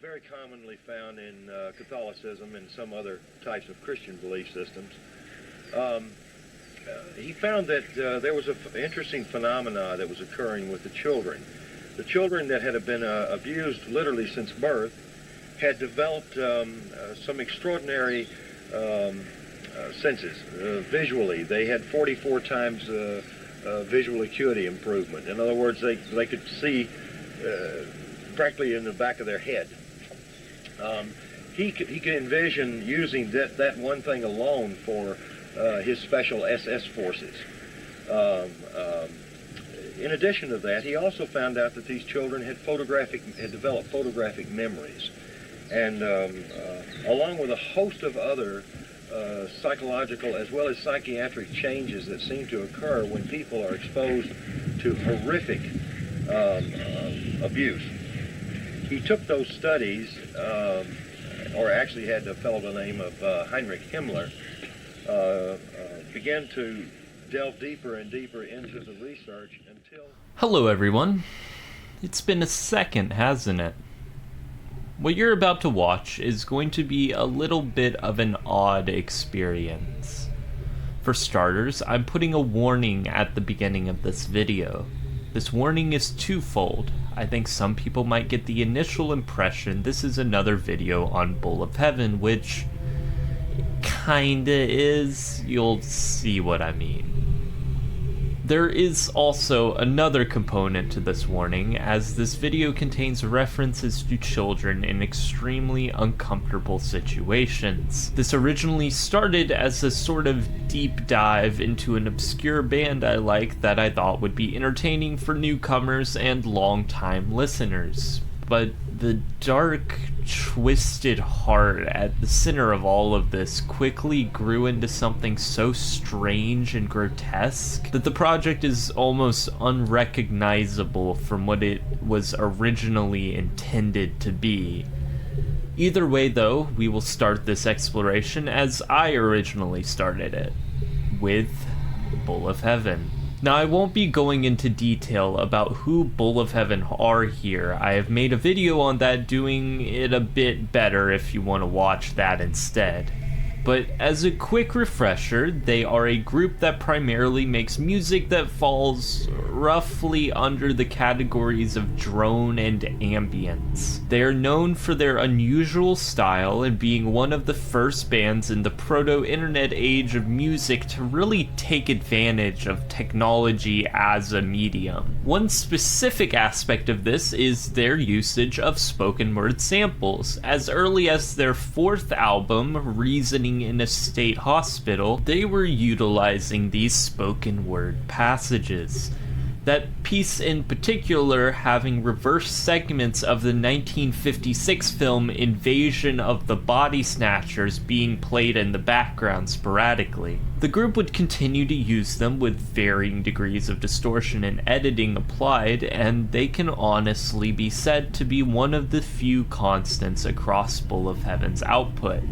very commonly found in Catholicism and some other types of Christian belief systems. He found that there was an interesting phenomena that was occurring with the children. The children that had been abused literally since birth had developed some extraordinary senses visually. They had 44 times visual acuity improvement. In other words, they could see practically in the back of their head. He could envision using that one thing alone for his special SS forces. In addition to that, he also found out that these children had developed photographic memories, and along with a host of other psychological as well as psychiatric changes that seem to occur when people are exposed to horrific abuse. He took those studies, or actually had a fellow by the name of Heinrich Himmler, began to delve deeper and deeper into the research until... Hello everyone. It's been a second, hasn't it? What you're about to watch is going to be a little bit of an odd experience. For starters, I'm putting a warning at the beginning of this video. This warning is twofold. I think some people might get the initial impression this is another video on Bull of Heaven, which kinda is. You'll see what I mean. There is also another component to this warning, as this video contains references to children in extremely uncomfortable situations. This originally started as a sort of deep dive into an obscure band I like that I thought would be entertaining for newcomers and long-time listeners. But the dark, twisted heart at the center of all of this quickly grew into something so strange and grotesque that the project is almost unrecognizable from what it was originally intended to be. Either way, though, we will start this exploration as I originally started it, with Bull of Heaven. Now, I won't be going into detail about who Bull of Heaven are here. I have made a video on that doing it a bit better if you want to watch that instead. But as a quick refresher, they are a group that primarily makes music that falls roughly under the categories of drone and ambience. They are known for their unusual style and being one of the first bands in the proto-internet age of music to really take advantage of technology as a medium. One specific aspect of this is their usage of spoken word samples. As early as their fourth album, Reasoning in a State Hospital, they were utilizing these spoken word passages. That piece in particular having reverse segments of the 1956 film Invasion of the Body Snatchers being played in the background sporadically. The group would continue to use them with varying degrees of distortion and editing applied, and they can honestly be said to be one of the few constants across Bull of Heaven's output.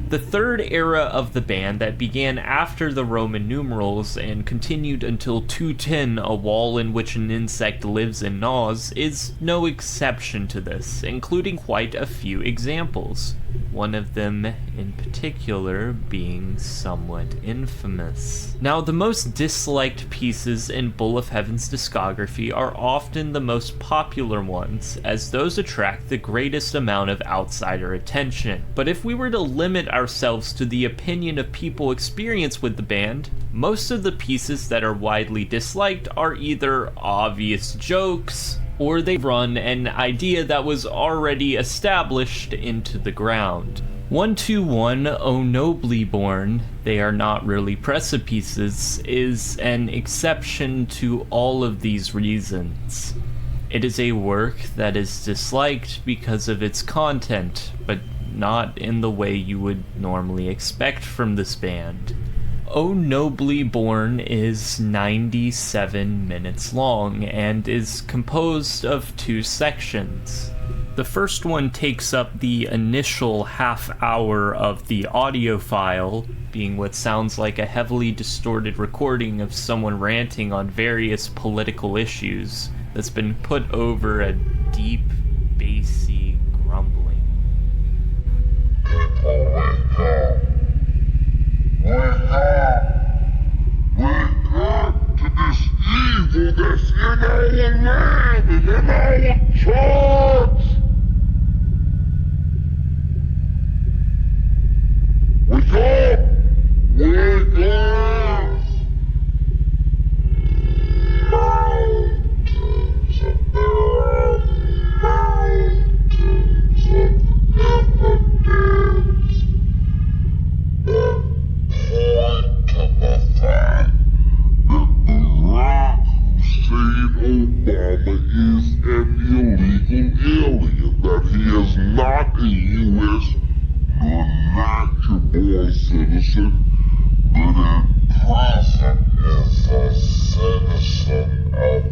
The third era of the band that began after the Roman numerals and continued until 210, a wall in which an insect lives and gnaws, is no exception to this, including quite a few examples. One of them in particular being somewhat infamous. Now, the most disliked pieces in Bull of Heaven's discography are often the most popular ones, as those attract the greatest amount of outsider attention. But if we were to limit ourselves to the opinion of people experienced with the band, most of the pieces that are widely disliked are either obvious jokes, or they run an idea that was already established into the ground. 121, O Nobly Born, They Are Not Really Precipices, is an exception to all of these reasons. It is a work that is disliked because of its content, but not in the way you would normally expect from this band. O Nobly Born is 97 minutes long and is composed of two sections. The first one takes up the initial half hour of the audio file, being what sounds like a heavily distorted recording of someone ranting on various political issues that's been put over a deep, bassy rumbling. Wake up! Wake up to this evil that's in our land and in our church! Wake up! Wake up! Mountains, and there are mountains of evidence that point to the fact that Barack Hussein Obama is an illegal alien, that he is not a U.S. nor natural-born citizen, but in present is a citizen of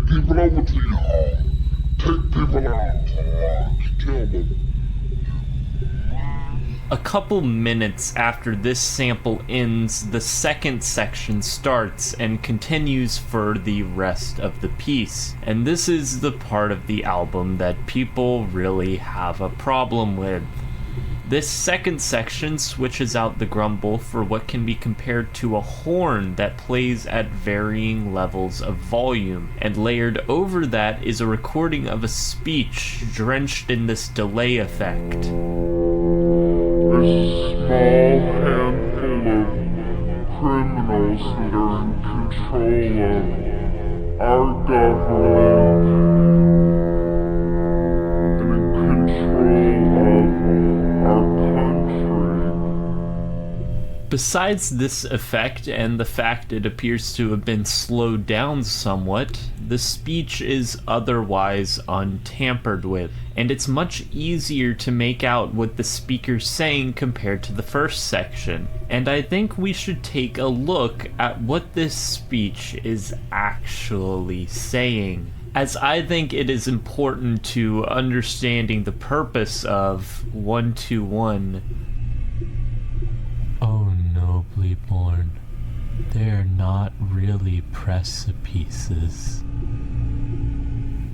People over to your home. Take people out to lunch. Tell them. A couple minutes after this sample ends, the second section starts and continues for the rest of the piece. And this is the part of the album that people really have a problem with. This second section switches out the grumble for what can be compared to a horn that plays at varying levels of volume, and layered over that is a recording of a speech drenched in this delay effect. A small handful of criminals that are in control of our government and in control of our country. Besides this effect and the fact it appears to have been slowed down somewhat, the speech is otherwise untampered with, and it's much easier to make out what the speaker's saying compared to the first section. And I think we should take a look at what this speech is actually saying, as I think it is important to understanding the purpose of 121. Oh, nobly born, they're not really precipices.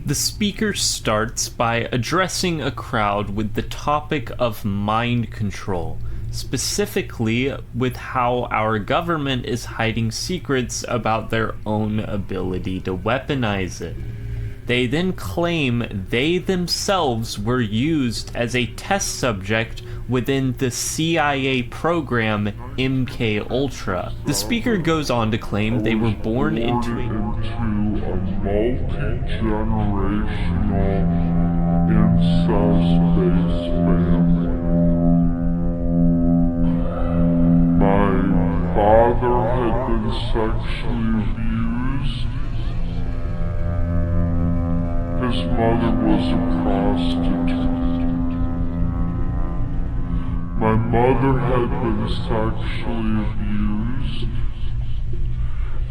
The speaker starts by addressing a crowd with the topic of mind control, specifically with how our government is hiding secrets about their own ability to weaponize it. They then claim they themselves were used as a test subject within the CIA program MKUltra. The speaker goes on to claim they were born into a multi-generational incest-based family. My father had been sexually abused. His mother was a prostitute. My mother had been sexually abused,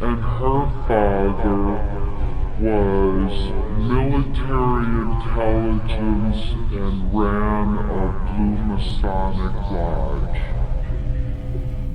and her father was military intelligence and ran a Blue Masonic Lodge.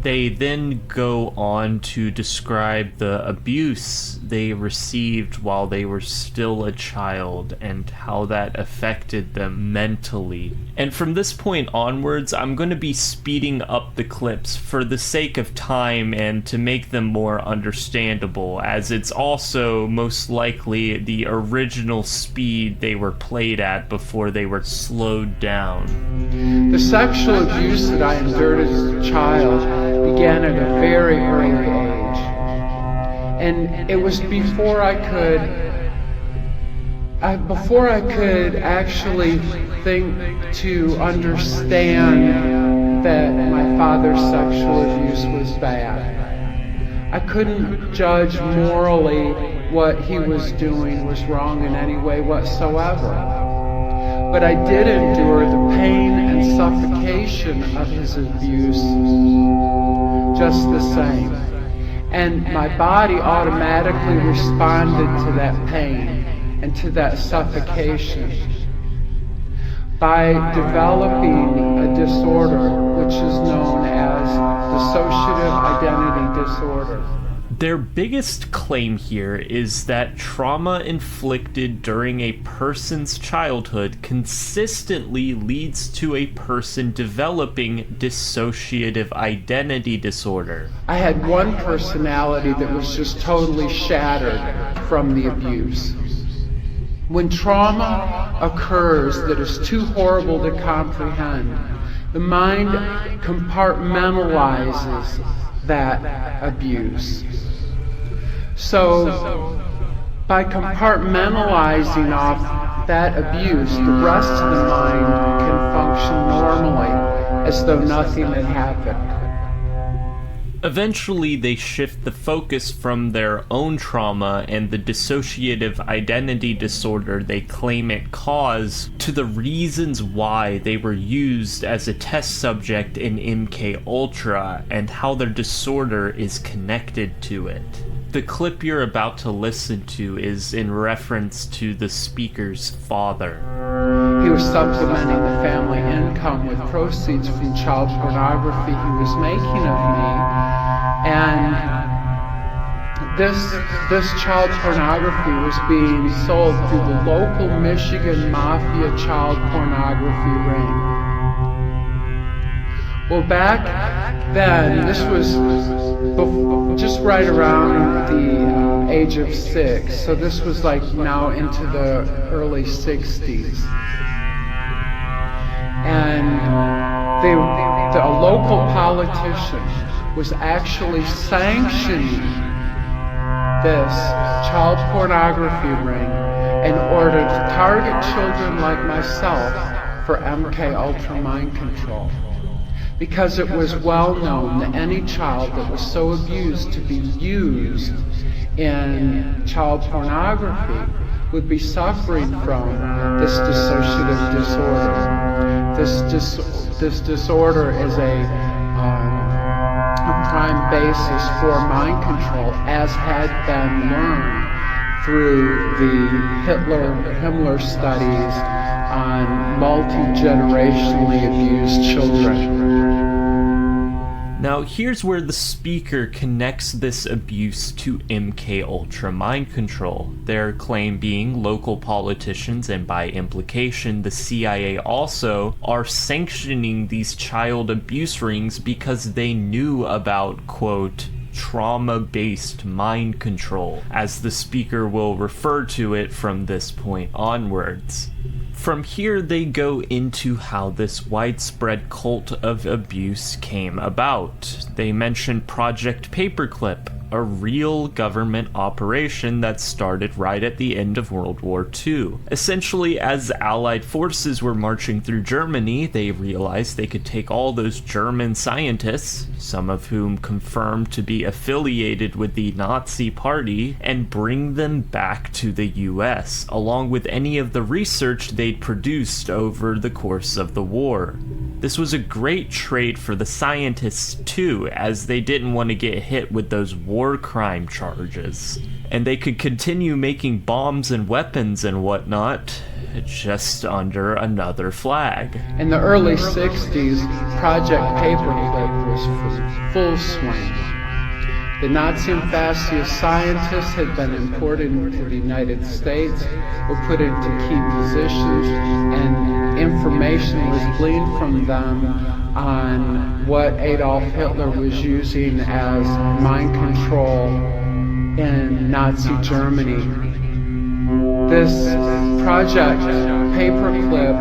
They then go on to describe the abuse they received while they were still a child and how that affected them mentally. And from this point onwards, I'm going to be speeding up the clips for the sake of time and to make them more understandable, as it's also most likely the original speed they were played at before they were slowed down. The sexual abuse that I endured as a child began at a very early age. And it was before I could actually think to understand that my father's sexual abuse was bad. I couldn't judge morally what he was doing was wrong in any way whatsoever. But I did endure the pain and suffocation of his abuse just the same. And my body automatically responded to that pain. and to that suffocation by developing a disorder which is known as dissociative identity disorder. Their biggest claim here is that trauma inflicted during a person's childhood consistently leads to a person developing dissociative identity disorder. I had one personality that was just totally shattered from the abuse. When trauma occurs that is too horrible to comprehend, the mind compartmentalizes that abuse. So, by compartmentalizing off that abuse, the rest of the mind can function normally as though nothing had happened. Eventually, they shift the focus from their own trauma and the dissociative identity disorder they claim it caused to the reasons why they were used as a test subject in MK Ultra and how their disorder is connected to it. The clip you're about to listen to is in reference to the speaker's father. He was supplementing the family income with proceeds from child pornography he was making of me. And this child pornography was being sold through the local Michigan Mafia child pornography ring. Well, back then, this was just right around the age of 6, so this was like now into the early 60s. And the local politician was actually sanctioning this child pornography ring in order to target children like myself for MK Ultra mind control. Because it was well known that any child that was so abused to be used in child pornography would be suffering from this dissociative disorder. This disorder is a prime basis for mind control, as had been learned through the Himmler studies on multi-generationally abused children. Now, here's where the speaker connects this abuse to MK Ultra mind control, their claim being local politicians and by implication the CIA also are sanctioning these child abuse rings because they knew about, quote, trauma-based mind control, as the speaker will refer to it from this point onwards. From here, they go into how this widespread cult of abuse came about. They mention Project Paperclip, a real government operation that started right at the end of World War II. Essentially, as Allied forces were marching through Germany, they realized they could take all those German scientists, some of whom confirmed to be affiliated with the Nazi Party, and bring them back to the US, along with any of the research they'd produced over the course of the war. This was a great trade for the scientists too, as they didn't want to get hit with those war crime charges. And they could continue making bombs and weapons and whatnot, just under another flag. In the early 60s, Project Paperclip was full swing. The Nazi and fascist scientists had been imported into the United States, were put into key positions, and information was gleaned from them on what Adolf Hitler was using as mind control in Nazi Germany. This Project Paperclip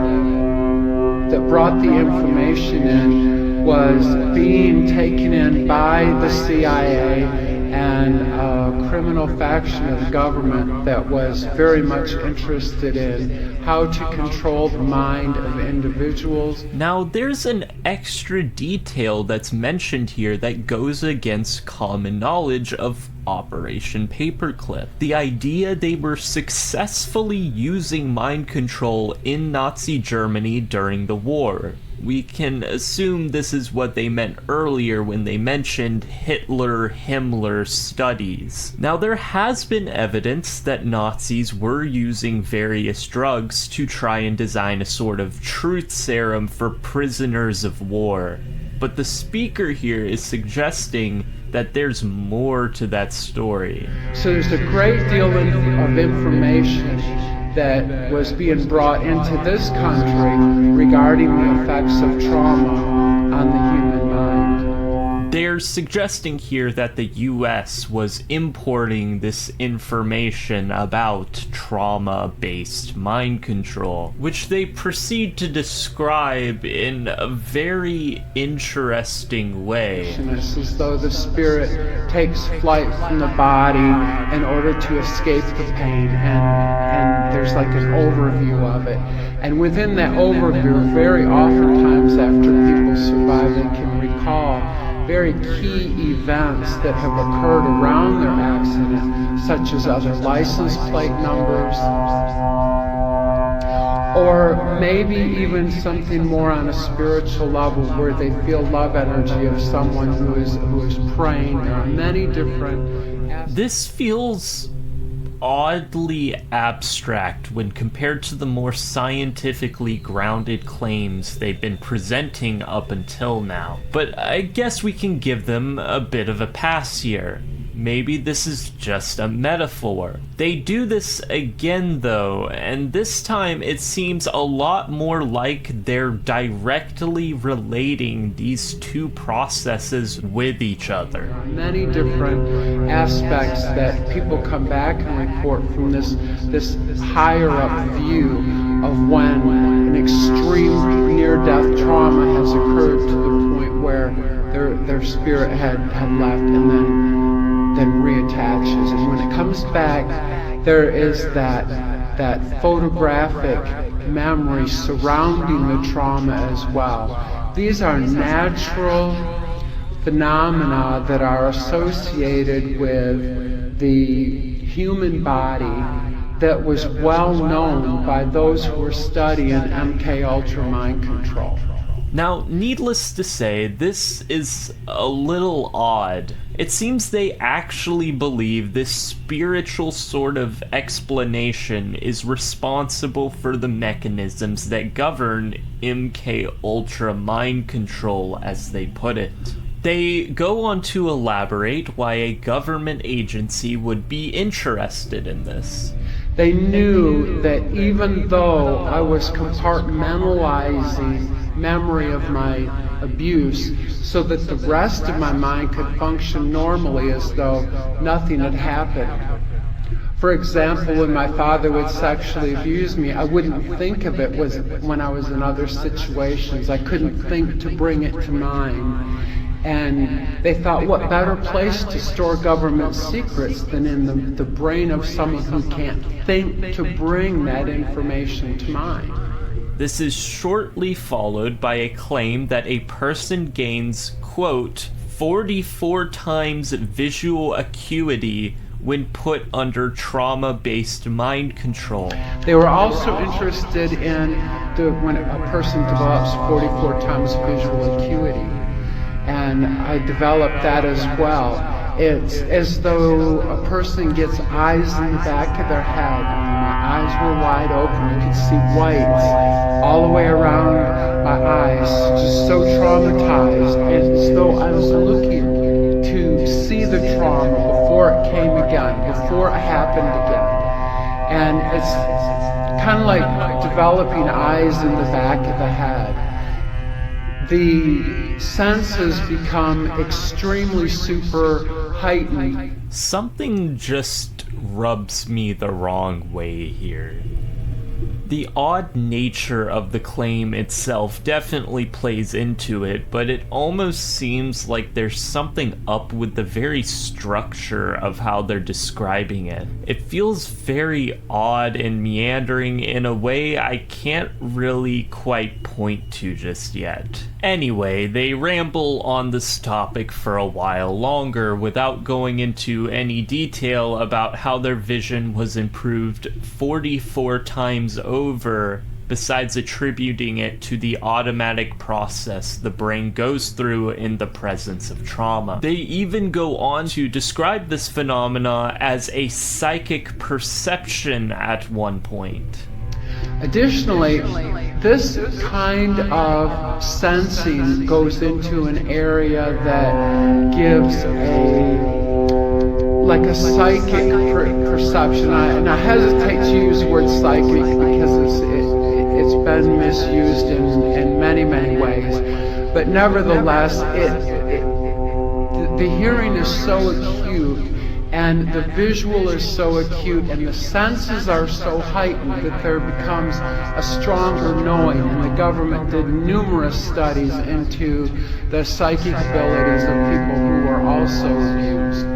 that brought the information in was being taken in by the CIA and a criminal faction of the government that was very much interested in how to control the mind of individuals. Now, there's an extra detail that's mentioned here that goes against common knowledge of Operation Paperclip. The idea they were successfully using mind control in Nazi Germany during the war. we can assume this is what they meant earlier when they mentioned Hitler-Himmler studies. Now, there has been evidence that Nazis were using various drugs to try and design a sort of truth serum for prisoners of war, but the speaker here is suggesting that there's more to that story. So there's a great deal of information that was being brought into this country regarding the effects of trauma on the human mind. They're suggesting here that the US was importing this information about trauma-based mind control, which they proceed to describe in a very interesting way. It's as though the spirit takes flight from the body in order to escape the pain, and there's like an overview of it. And within that overview, very oftentimes after people survive, they can recall very key events that have occurred around their accident, such as other license plate numbers, or maybe even something more on a spiritual level where they feel love energy of someone who is praying. There are many different aspects. This feels oddly abstract when compared to the more scientifically grounded claims they've been presenting up until now. But I guess we can give them a bit of a pass here. Maybe this is just a metaphor. They do this again though, and this time it seems a lot more like they're directly relating these two processes with each other. There are many different aspects that people come back and report from this higher up view of when an extreme near-death trauma has occurred to the point where their spirit had left and then reattaches. And when it comes back, there is that photographic memory surrounding the trauma as well. These are natural phenomena that are associated with the human body that was well known by those who were studying MK Ultra mind control. Now, needless to say, this is a little odd. It seems they actually believe this spiritual sort of explanation is responsible for the mechanisms that govern MK Ultra mind control, as they put it. They go on to elaborate why a government agency would be interested in this. They knew that even though I was compartmentalizing memory of my abuse so that the rest of my mind could function normally as though nothing had happened. For example, when my father would sexually abuse me, I wouldn't think of it when I was in other situations. I couldn't think to bring it to mind. And they thought, what better place to store government secrets than in the brain of someone who can't think to bring that information to mind. This is shortly followed by a claim that a person gains, quote, 44 times visual acuity when put under trauma-based mind control. They were also interested in when a person develops 44 times visual acuity. And I developed that as well. It's as though a person gets eyes in the back of their head. My eyes were wide open. You could see whites all the way around my eyes, just so traumatized. And as though I was looking to see the trauma before it came again, before it happened again. And it's kind of like developing eyes in the back of the head. The senses become extremely super heightened. Something just rubs me the wrong way here. The odd nature of the claim itself definitely plays into it, but it almost seems like there's something up with the very structure of how they're describing it. It feels very odd and meandering in a way I can't really quite point to just yet. Anyway, they ramble on this topic for a while longer without going into any detail about how their vision was improved 44 times over besides attributing it to the automatic process the brain goes through in the presence of trauma. They even go on to describe this phenomena as a psychic perception at one point. Additionally, this kind of sensing goes into an area that gives a psychic perception. And I hesitate to use the word psychic because it's been misused in many, many ways. But nevertheless, the hearing is so acute, and the visual is so acute, and the senses are so heightened that there becomes a stronger knowing. And the government did numerous studies into the psychic abilities of people who were also abused.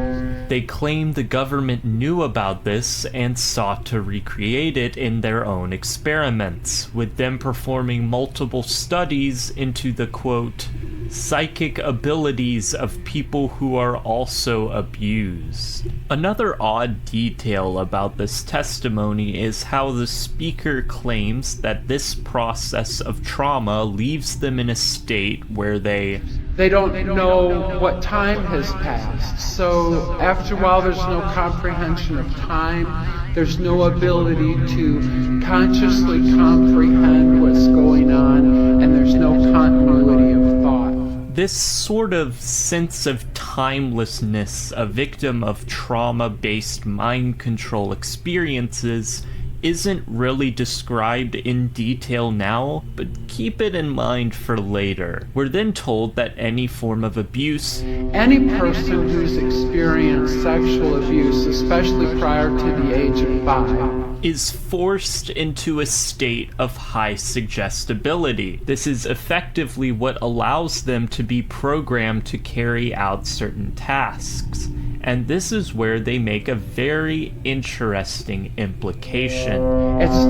They claim the government knew about this and sought to recreate it in their own experiments, with them performing multiple studies into the, quote, psychic abilities of people who are also abused. Another odd detail about this testimony is how the speaker claims that this process of trauma leaves them in a state where they don't know what time has passed. So after a while, there's no comprehension of time. There's no ability to consciously comprehend what's going on, and there's no continuity of thought. This sort of sense of timelessness a victim of trauma-based mind control experiences isn't really described in detail now, but keep it in mind for later. We're then told that any form of abuse, any person who's experienced sexual abuse, especially prior to the age of 5, is forced into a state of high suggestibility. This is effectively what allows them to be programmed to carry out certain tasks. And this is where they make a very interesting implication. It's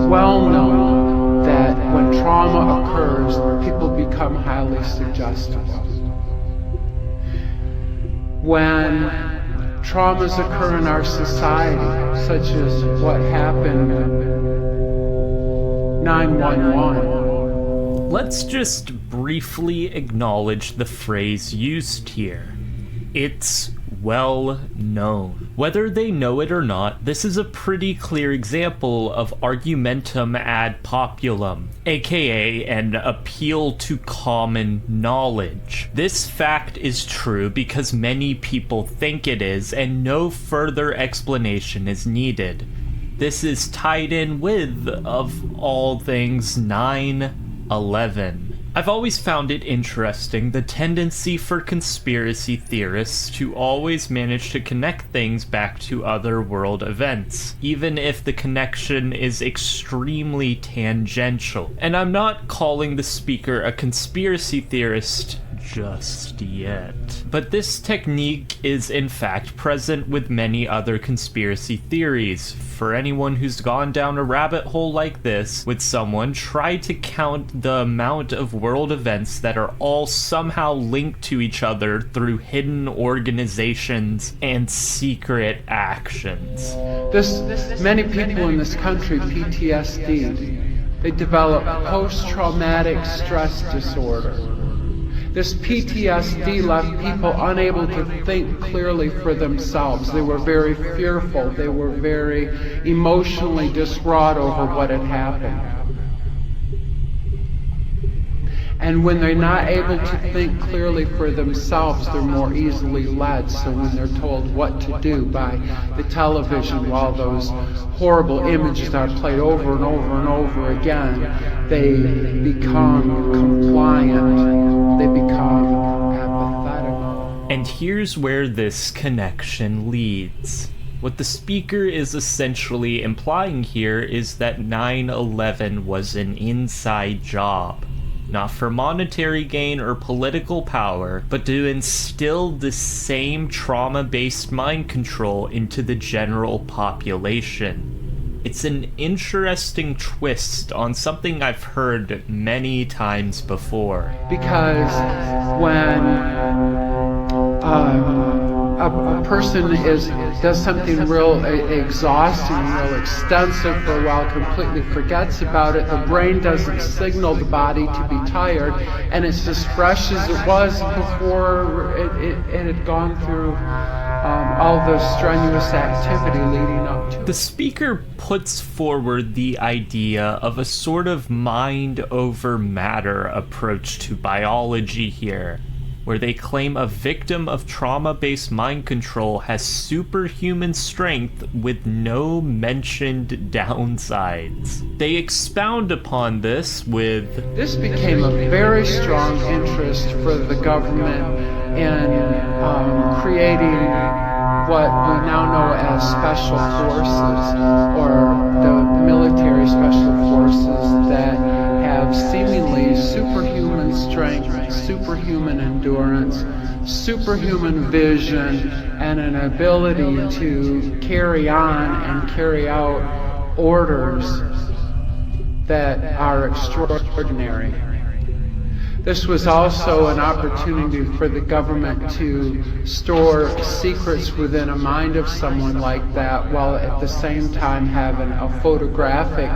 well known that when trauma occurs, people become highly suggestible. When traumas occur in our society, such as what happened 911. Let's just briefly acknowledge the phrase used here. It's well known. Whether they know it or not, this is a pretty clear example of argumentum ad populum, aka an appeal to common knowledge. This fact is true because many people think it is, and no further explanation is needed. This is tied in with, of all things, 9/11. I've always found it interesting, the tendency for conspiracy theorists to always manage to connect things back to other world events, even if the connection is extremely tangential. And I'm not calling the speaker a conspiracy theorist just yet. But this technique is in fact present with many other conspiracy theories. For anyone who's gone down a rabbit hole like this with someone, try to count the amount of world events that are all somehow linked to each other through hidden organizations and secret actions. Many people in this country, PTSD, they develop post-traumatic stress disorder. This PTSD left people unable to think clearly for themselves. They were very fearful. They were very emotionally distraught over what had happened. And when they're not able to think clearly for themselves, they're more easily led. So when they're told what to do by the television while those horrible images are played over and over and over again, they become compliant. They become apathetic. And here's where this connection leads. What the speaker is essentially implying here is that 9/11 was an inside job. Not for monetary gain or political power, but to instill the same trauma-based mind control into the general population. It's an interesting twist on something I've heard many times before. Because when a person does something real exhausting, real extensive for a while, completely forgets about it, the brain doesn't signal the body to be tired, and it's as fresh as it was before it had gone through all the strenuous activity leading up to it. The speaker puts forward the idea of a sort of mind over matter approach to biology here, where they claim a victim of trauma-based mind control has superhuman strength with no mentioned downsides. They expound upon this with, "This became a very strong interest for the government in creating what we now know as special forces, or the military special forces that have seemingly superhuman strength, superhuman endurance, superhuman vision, and an ability to carry on and carry out orders that are extraordinary." This was also an opportunity for the government to store secrets within a mind of someone like that, while at the same time having a photographic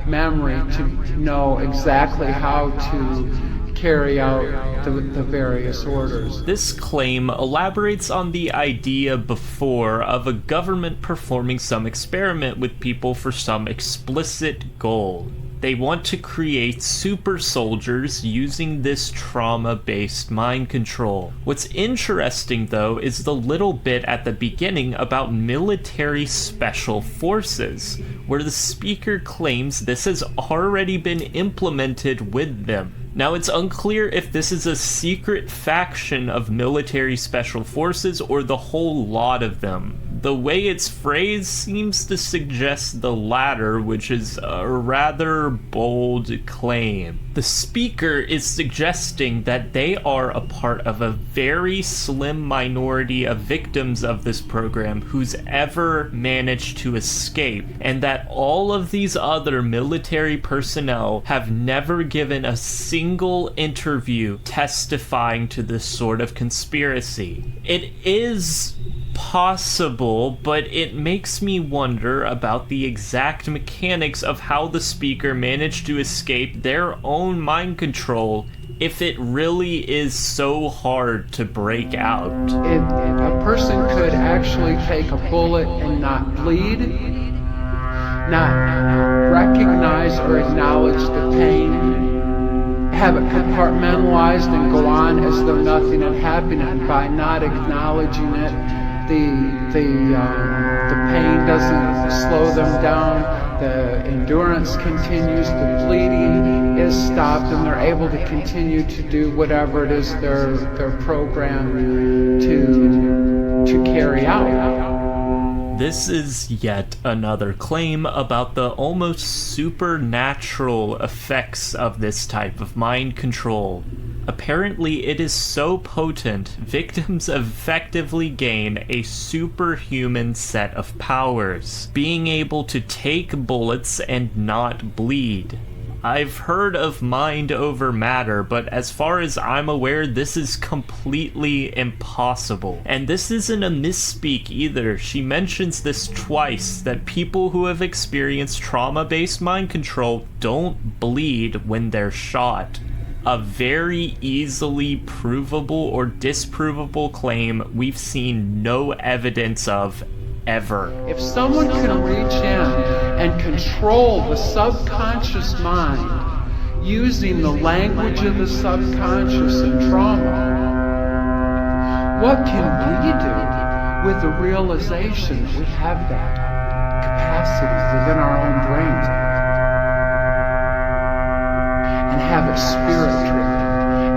memory to know exactly how to carry out the various orders. This claim elaborates on the idea before of a government performing some experiment with people for some explicit goal. They want to create super soldiers using this trauma-based mind control. What's interesting, though, is the little bit at the beginning about military special forces, where the speaker claims this has already been implemented with them. Now, it's unclear if this is a secret faction of military special forces or the whole lot of them. The way it's phrased seems to suggest the latter, which is a rather bold claim. The speaker is suggesting that they are a part of a very slim minority of victims of this program who's ever managed to escape, and that all of these other military personnel have never given a single interview testifying to this sort of conspiracy. It is possible, but it makes me wonder about the exact mechanics of how the speaker managed to escape their own mind control, if it really is so hard to break out. A person could actually take a bullet and not bleed, not recognize or acknowledge the pain, have it compartmentalized and go on as though nothing had happened, and by not acknowledging it, the pain doesn't slow them down, the endurance continues, the bleeding is stopped, and they're able to continue to do whatever it is they're programmed to carry out. This is yet another claim about the almost supernatural effects of this type of mind control. Apparently, it is so potent, victims effectively gain a superhuman set of powers, being able to take bullets and not bleed. I've heard of mind over matter, but as far as I'm aware, this is completely impossible. And this isn't a misspeak either. She mentions this twice, that people who have experienced trauma-based mind control don't bleed when they're shot. A very easily provable or disprovable claim we've seen no evidence of ever. If someone can reach in and control the subconscious mind using the language of the subconscious in trauma, what can we do with the realization that we have that capacity within our own brains? And have it spirit-driven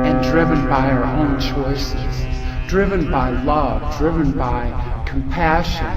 and driven by our own choices, driven by love, driven by compassion.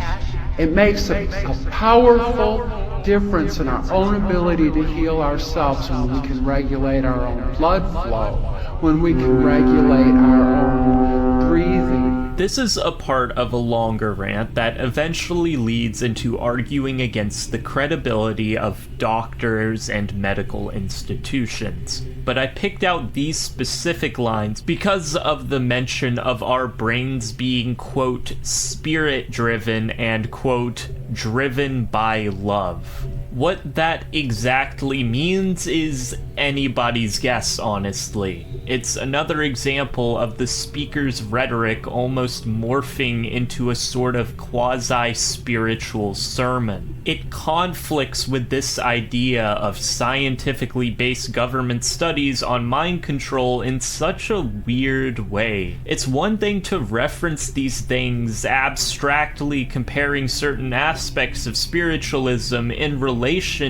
It makes a powerful difference in our own ability to heal ourselves when we can regulate our own blood flow, when we can regulate our own breathing, This is a part of a longer rant that eventually leads into arguing against the credibility of doctors and medical institutions. But I picked out these specific lines because of the mention of our brains being, quote, spirit-driven and, quote, driven by love. What that exactly means is anybody's guess, honestly. It's another example of the speaker's rhetoric almost morphing into a sort of quasi-spiritual sermon. It conflicts with this idea of scientifically based government studies on mind control in such a weird way. It's one thing to reference these things abstractly, comparing certain aspects of spiritualism in relation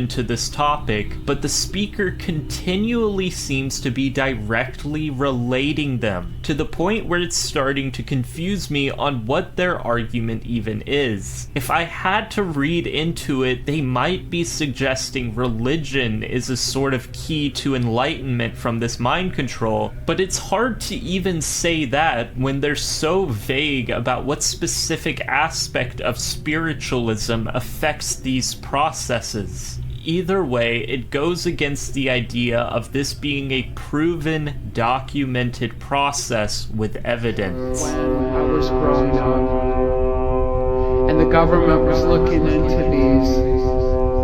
to this topic, but the speaker continually seems to be directly relating them, to the point where it's starting to confuse me on what their argument even is. If I had to read into it, they might be suggesting religion is a sort of key to enlightenment from this mind control, but it's hard to even say that when they're so vague about what specific aspect of spiritualism affects these processes. Either way, it goes against the idea of this being a proven, documented process with evidence. When I was growing up, and the government was looking into these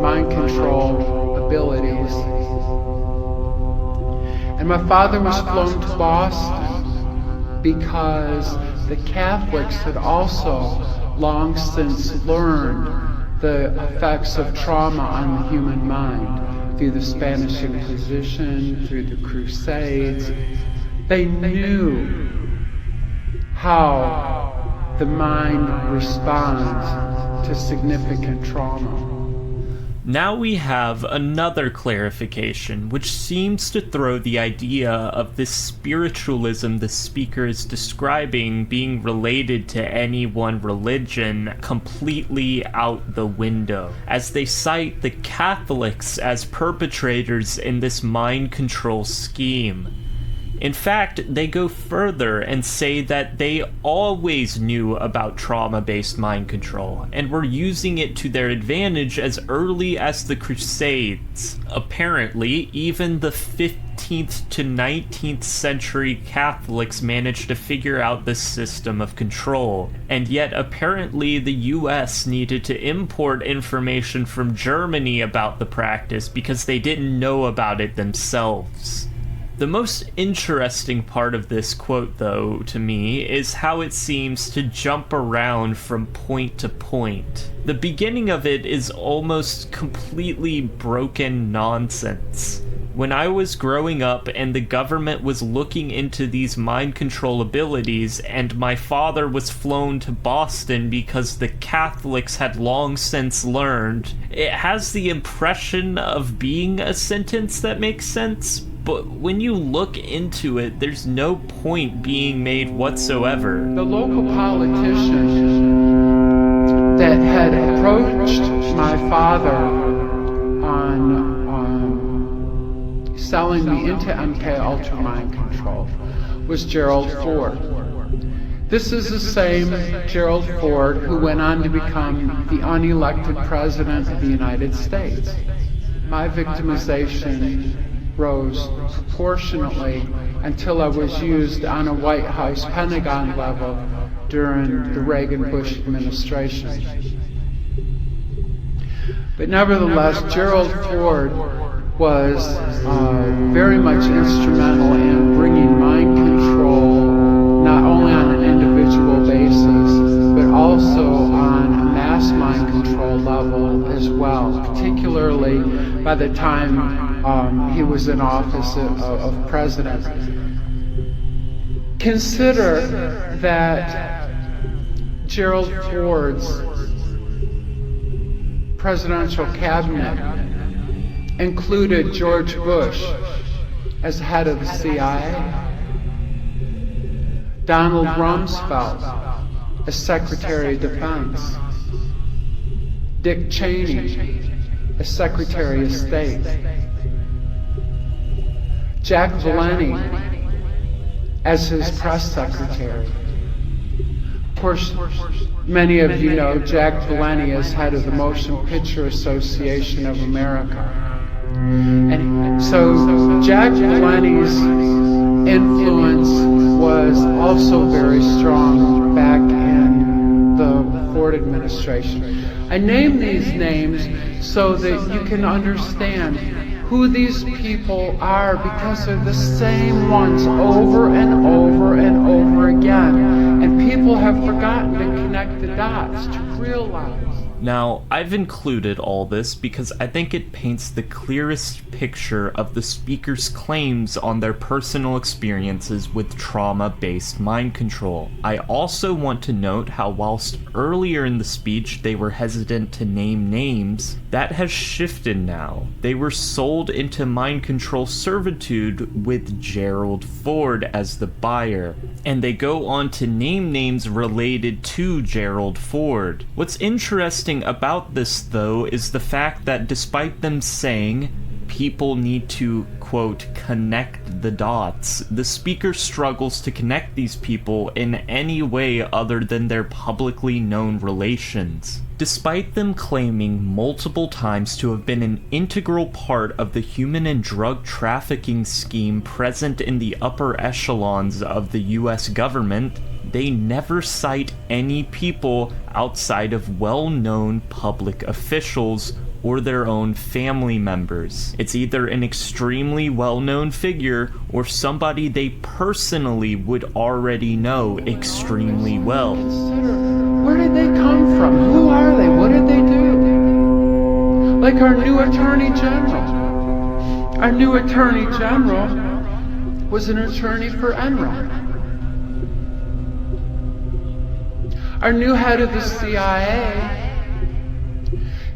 mind control abilities, and my father was flown to Boston because the Catholics had also long since learned the effects of trauma on the human mind through the Spanish Inquisition, through the Crusades. They knew how the mind responds to significant trauma. Now we have another clarification, which seems to throw the idea of this spiritualism the speaker is describing being related to any one religion completely out the window, as they cite the Catholics as perpetrators in this mind control scheme. In fact, they go further and say that they always knew about trauma-based mind control and were using it to their advantage as early as the Crusades. Apparently, even the 15th to 19th century Catholics managed to figure out this system of control, and yet apparently the US needed to import information from Germany about the practice because they didn't know about it themselves. The most interesting part of this quote, though, to me, is how it seems to jump around from point to point. The beginning of it is almost completely broken nonsense. When I was growing up and the government was looking into these mind control abilities, and my father was flown to Boston because the Catholics had long since learned, it has the impression of being a sentence that makes sense. But when you look into it, there's no point being made whatsoever. The local politician that had approached my father on selling me into MK Ultra mind control was Gerald Ford. This is the same Gerald Ford who went on to become the unelected president of the United States. My victimization rose proportionately until I was used on a White House Pentagon level during the Reagan-Bush administration. But nevertheless, Gerald Ford was very much instrumental in bringing mind control not only on an individual basis, but also on a mass mind control level as well, particularly by the time he was in office of president. Consider that Gerald Ford's presidential cabinet included George Bush as head of the CIA, Donald Rumsfeld as Secretary of Defense, Dick Cheney as Secretary of State, Jack Valenti as his press secretary, course, many of you know Jack Valenti is head of the Motion Picture Association of America. And so Jack Valenti's influence was also very strong back in the Ford administration. I name these names so that you can understand who these people are, because they're the same ones over and over and over again. And people have forgotten to connect the dots to realize. Now, I've included all this because I think it paints the clearest picture of the speaker's claims on their personal experiences with trauma-based mind control. I also want to note how whilst earlier in the speech they were hesitant to name names, that has shifted now. They were sold into mind control servitude with Gerald Ford as the buyer, and they go on to name names related to Gerald Ford. What's interesting about this, though, is the fact that despite them saying people need to, quote, connect the dots, the speaker struggles to connect these people in any way other than their publicly known relations. Despite them claiming multiple times to have been an integral part of the human and drug trafficking scheme present in the upper echelons of the US government, they never cite any people outside of well-known public officials or their own family members. It's either an extremely well-known figure or somebody they personally would already know extremely well. Where did they come from? Who are they? What did they do? Like our new Attorney General. Our new Attorney General was an attorney for Enron. Our new head of the CIA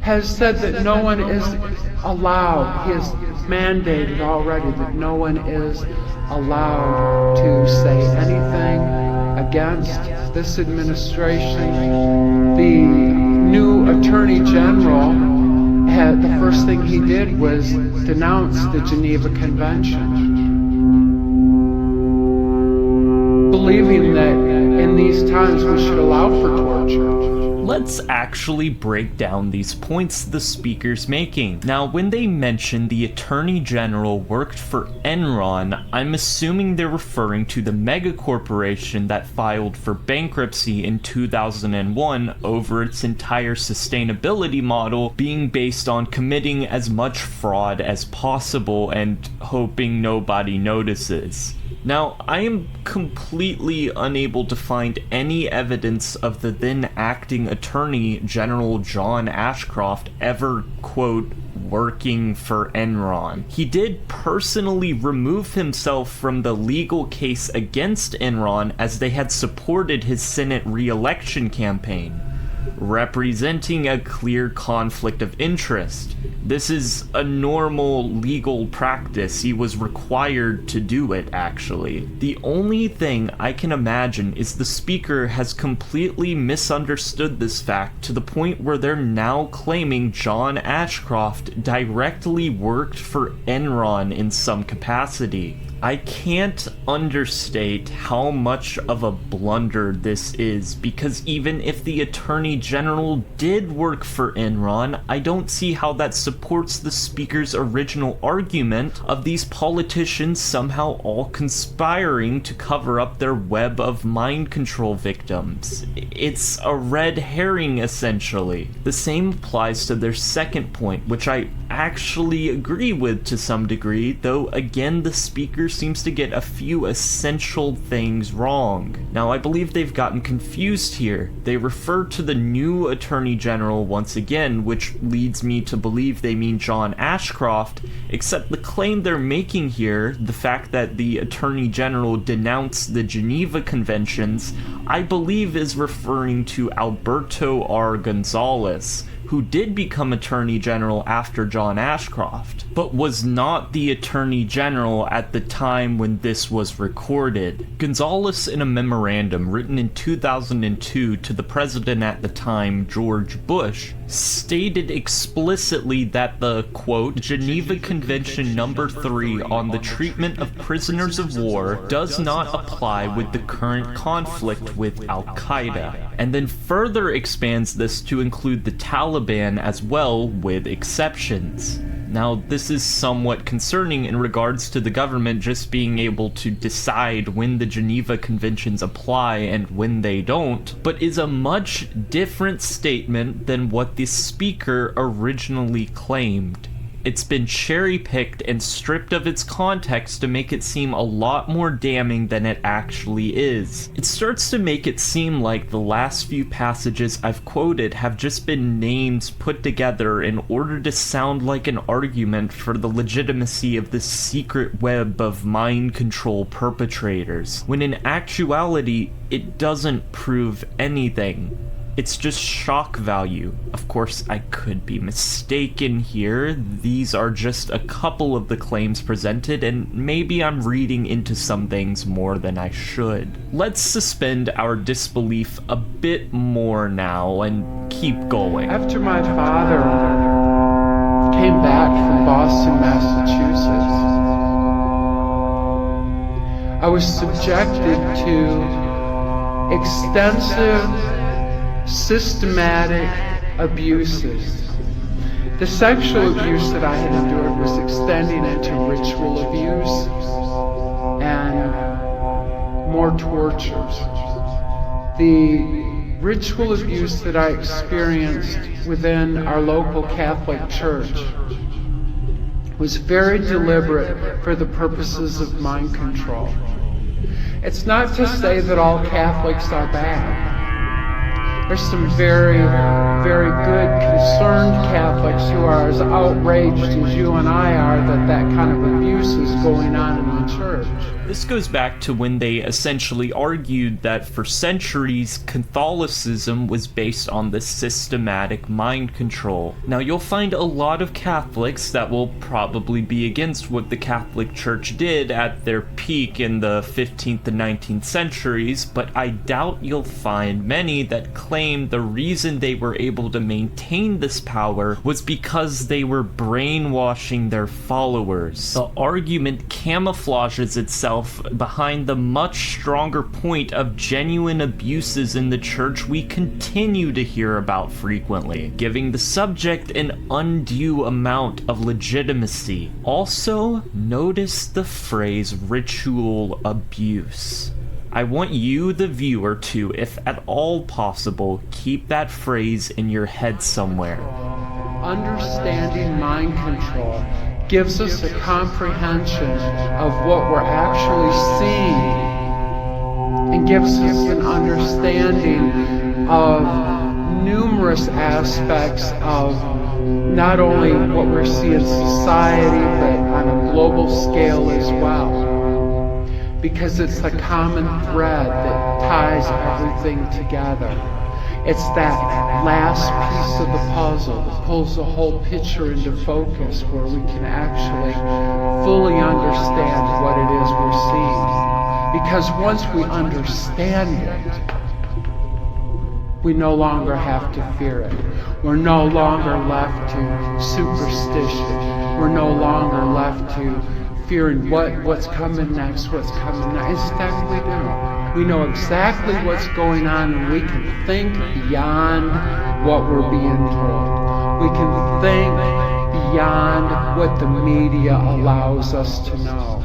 has said that no one is allowed, he has mandated already that no one is allowed to say anything against this administration. The new Attorney General the first thing he did was denounce the Geneva Convention, believing that in these times we should allow for torture. Let's actually break down these points the speaker's making. Now, when they mention the Attorney General worked for Enron, I'm assuming they're referring to the mega corporation that filed for bankruptcy in 2001 over its entire sustainability model being based on committing as much fraud as possible and hoping nobody notices. Now, I am completely unable to find any evidence of the then acting Attorney General John Ashcroft ever, quote, working for Enron. He did personally remove himself from the legal case against Enron as they had supported his Senate re-election campaign, representing a clear conflict of interest. This is a normal legal practice. He was required to do it, actually. The only thing I can imagine is the speaker has completely misunderstood this fact to the point where they're now claiming John Ashcroft directly worked for Enron in some capacity. I can't understate how much of a blunder this is, because even if the Attorney General did work for Enron, I don't see how that supports the speaker's original argument of these politicians somehow all conspiring to cover up their web of mind control victims. It's a red herring, essentially. The same applies to their second point, which I actually agree with to some degree, though again the speaker seems to get a few essential things wrong. Now, I believe they've gotten confused here. They refer to the new Attorney General once again, which leads me to believe they mean John Ashcroft, except the claim they're making here, the fact that the Attorney General denounced the Geneva Conventions, I believe is referring to Alberto R. Gonzalez, who did become Attorney General after John Ashcroft, but was not the Attorney General at the time when this was recorded. Gonzalez, in a memorandum written in 2002 to the president at the time, George Bush, stated explicitly that the, quote, Geneva Convention number 3 on the treatment of prisoners of war does not apply with the current conflict with Al-Qaeda, and then further expands this to include the Taliban as well, with exceptions. Now, this is somewhat concerning in regards to the government just being able to decide when the Geneva Conventions apply and when they don't, but is a much different statement than what the speaker originally claimed. It's been cherry-picked and stripped of its context to make it seem a lot more damning than it actually is. It starts to make it seem like the last few passages I've quoted have just been names put together in order to sound like an argument for the legitimacy of this secret web of mind control perpetrators, when in actuality, it doesn't prove anything. It's just shock value. Of course, I could be mistaken here. These are just a couple of the claims presented, and maybe I'm reading into some things more than I should. Let's suspend our disbelief a bit more now and keep going. After my father came back from Boston, Massachusetts, I was subjected to extensive systematic abuses. The sexual abuse that I had endured was extending into ritual abuse and more tortures. The ritual abuse that I experienced within our local Catholic Church was very deliberate for the purposes of mind control. It's not to say that all Catholics are bad. There's some very, very good, concerned Catholics who are as outraged as you and I are that kind of abuse is going on in the church. This goes back to when they essentially argued that for centuries, Catholicism was based on this systematic mind control. Now, you'll find a lot of Catholics that will probably be against what the Catholic Church did at their peak in the 15th and 19th centuries, but I doubt you'll find many that claim the reason they were able to maintain this power was because they were brainwashing their followers. The argument camouflages itself behind the much stronger point of genuine abuses in the church we continue to hear about frequently, giving the subject an undue amount of legitimacy. Also, notice the phrase ritual abuse. I want you, the viewer, to, if at all possible, keep that phrase in your head somewhere. Understanding mind control gives us a comprehension of what we're actually seeing and gives us an understanding of numerous aspects of not only what we're seeing in society, but on a global scale as well. Because it's the common thread that ties everything together. It's that last piece of the puzzle that pulls the whole picture into focus where we can actually fully understand what it is we're seeing. Because once we understand it, we no longer have to fear it. We're no longer left to superstition. We're no longer left to fearing what's coming next. Instead, we do. We know exactly what's going on, and we can think beyond what we're being told. We can think beyond what the media allows us to know.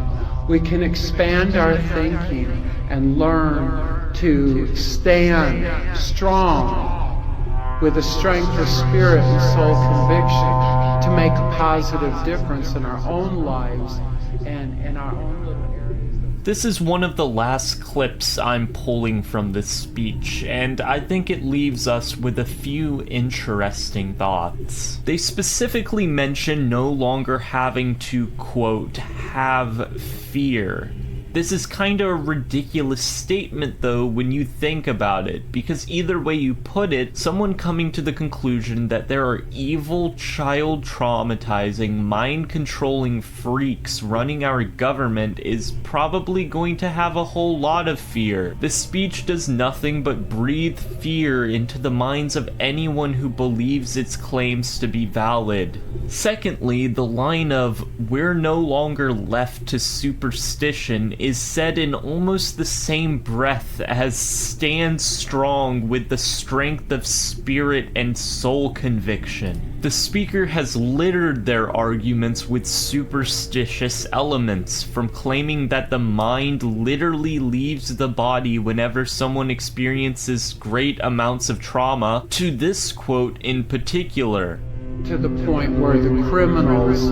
We can expand our thinking and learn to stand strong with a strength of spirit and soul conviction to make a positive difference in our own lives and in our own little areas. This is one of the last clips I'm pulling from this speech, and I think it leaves us with a few interesting thoughts. They specifically mention no longer having to, quote, have fear. This is kinda a ridiculous statement though when you think about it, because either way you put it, someone coming to the conclusion that there are evil, child traumatizing, mind controlling freaks running our government is probably going to have a whole lot of fear. This speech does nothing but breathe fear into the minds of anyone who believes its claims to be valid. Secondly, the line of "we're no longer left to superstition" is said in almost the same breath as "stand strong with the strength of spirit and soul conviction." The speaker has littered their arguments with superstitious elements, from claiming that the mind literally leaves the body whenever someone experiences great amounts of trauma, to this quote in particular. To the point where the criminals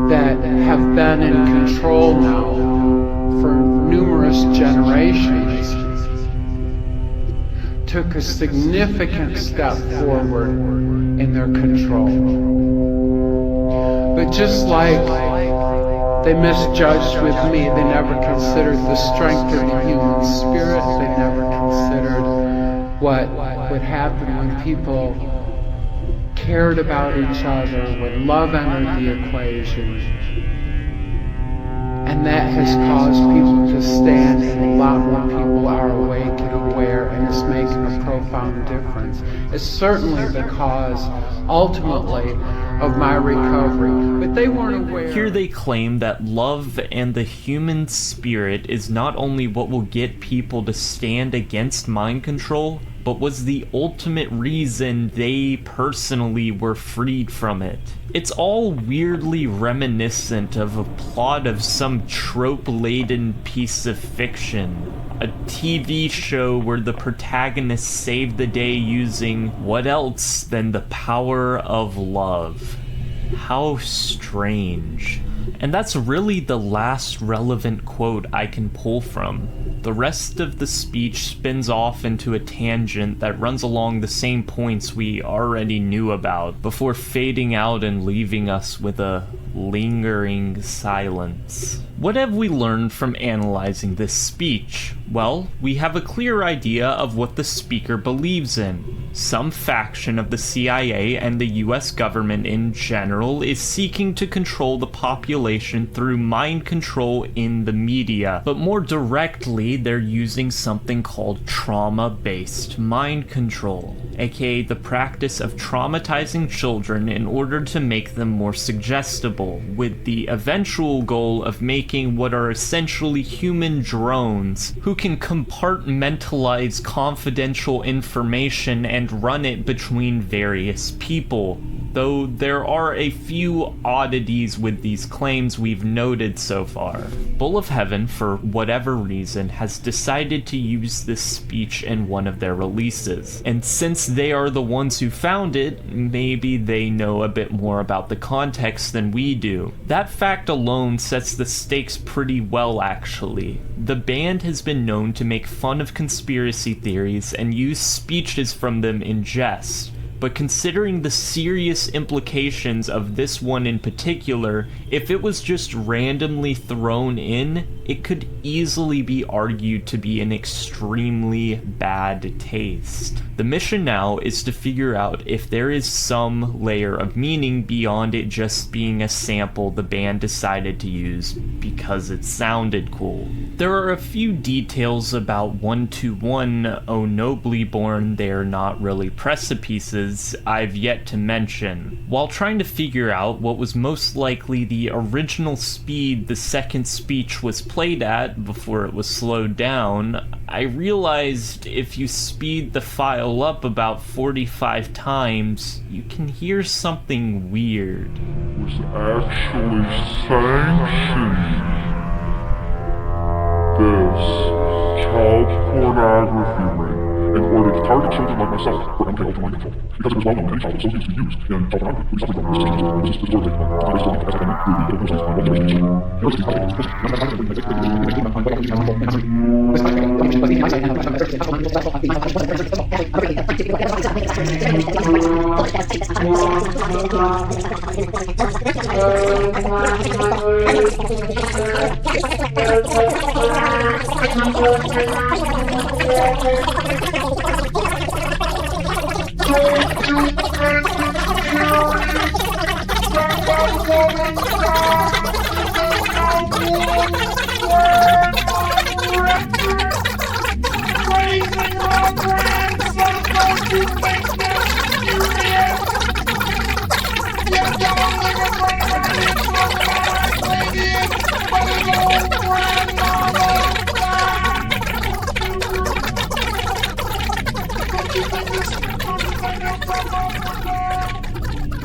that have been in control now for numerous generations took a significant step forward in their control. But just like they misjudged with me, they never considered the strength of the human spirit. They never considered what would happen when people cared about each other, when love entered the equation. And that has caused people to stand, and a lot more people are awake and aware, and it's making a profound difference. It's certainly the cause, ultimately, of my recovery, but they weren't aware. Here they claim that love and the human spirit is not only what will get people to stand against mind control, but was the ultimate reason they personally were freed from it. It's all weirdly reminiscent of a plot of some trope-laden piece of fiction. A TV show where the protagonist saved the day using what else than the power of love. How strange. And that's really the last relevant quote I can pull from. The rest of the speech spins off into a tangent that runs along the same points we already knew about, before fading out and leaving us with a lingering silence. What have we learned from analyzing this speech? Well, we have a clear idea of what the speaker believes in. Some faction of the CIA and the US government in general is seeking to control the population through mind control in the media, but more directly, they're using something called trauma-based mind control, aka the practice of traumatizing children in order to make them more suggestible, with the eventual goal of making what are essentially human drones who can compartmentalize confidential information and run it between various people. Though there are a few oddities with these claims we've noted so far. Bull of Heaven, for whatever reason, has decided to use this speech in one of their releases. And since they are the ones who found it, maybe they know a bit more about the context than we do. That fact alone sets the stakes pretty well, actually. The band has been known to make fun of conspiracy theories and use speeches from them in jest. But considering the serious implications of this one in particular, if it was just randomly thrown in, it could easily be argued to be an extremely bad taste. The mission now is to figure out if there is some layer of meaning beyond it just being a sample the band decided to use because it sounded cool. There are a few details about 121 Oh Nobly Born They're Not Really Precipices I've yet to mention. While trying to figure out what was most likely the original speed the second speech was played at before it was slowed down, I realized if you speed the file up about 45 times, you can hear something weird. Was actually sanctioning this child pornography ring in order to target children like myself for MK Ultra mind control. Because it was well known that any child with social to be used in child pornography who suffered from this disease was disorderly,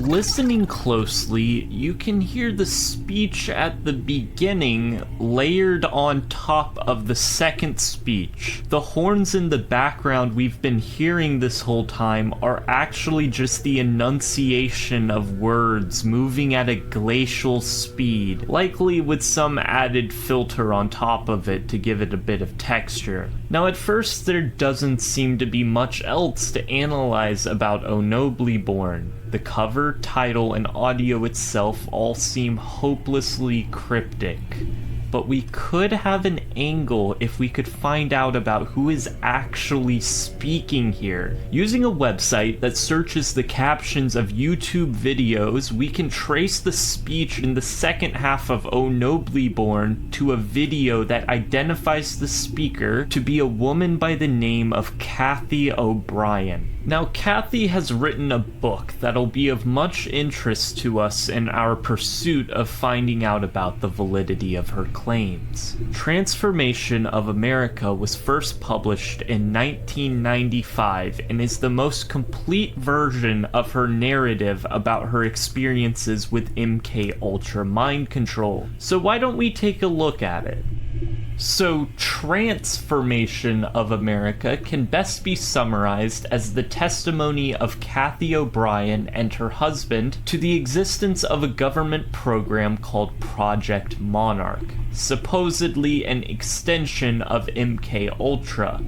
Listening closely, you can hear the speech at the beginning layered on top of the second speech. The horns in the background we've been hearing this whole time are actually just the enunciation of words moving at a glacial speed, likely with some added filter on top of it to give it a bit of texture. Now at first there doesn't seem to be much else to analyze about O Nobly Born. The cover, title, and audio itself all seem hopelessly cryptic. But we could have an angle if we could find out about who is actually speaking here. Using a website that searches the captions of YouTube videos, we can trace the speech in the second half of O Nobly Born to a video that identifies the speaker to be a woman by the name of Kathy O'Brien. Now, Kathy has written a book that'll be of much interest to us in our pursuit of finding out about the validity of her claims. Transformation of America was first published in 1995 and is the most complete version of her narrative about her experiences with MK Ultra mind control. So why don't we take a look at it? So, Transformation of America can best be summarized as the testimony of Kathy O'Brien and her husband to the existence of a government program called Project Monarch, supposedly an extension of MK Ultra.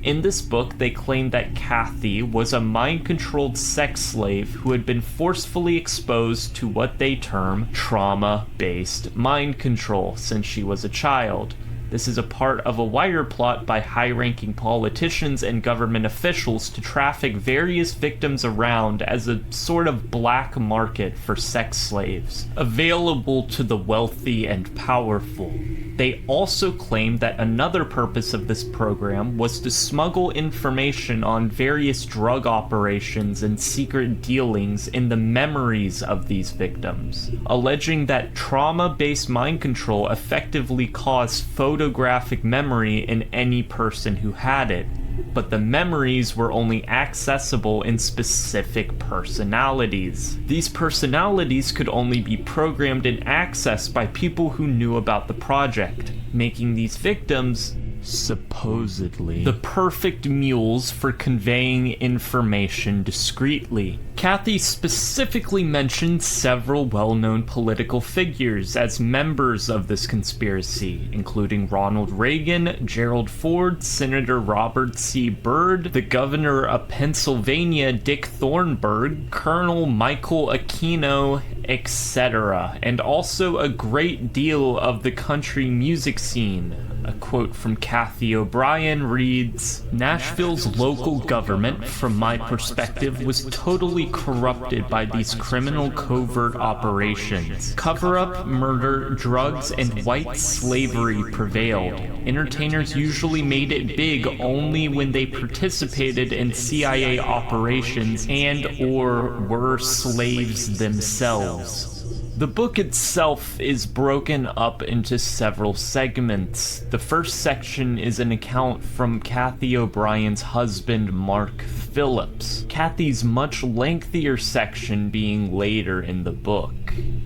In this book, they claim that Kathy was a mind-controlled sex slave who had been forcefully exposed to what they term trauma-based mind control since she was a child. This is a part of a wire plot by high-ranking politicians and government officials to traffic various victims around as a sort of black market for sex slaves, available to the wealthy and powerful. They also claim that another purpose of this program was to smuggle information on various drug operations and secret dealings in the memories of these victims, alleging that trauma-based mind control effectively caused photographic memory in any person who had it, but the memories were only accessible in specific personalities. These personalities could only be programmed and accessed by people who knew about the project, making these victims, supposedly, the perfect mules for conveying information discreetly. Kathy specifically mentioned several well-known political figures as members of this conspiracy, including Ronald Reagan, Gerald Ford, Senator Robert C. Byrd, the governor of Pennsylvania, Dick Thornburgh, Colonel Michael Aquino, etc., and also a great deal of the country music scene. A quote from Kathy O'Brien reads, "Nashville's local government, from my perspective, was totally corrupted by these criminal covert operations. Cover-up, murder, drugs, and white slavery prevailed. Entertainers usually made it big only when they participated in CIA operations and or were slaves themselves. The book itself is broken up into several segments. The first section is an account from Kathy O'Brien's husband, Mark Phillips. Kathy's much lengthier section being later in the book.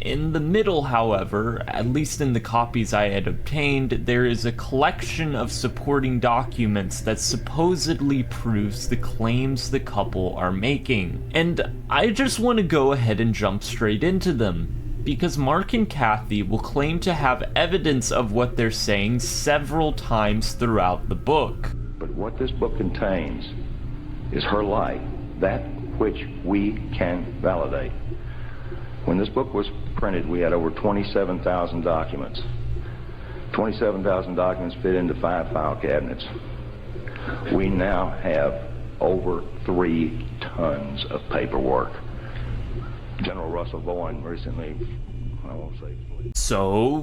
In the middle, however, at least in the copies I had obtained, there is a collection of supporting documents that supposedly proves the claims the couple are making. And I just want to go ahead and jump straight into them, because Mark and Kathy will claim to have evidence of what they're saying several times throughout the book. But what this book contains is her life, that which we can validate. When this book was printed, we had over 27,000 documents. 27,000 documents fit into 5 file cabinets. We now have over 3 tons of paperwork. General Russell Bowen recently, I won't say. So,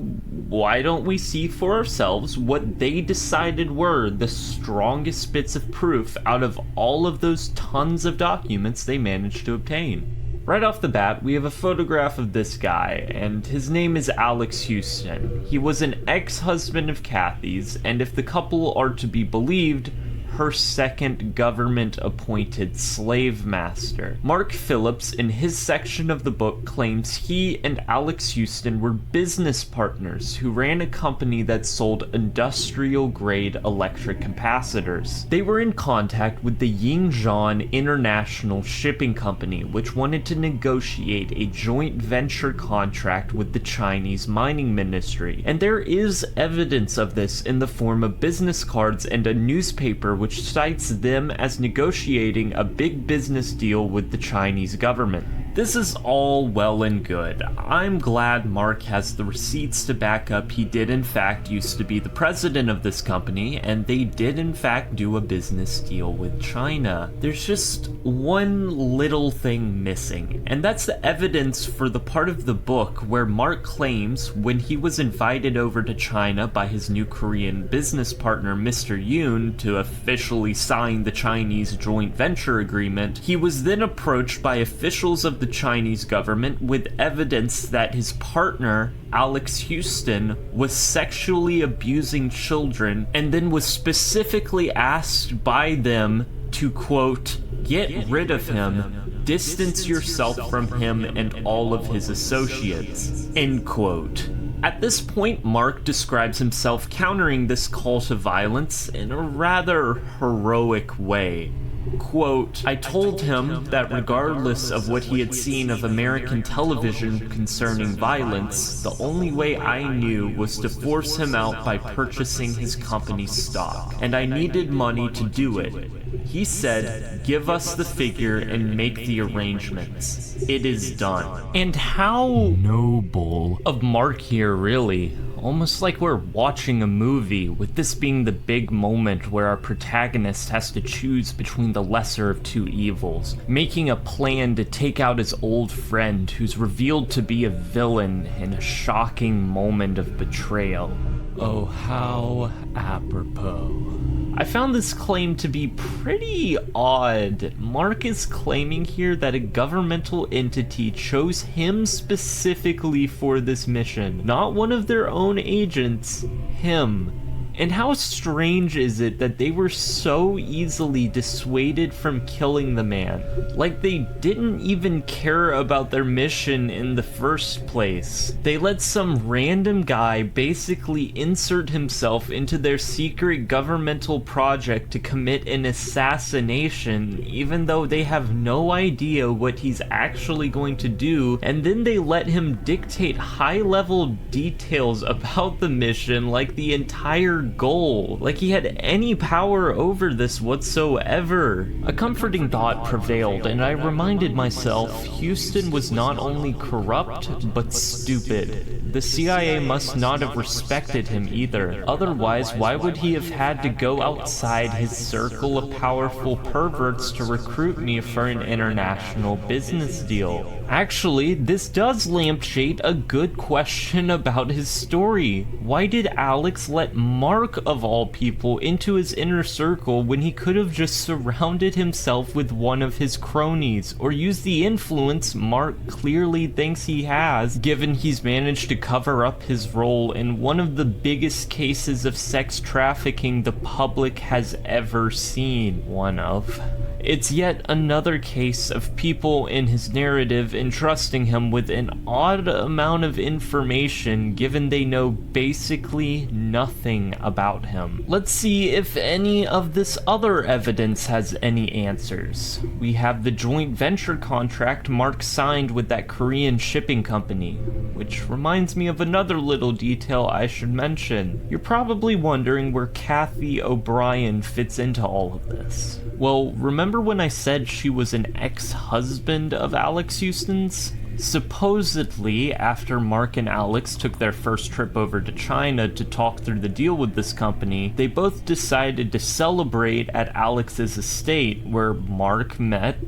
why don't we see for ourselves what they decided were the strongest bits of proof out of all of those tons of documents they managed to obtain? Right off the bat, we have a photograph of this guy, and his name is Alex Houston. He was an ex-husband of Kathy's, and if the couple are to be believed, her second government-appointed slave master. Mark Phillips, in his section of the book, claims he and Alex Houston were business partners who ran a company that sold industrial-grade electric capacitors. They were in contact with the Yingzhan International Shipping Company, which wanted to negotiate a joint venture contract with the Chinese mining ministry. And there is evidence of this in the form of business cards and a newspaper which cites them as negotiating a big business deal with the Chinese government. This is all well and good. I'm glad Mark has the receipts to back up he did in fact used to be the president of this company, and they did in fact do a business deal with China. There's just one little thing missing, and that's the evidence for the part of the book where Mark claims when he was invited over to China by his new Korean business partner Mr. Yoon to officially sign the Chinese joint venture agreement, he was then approached by officials of the Chinese government with evidence that his partner, Alex Houston, was sexually abusing children, and then was specifically asked by them to, quote, get rid of him, distance yourself from him and all of his associates, end quote. At this point, Mark describes himself countering this call to violence in a rather heroic way. Quote, I told him that regardless of what he had seen of American television concerning violence, the only way I knew was to force him out by purchasing his company's stock, and I needed money to do it. He said, give us the figure and make the arrangements. It is done. And how noble of Mark here, really. Almost like we're watching a movie, with this being the big moment where our protagonist has to choose between the lesser of two evils, making a plan to take out his old friend who's revealed to be a villain in a shocking moment of betrayal. Oh, how apropos. I found this claim to be pretty odd. Mark is claiming here that a governmental entity chose him specifically for this mission, not one of their own agents, him. And how strange is it that they were so easily dissuaded from killing the man? Like they didn't even care about their mission in the first place. They let some random guy basically insert himself into their secret governmental project to commit an assassination, even though they have no idea what he's actually going to do, and then they let him dictate high-level details about the mission like the entire goal, like he had any power over this whatsoever. A comforting thought prevailed, and I reminded myself Houston was not only corrupt, but stupid. The CIA must not have respected him either. Otherwise, why would he have had to go outside his circle of powerful perverts to recruit me for an international business deal? Actually, this does lampshade a good question about his story. Why did Alex let Mark Mark, of all people, into his inner circle when he could have just surrounded himself with one of his cronies, or used the influence Mark clearly thinks he has, given he's managed to cover up his role in one of the biggest cases of sex trafficking the public has ever seen one of. It's yet another case of people in his narrative entrusting him with an odd amount of information given they know basically nothing about him. Let's see if any of this other evidence has any answers. We have the joint venture contract Mark signed with that Korean shipping company, which reminds me of another little detail I should mention. You're probably wondering where Kathy O'Brien fits into all of this. Well, remember when I said she was an ex-husband of Alex Houston's? Supposedly, after Mark and Alex took their first trip over to China to talk through the deal with this company, they both decided to celebrate at Alex's estate, where Mark met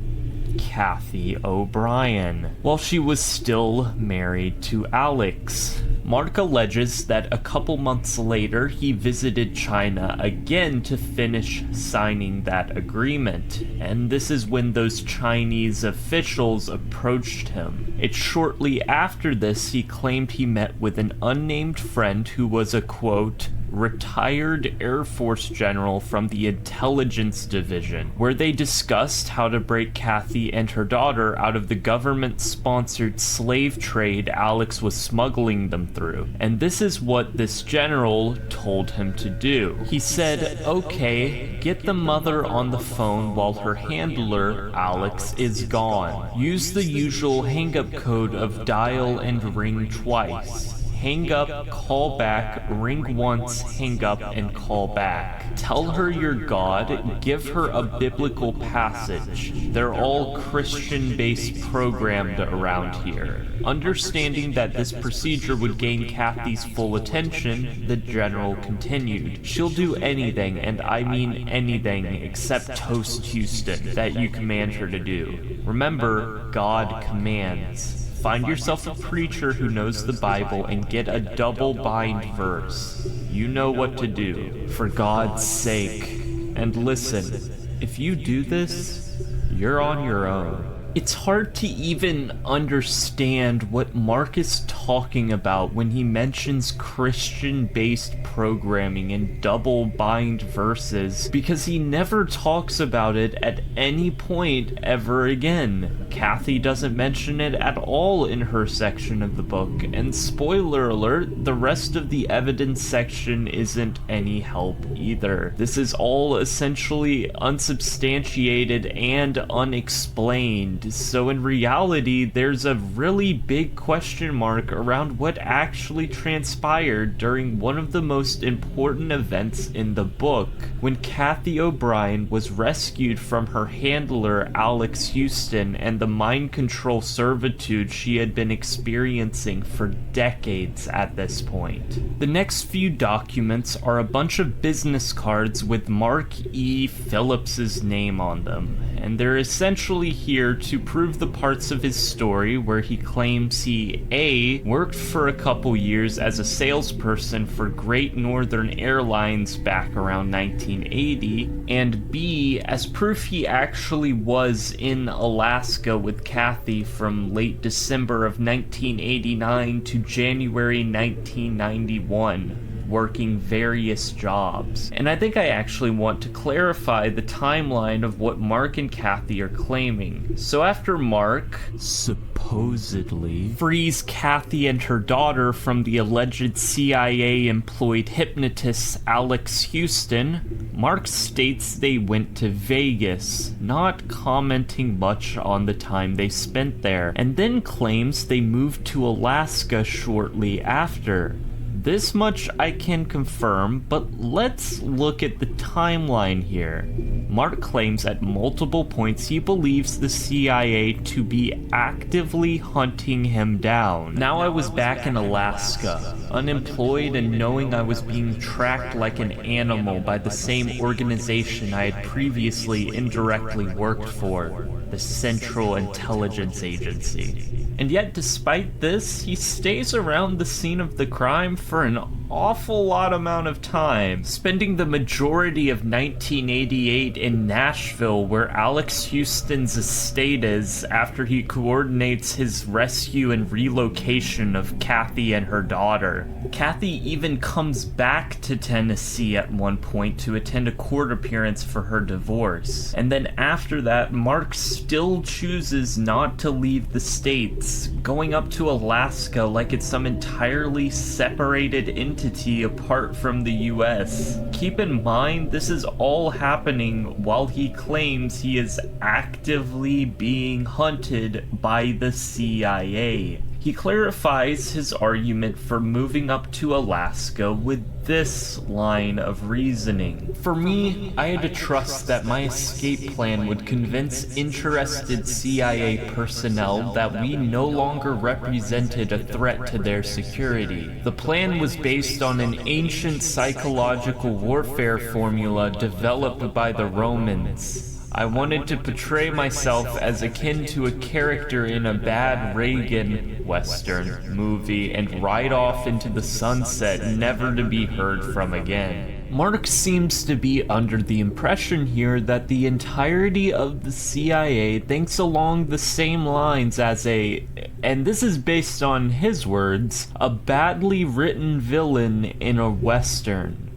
Kathy O'Brien, while she was still married to Alex. Mark alleges that a couple months later he visited China again to finish signing that agreement, and this is when those Chinese officials approached him. It's shortly after this he claimed he met with an unnamed friend who was a, quote, retired Air Force general from the Intelligence Division, where they discussed how to break Kathy and her daughter out of the government-sponsored slave trade Alex was smuggling them through. And this is what this general told him to do. He said, okay, get the mother on the phone while her handler, Alex, is gone. Use the usual hang-up code of dial and ring twice. Hang up, call back, ring once, hang up, and call back. Tell her you're God, give her a biblical passage. They're all Christian-based programmed around here. Understanding that this procedure would gain Kathy's full attention, the general continued. She'll do anything, and I mean anything, except toast Houston, that you command her to do. Remember, God commands. Find yourself a preacher who knows the Bible and get a double-bind verse. You know what to do, for God's sake. And listen, if you do this, you're on your own. It's hard to even understand what Mark is talking about when he mentions Christian-based programming and double-bind verses, because he never talks about it at any point ever again. Kathy doesn't mention it at all in her section of the book, and spoiler alert, the rest of the evidence section isn't any help either. This is all essentially unsubstantiated and unexplained. So in reality, there's a really big question mark around what actually transpired during one of the most important events in the book, when Kathy O'Brien was rescued from her handler Alex Houston and the mind control servitude she had been experiencing for decades at this point. The next few documents are a bunch of business cards with Mark E. Phillips's name on them, and they're essentially here to prove the parts of his story where he claims he A. worked for a couple years as a salesperson for Great Northern Airlines back around 1980, and B. as proof he actually was in Alaska with Kathy from late December of 1989 to January 1991. Working various jobs. And I think I actually want to clarify the timeline of what Mark and Kathy are claiming. So after Mark, supposedly, frees Kathy and her daughter from the alleged CIA-employed hypnotist Alex Houston, Mark states they went to Vegas, not commenting much on the time they spent there, and then claims they moved to Alaska shortly after. This much I can confirm, but let's look at the timeline here. Mark claims at multiple points he believes the CIA to be actively hunting him down. Now I was back in Alaska, unemployed and knowing I was being tracked like an animal by the same organization I had previously indirectly worked for. the Central Intelligence Agency. And yet, despite this, he stays around the scene of the crime for an awful lot amount of time, spending the majority of 1988 in Nashville, where Alex Houston's estate is, after he coordinates his rescue and relocation of Kathy and her daughter. Kathy even comes back to Tennessee at one point to attend a court appearance for her divorce. And then after that, Mark still chooses not to leave the States, going up to Alaska like it's some entirely separated entity apart from the US. Keep in mind, this is all happening while he claims he is actively being hunted by the CIA. He clarifies his argument for moving up to Alaska with this line of reasoning. For me, I had to trust that my escape plan would convince interested CIA personnel that we no longer represented a threat to their security. The plan was based on an ancient psychological warfare formula developed by the Romans. I wanted to portray myself as akin to a character in a bad Reagan Western movie and ride off into the sunset, never to be heard from again. Mark seems to be under the impression here that the entirety of the CIA thinks along the same lines as and this is based on his words, a badly written villain in a Western.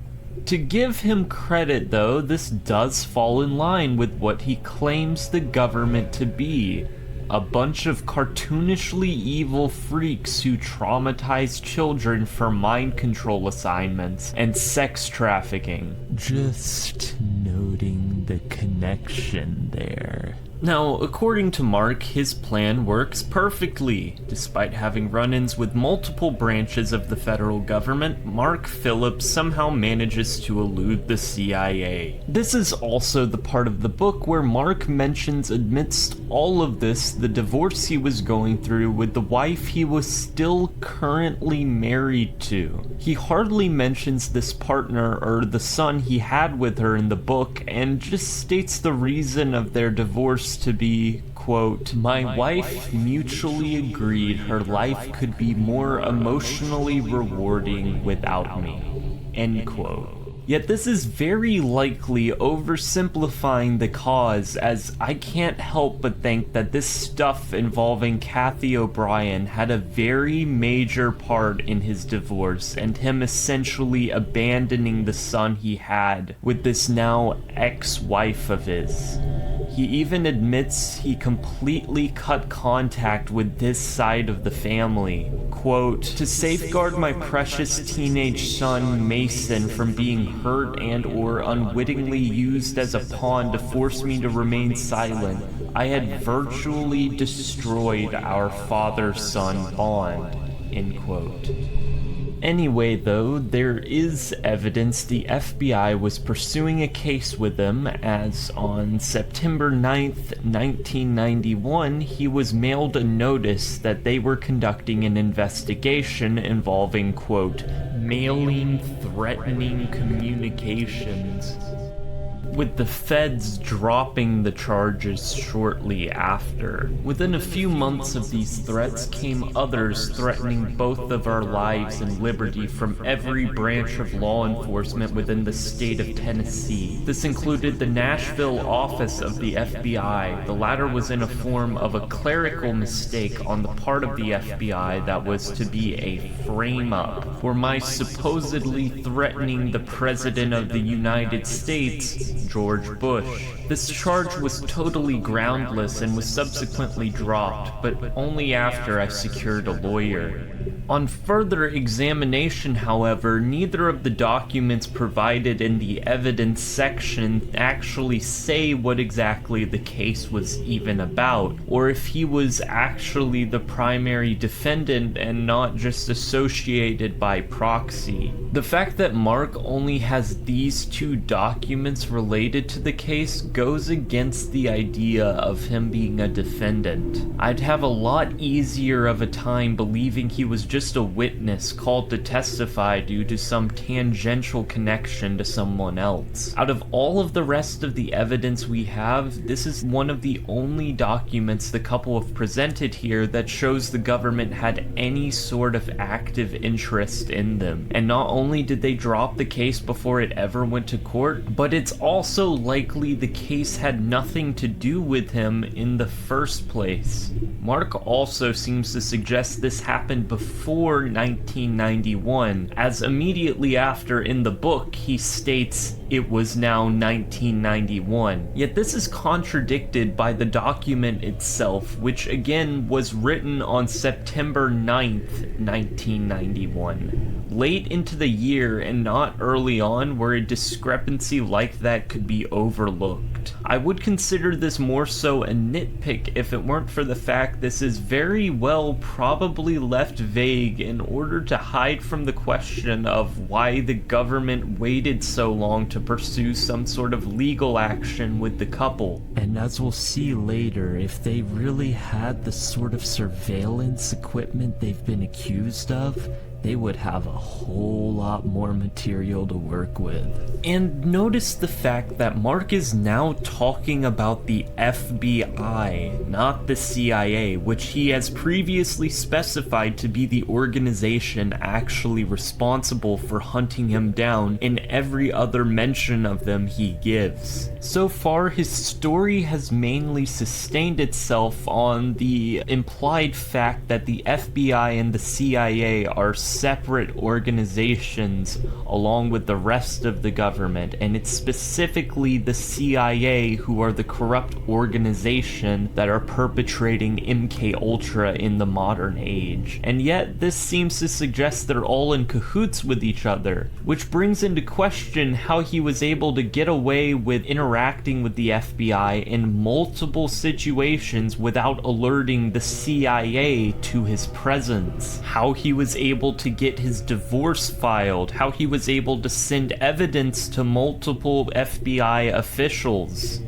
To give him credit, though, this does fall in line with what he claims the government to be. A bunch of cartoonishly evil freaks who traumatize children for mind control assignments and sex trafficking. Just noting the connection there. Now, according to Mark, his plan works perfectly. Despite having run-ins with multiple branches of the federal government, Mark Phillips somehow manages to elude the CIA. This is also the part of the book where Mark mentions amidst all of this the divorce he was going through with the wife he was still currently married to. He hardly mentions this partner or the son he had with her in the book, and just states the reason of their divorce to be, quote, "My wife mutually agreed her life could be more emotionally rewarding without me," end quote. Yet this is very likely oversimplifying the cause, as I can't help but think that this stuff involving Kathy O'Brien had a very major part in his divorce and him essentially abandoning the son he had with this now ex-wife of his. He even admits he completely cut contact with this side of the family. Quote, "To safeguard my precious teenage son Mason from being hurt and or unwittingly used as a pawn to force me to remain silent, I had virtually destroyed our father-son bond," end quote. Anyway, though, there is evidence the FBI was pursuing a case with him, as on September 9th, 1991, he was mailed a notice that they were conducting an investigation involving, quote, "mailing threatening communications," with the feds dropping the charges shortly after. Within a few months of these threats came others threatening both of our lives and liberty from every branch of law enforcement within the state of Tennessee. This included the Nashville office of the FBI. The latter was in a form of a clerical mistake on the part of the FBI that was to be a frame-up for my supposedly threatening the President of the United States, George Bush. This charge was totally groundless and was subsequently dropped, but only after I secured a lawyer. On further examination, however, neither of the documents provided in the evidence section actually say what exactly the case was even about, or if he was actually the primary defendant and not just associated by proxy. The fact that Mark only has these two documents related to the case goes against the idea of him being a defendant. I'd have a lot easier of a time believing he was just just a witness called to testify due to some tangential connection to someone else. Out of all of the rest of the evidence we have, this is one of the only documents the couple have presented here that shows the government had any sort of active interest in them. And not only did they drop the case before it ever went to court, but it's also likely the case had nothing to do with him in the first place. Mark also seems to suggest this happened before 1991, as immediately after in the book he states it was now 1991. Yet this is contradicted by the document itself, which again was written on September 9th, 1991. Late into the year and not early on, where a discrepancy like that could be overlooked. I would consider this more so a nitpick if it weren't for the fact this is very well probably left vague in order to hide from the question of why the government waited so long to pursue some sort of legal action with the couple. And as we'll see later, if they really had the sort of surveillance equipment they've been accused of, they would have a whole lot more material to work with. And notice the fact that Mark is now talking about the FBI, not the CIA, which he has previously specified to be the organization actually responsible for hunting him down in every other mention of them he gives. So far, his story has mainly sustained itself on the implied fact that the FBI and the CIA are separate organizations along with the rest of the government, and it's specifically the CIA who are the corrupt organization that are perpetrating MK Ultra in the modern age. And yet this seems to suggest they're all in cahoots with each other, which brings into question how he was able to get away with interacting with the FBI in multiple situations without alerting the CIA to his presence, how he was able to get his divorce filed, how he was able to send evidence to multiple FBI officials.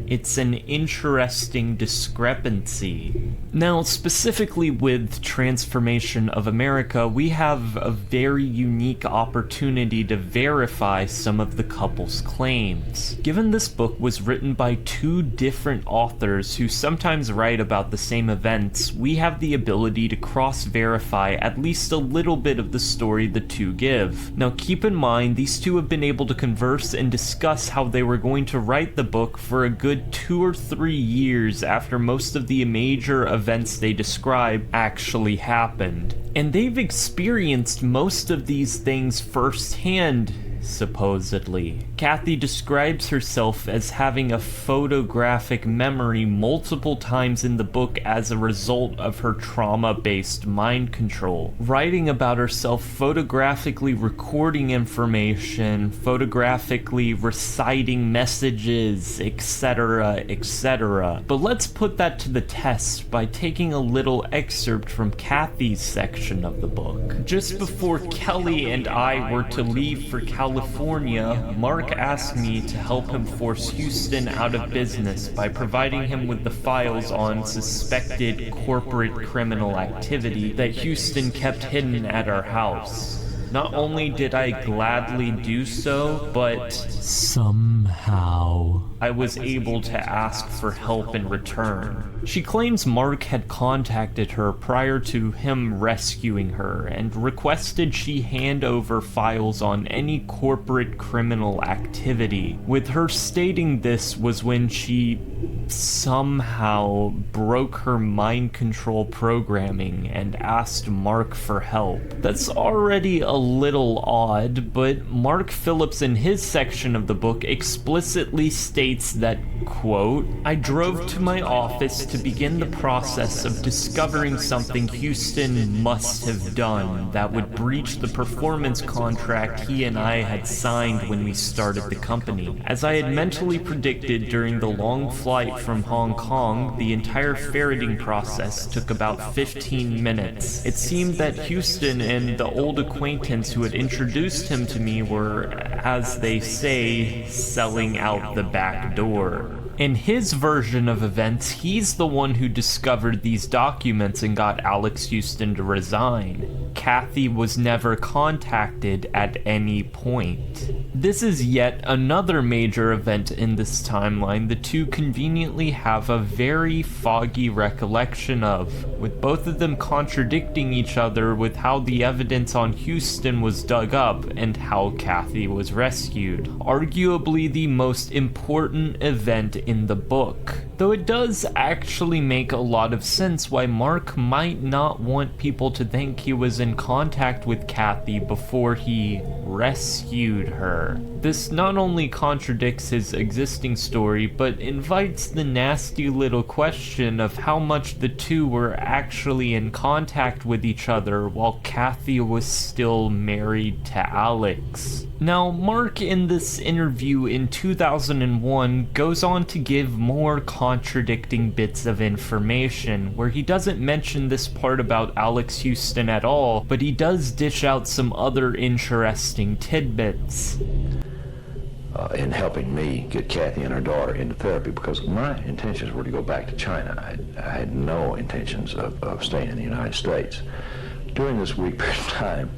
It's an interesting discrepancy. Now, specifically with Transformation of America, we have a very unique opportunity to verify some of the couple's claims. Given this book was written by two different authors who sometimes write about the same events, we have the ability to cross-verify at least a little bit of the story the two give. Now, keep in mind, these two have been able to converse and discuss how they were going to write the book for a good 2 or 3 years after most of the major events they describe actually happened. And they've experienced most of these things firsthand, supposedly. Kathy describes herself as having a photographic memory multiple times in the book as a result of her trauma-based mind control, writing about herself photographically recording information, photographically reciting messages, etc., etc. But let's put that to the test by taking a little excerpt from Kathy's section of the book. Just before Kelly and I were to leave for California, Mark asked me to help him force Houston out of business by providing him with the files on suspected corporate criminal activity that Houston kept hidden at our house. Not only did I gladly do so, but somehow I was able to ask for help in return. She claims Mark had contacted her prior to him rescuing her and requested she hand over files on any corporate criminal activity, with her stating this was when she somehow broke her mind control programming and asked Mark for help. That's already a little odd, but Mark Phillips in his section of the book explicitly states that, quote, "I drove to my office to begin the process of discovering something Houston must have done that would breach the performance contract he and I had signed when we started the company. As I had mentally predicted during the long flight from Hong Kong, the entire ferreting process took about 15 minutes. It seemed that Houston and the old acquaintance who had introduced him to me were, as they say, selling out the back door." In his version of events, he's the one who discovered these documents and got Alex Houston to resign. Kathy was never contacted at any point. This is yet another major event in this timeline the two conveniently have a very foggy recollection of, with both of them contradicting each other with how the evidence on Houston was dug up and how Kathy was rescued. Arguably the most important event in the book. Though it does actually make a lot of sense why Mark might not want people to think he was in contact with Kathy before he rescued her. This not only contradicts his existing story, but invites the nasty little question of how much the two were actually in contact with each other while Kathy was still married to Alex. Now, Mark in this interview in 2001 goes on to give more contradicting bits of information, where he doesn't mention this part about Alex Houston at all, but he does dish out some other interesting tidbits. In helping me get Kathy and her daughter into therapy, because my intentions were to go back to China. I had no intentions of staying in the United States. During this week period of time,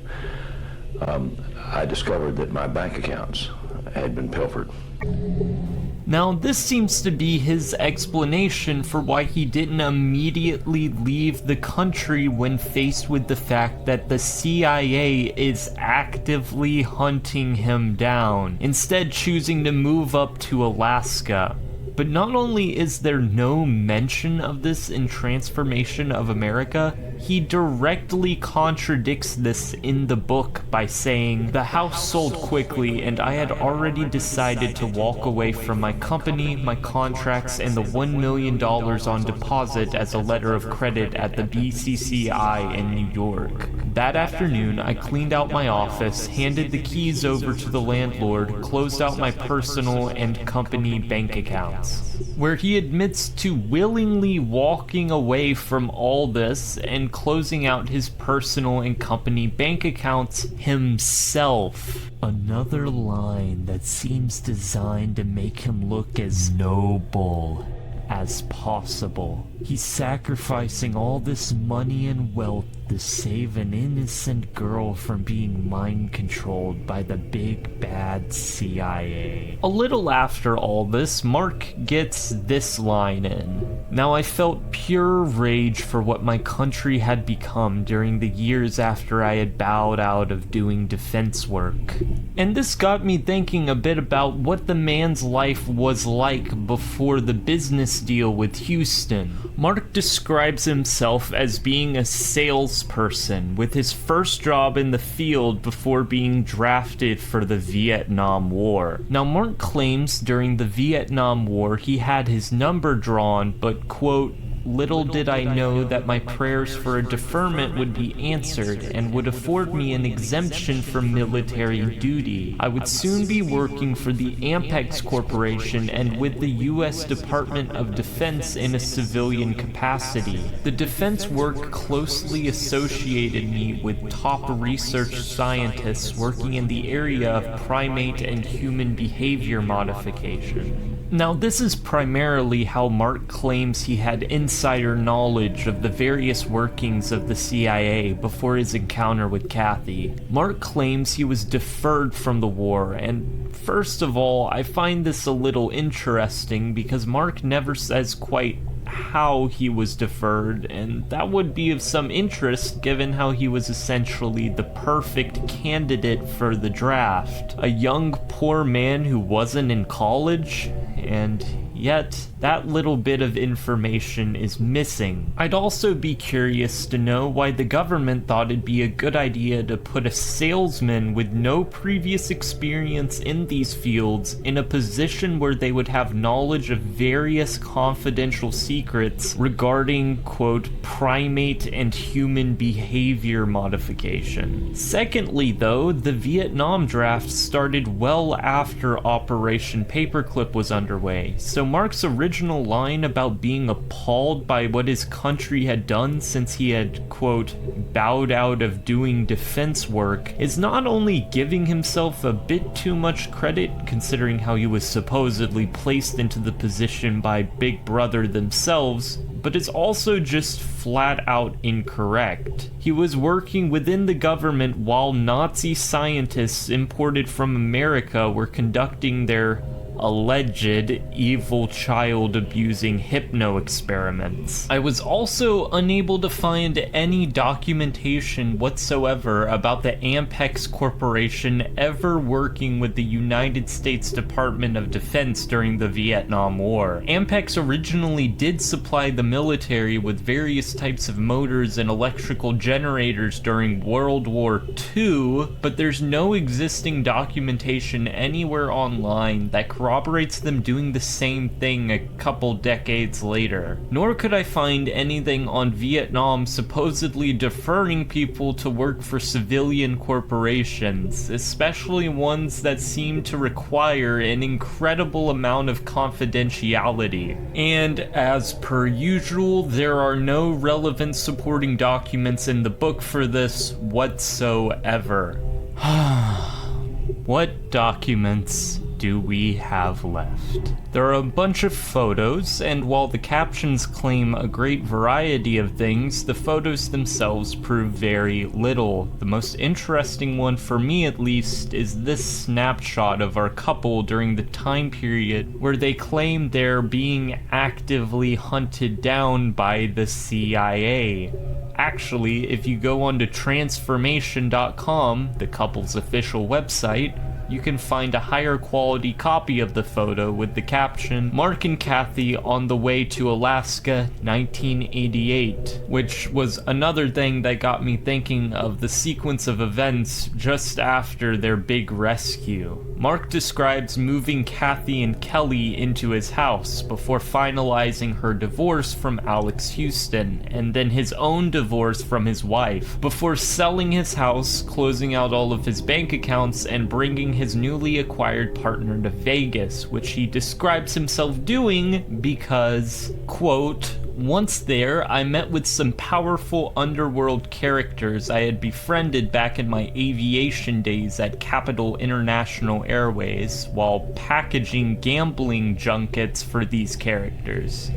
I discovered that my bank accounts had been pilfered. Now, this seems to be his explanation for why he didn't immediately leave the country when faced with the fact that the CIA is actively hunting him down, instead choosing to move up to Alaska. But not only is there no mention of this in Transformation of America, he directly contradicts this in the book by saying, "The house sold quickly and I had already decided to walk away from my company, my contracts, and the $1 million on deposit as a letter of credit at the BCCI in New York. That afternoon, I cleaned out my office, handed the keys over to the landlord, closed out my personal and company bank accounts." Where he admits to willingly walking away from all this and closing out his personal and company bank accounts himself. Another line that seems designed to make him look as noble as possible. He's sacrificing all this money and wealth to save an innocent girl from being mind-controlled by the big bad CIA. A little after all this, Mark gets this line in. "Now I felt pure rage for what my country had become during the years after I had bowed out of doing defense work." And this got me thinking a bit about what the man's life was like before the business deal with Houston. Mark describes himself as being a salesperson, with his first job in the field before being drafted for the Vietnam War. Now, Mark claims during the Vietnam War he had his number drawn, but, quote, "Little did I know that my prayers for a deferment would be answered and would afford me an exemption from military duty. I would soon be working for the Ampex Corporation and with the U.S. Department of Defense in a civilian capacity. The defense work closely associated me with top research scientists working in the area of primate and human behavior modification." Now, this is primarily how Mark claims he had insider knowledge of the various workings of the CIA before his encounter with Kathy. Mark claims he was deferred from the war, and first of all, I find this a little interesting because Mark never says quite how he was deferred, and that would be of some interest given how he was essentially the perfect candidate for the draft. A young, poor man who wasn't in college, and yet that little bit of information is missing. I'd also be curious to know why the government thought it'd be a good idea to put a salesman with no previous experience in these fields in a position where they would have knowledge of various confidential secrets regarding, quote, primate and human behavior modification. Secondly, though, the Vietnam draft started well after Operation Paperclip was underway, so Mark's original line about being appalled by what his country had done since he had, quote, bowed out of doing defense work is not only giving himself a bit too much credit considering how he was supposedly placed into the position by Big Brother themselves, but it's also just flat out incorrect. He was working within the government while Nazi scientists imported from America were conducting their alleged evil child abusing hypno experiments. I was also unable to find any documentation whatsoever about the Ampex Corporation ever working with the United States Department of Defense during the Vietnam War. Ampex originally did supply the military with various types of motors and electrical generators during World War II, but there's no existing documentation anywhere online that corroborates them doing the same thing a couple decades later. Nor could I find anything on Vietnam supposedly deferring people to work for civilian corporations, especially ones that seem to require an incredible amount of confidentiality. And as per usual, there are no relevant supporting documents in the book for this whatsoever. What documents do we have left? There are a bunch of photos, and while the captions claim a great variety of things, the photos themselves prove very little. The most interesting one, for me at least, is this snapshot of our couple during the time period where they claim they're being actively hunted down by the CIA. Actually, if you go onto transformation.com, the couple's official website, you can find a higher quality copy of the photo with the caption, "Mark and Kathy on the way to Alaska, 1988, which was another thing that got me thinking of the sequence of events just after their big rescue. Mark describes moving Kathy and Kelly into his house before finalizing her divorce from Alex Houston, and then his own divorce from his wife, before selling his house, closing out all of his bank accounts, and bringing his newly acquired partner to Vegas, which he describes himself doing because, quote, once there, I met with some powerful underworld characters I had befriended back in my aviation days at Capital International Airways while packaging gambling junkets for these characters.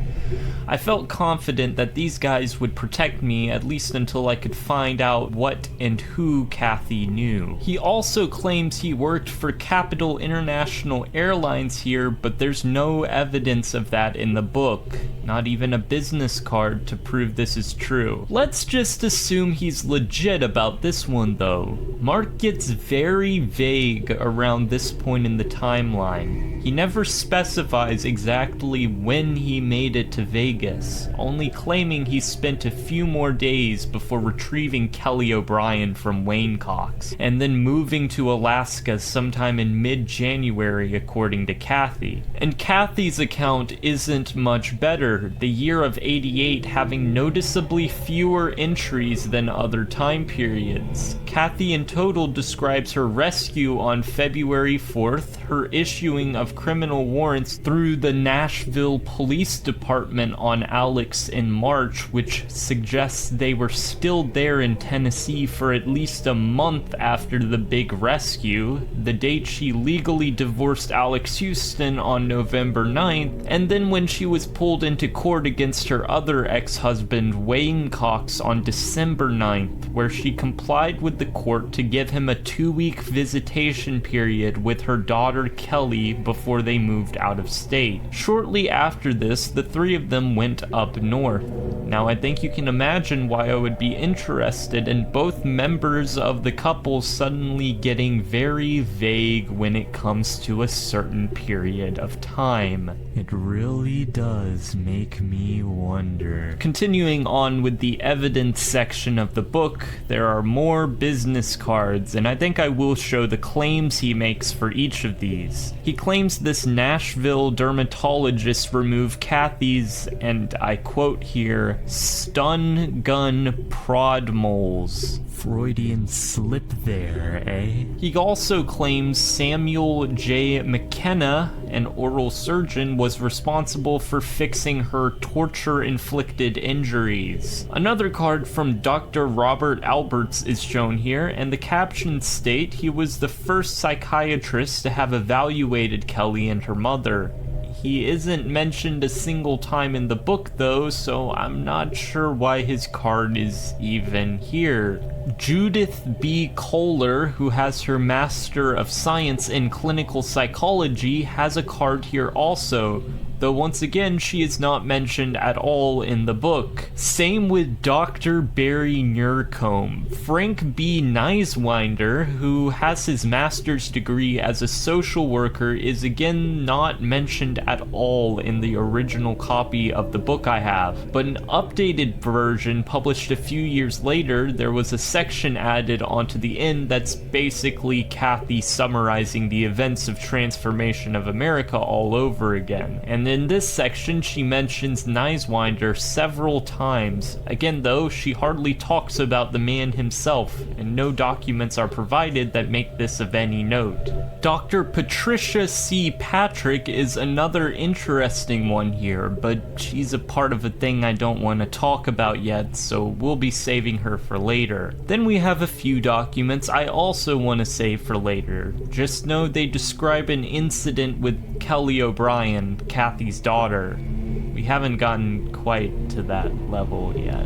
I felt confident that these guys would protect me at least until I could find out what and who Kathy knew. He also claims he worked for Capital International Airlines here, but there's no evidence of that in the book, not even a business card to prove this is true. Let's just assume he's legit about this one though. Mark gets very vague around this point in the timeline. He never specifies exactly when he made it to Vegas, only claiming he spent a few more days before retrieving Kelly O'Brien from Wayne Cox, and then moving to Alaska sometime in mid-January according to Kathy. And Kathy's account isn't much better, the year of 88 having noticeably fewer entries than other time periods. Kathy in total describes her rescue on February 4th, her issuing of criminal warrants through the Nashville Police Department on Alex in March, which suggests they were still there in Tennessee for at least a month after the big rescue, the date she legally divorced Alex Houston on November 9th, and then when she was pulled into court against her other ex-husband Wayne Cox on December 9th, where she complied with the court to give him a 2-week visitation period with her daughter Kelly before they moved out of state. Shortly after this, the three of them went up north. Now I think you can imagine why I would be interested in both members of the couple suddenly getting very vague when it comes to a certain period of time. It really does make me wonder. Continuing on with the evidence section of the book, there are more business cards, and I think I will show the claims he makes for each of these. He claims this Nashville dermatologist removed Kathy's, and I quote here, stun gun prod moles Freudian slip there, eh? He also claims Samuel J. McKenna, an oral surgeon, was responsible for fixing her torture-inflicted injuries. Another card from Dr. Robert Alberts is shown here, and the captions state he was the first psychiatrist to have evaluated Kelly and her mother. He isn't mentioned a single time in the book though, so I'm not sure why his card is even here. Judith B. Kohler, who has her Master of Science in Clinical Psychology, has a card here also, though once again she is not mentioned at all in the book. Same with Dr. Barry Nurcombe. Frank B. Neiswinder, who has his master's degree as a social worker, is again not mentioned at all in the original copy of the book I have, but an updated version published a few years later, there was a section added onto the end that's basically Kathy summarizing the events of Transformation of America all over again. And in this section, she mentions Neiswinder several times. Again, though, she hardly talks about the man himself, and no documents are provided that make this of any note. Dr. Patricia C. Patrick is another interesting one here, but she's a part of a thing I don't want to talk about yet, so we'll be saving her for later. Then we have a few documents I also want to save for later. Just know they describe an incident with Kelly O'Brien, Kathy's daughter. We haven't gotten quite to that level yet.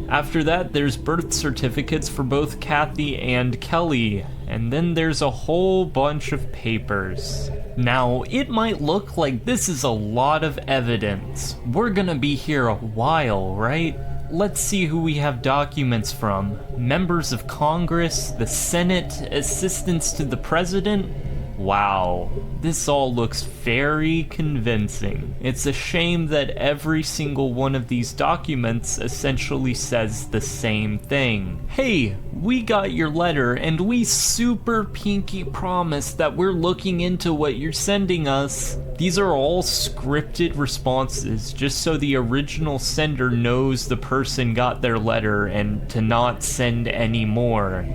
After that, there's birth certificates for both Kathy and Kelly, and then there's a whole bunch of papers. Now, it might look like this is a lot of evidence. We're gonna be here a while, right? Let's see who we have documents from. Members of Congress, the Senate, assistants to the president. Wow, this all looks very convincing. It's a shame that every single one of these documents essentially says the same thing. Hey, we got your letter and we super pinky promise that we're looking into what you're sending us. These are all scripted responses just so the original sender knows the person got their letter and to not send any more.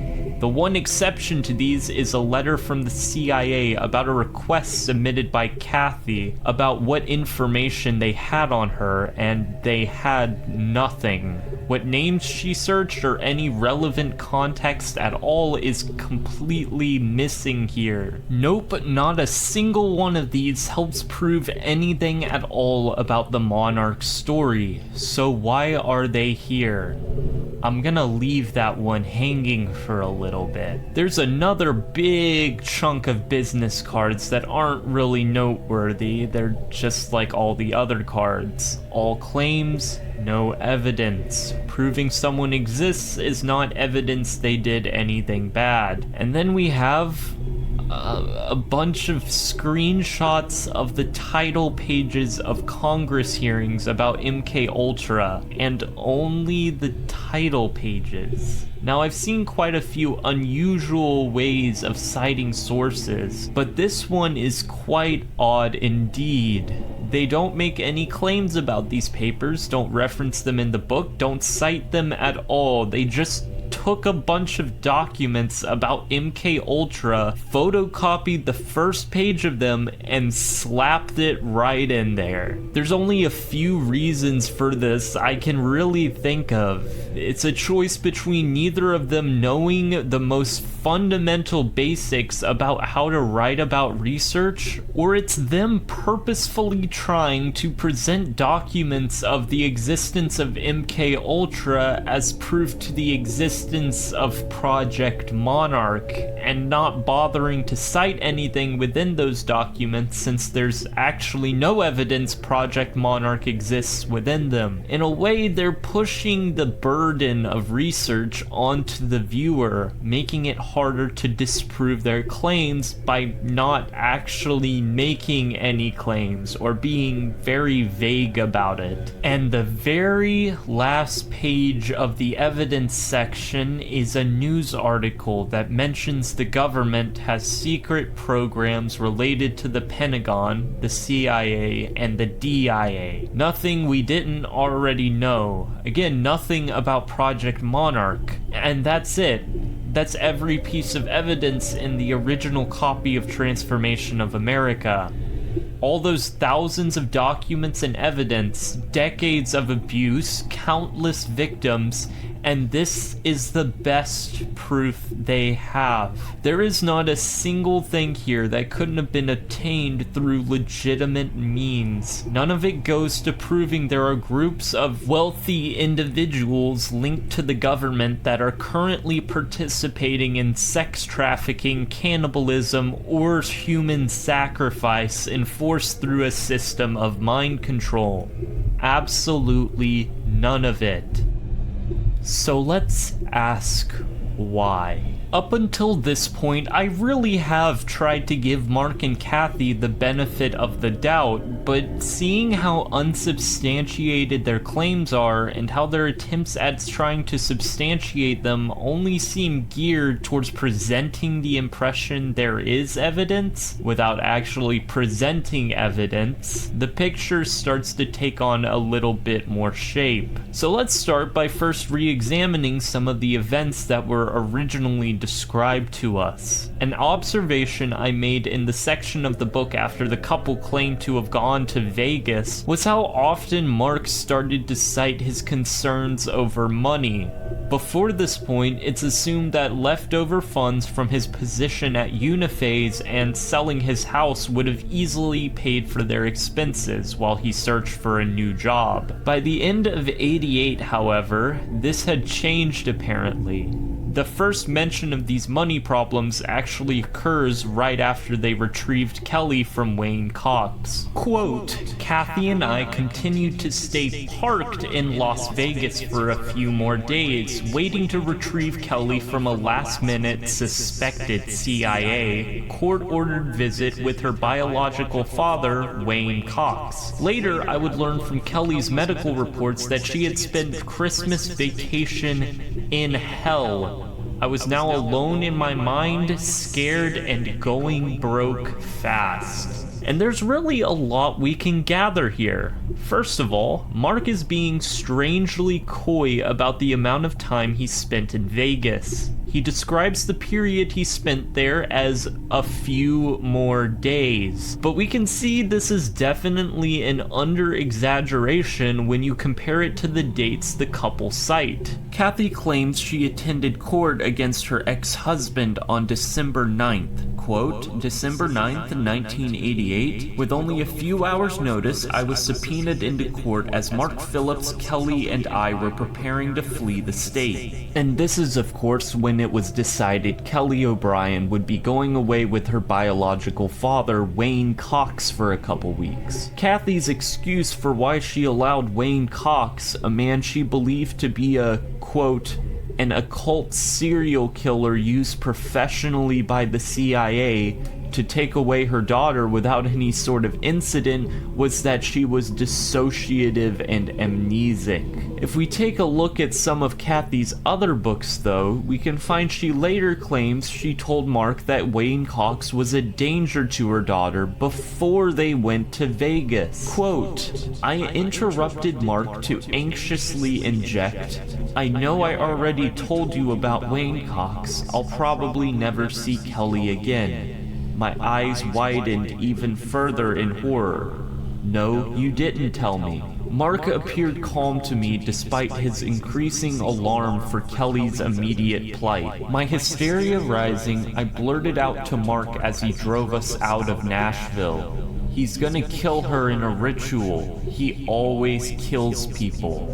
The one exception to these is a letter from the CIA about a request submitted by Kathy about what information they had on her, and they had nothing. What names she searched or any relevant context at all is completely missing here. Nope, not a single one of these helps prove anything at all about the Monarch story. So why are they here? I'm gonna leave that one hanging for a little bit. There's another big chunk of business cards that aren't really noteworthy. They're just like all the other cards. All claims, no evidence. Proving someone exists is not evidence they did anything bad. And then we have a bunch of screenshots of the title pages of Congress hearings about MK Ultra, and only the title pages. Now, I've seen quite a few unusual ways of citing sources, but this one is quite odd indeed. They don't make any claims about these papers, don't reference them in the book, don't cite them at all. They just took a bunch of documents about MK Ultra, photocopied the first page of them, and slapped it right in there. There's only a few reasons for this I can really think of. It's a choice between neither of them knowing the most fundamental basics about how to write about research, or it's them purposefully trying to present documents of the existence of MK Ultra as proof to the existence of Project Monarch, and not bothering to cite anything within those documents since there's actually no evidence Project Monarch exists within them. In a way, they're pushing the burden of research onto the viewer, making it harder to disprove their claims by not actually making any claims or being very vague about it. And the very last page of the evidence section section is a news article that mentions the government has secret programs related to the Pentagon, the CIA, and the DIA. Nothing we didn't already know. Again, nothing about Project Monarch. And that's it. That's every piece of evidence in the original copy of Transformation of America. All those thousands of documents and evidence, decades of abuse, countless victims, and this is the best proof they have. There is not a single thing here that couldn't have been obtained through legitimate means. None of it goes to proving there are groups of wealthy individuals linked to the government that are currently participating in sex trafficking, cannibalism, or human sacrifice enforced through a system of mind control. Absolutely none of it. So let's ask why. Up until this point, I really have tried to give Mark and Kathy the benefit of the doubt, but seeing how unsubstantiated their claims are and how their attempts at trying to substantiate them only seem geared towards presenting the impression there is evidence without actually presenting evidence, the picture starts to take on a little bit more shape. So let's start by first re-examining some of the events that were originally described to us. An observation I made in the section of the book after the couple claimed to have gone to Vegas was how often Mark started to cite his concerns over money. Before this point, it's assumed that leftover funds from his position at Uniphase and selling his house would have easily paid for their expenses while he searched for a new job. By the end of '88, however, this had changed apparently. The first mention of these money problems actually occurs right after they retrieved Kelly from Wayne Cox. Quote, "Kathy and I continued to stay parked in Las Vegas for a few more days, waiting to retrieve Kelly from a last-minute suspected CIA court-ordered visit with her biological father, Wayne Cox. Later, I would learn from Kelly's medical reports that she had spent Christmas vacation in hell. I was now alone in my mind, scared and going broke fast." And there's really a lot we can gather here. First of all, Mark is being strangely coy about the amount of time he spent in Vegas. He describes the period he spent there as a few more days. But we can see this is definitely an under-exaggeration when you compare it to the dates the couple cite. Kathy claims she attended court against her ex-husband on December 9th. Quote, "December 9th, 1988, with only a few hours' notice, I was subpoenaed into court as Mark Phillips, Kelly, and I were preparing to flee the state." And this is, of course, when it was decided Kelly O'Brien would be going away with her biological father, Wayne Cox, for a couple weeks. Kathy's excuse for why she allowed Wayne Cox, a man she believed to be a, quote, "an occult serial killer used professionally by the CIA to take away her daughter without any sort of incident," was that she was dissociative and amnesic. If we take a look at some of Kathy's other books, though, we can find she later claims she told Mark that Wayne Cox was a danger to her daughter before they went to Vegas. Quote, "I interrupted Mark to anxiously inject, 'I know I already told you about Wayne Cox. I'll probably never see Kelly again.' My eyes widened even further in horror. 'No, you didn't tell me.' Mark appeared calm to me despite his increasing alarm for Kelly's immediate plight. My hysteria rising, I blurted out to Mark as he drove us out of Nashville, 'He's gonna kill her in a ritual. He always kills people.'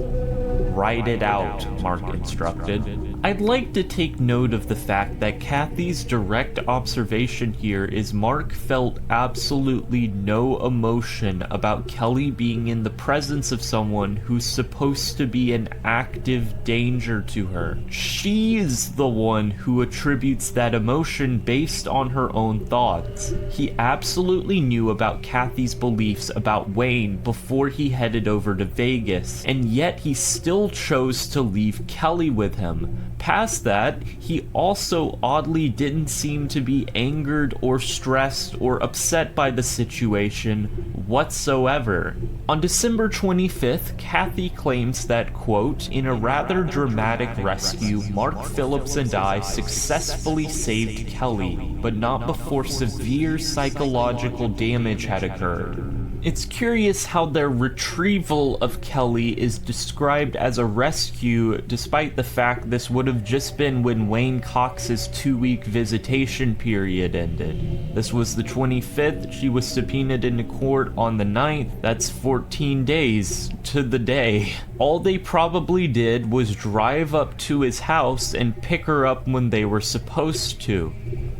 'Write it out,' Mark instructed. I'd like to take note of the fact that Kathy's direct observation here is Mark felt absolutely no emotion about Kelly being in the presence of someone who's supposed to be an active danger to her. She's the one who attributes that emotion based on her own thoughts. He absolutely knew about Kathy's beliefs about Wayne before he headed over to Vegas, and yet he still chose to leave Kelly with him, past that, he also oddly didn't seem to be angered or stressed or upset by the situation whatsoever. On December 25th, Kathy claims that, quote, "In a rather dramatic rescue, Mark Phillips and I successfully saved Kelly, but not before severe psychological damage had occurred." It's curious how their retrieval of Kelly is described as a rescue, despite the fact this would have just been when Wayne Cox's 2-week visitation period ended. This was the 25th, she was subpoenaed into court on the 9th, that's 14 days to the day. All they probably did was drive up to his house and pick her up when they were supposed to.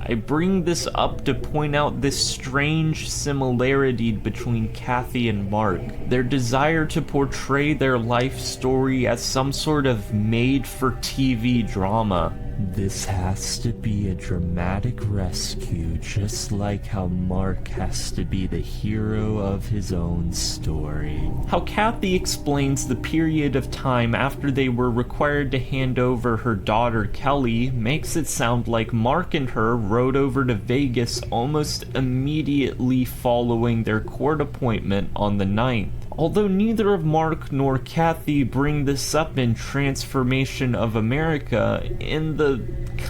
I bring this up to point out this strange similarity between Kathy and Mark. Their desire to portray their life story as some sort of made-for-TV drama. This has to be a dramatic rescue, just like how Mark has to be the hero of his own story. How Kathy explains the period of time after they were required to hand over her daughter Kelly makes it sound like Mark and her rode over to Vegas almost immediately following their court appointment on the 9th. Although neither of Mark nor Kathy bring this up in Transformation of America, in the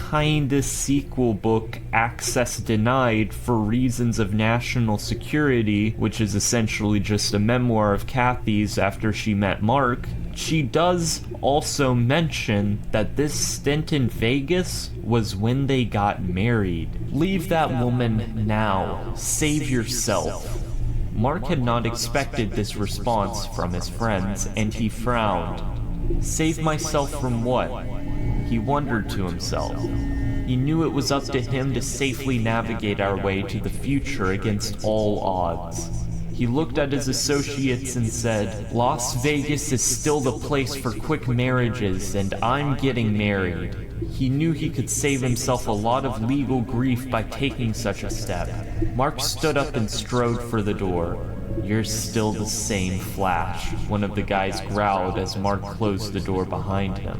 kinda sequel book Access Denied for Reasons of National Security, which is essentially just a memoir of Kathy's after she met Mark, she does also mention that this stint in Vegas was when they got married. Leave that woman now. Save yourself. Mark had not expected this response from his friends, and he frowned. Save myself from what? He wondered to himself. He knew it was up to him to safely navigate our way to the future against all odds. He looked at his associates and said, "Las Vegas is still the place for quick marriages, and I'm getting married." He knew he could save himself a lot of legal grief by taking such a step. Mark stood up and strode for the door. "You're still the same Flash," one of the guys growled as Mark closed the door behind him.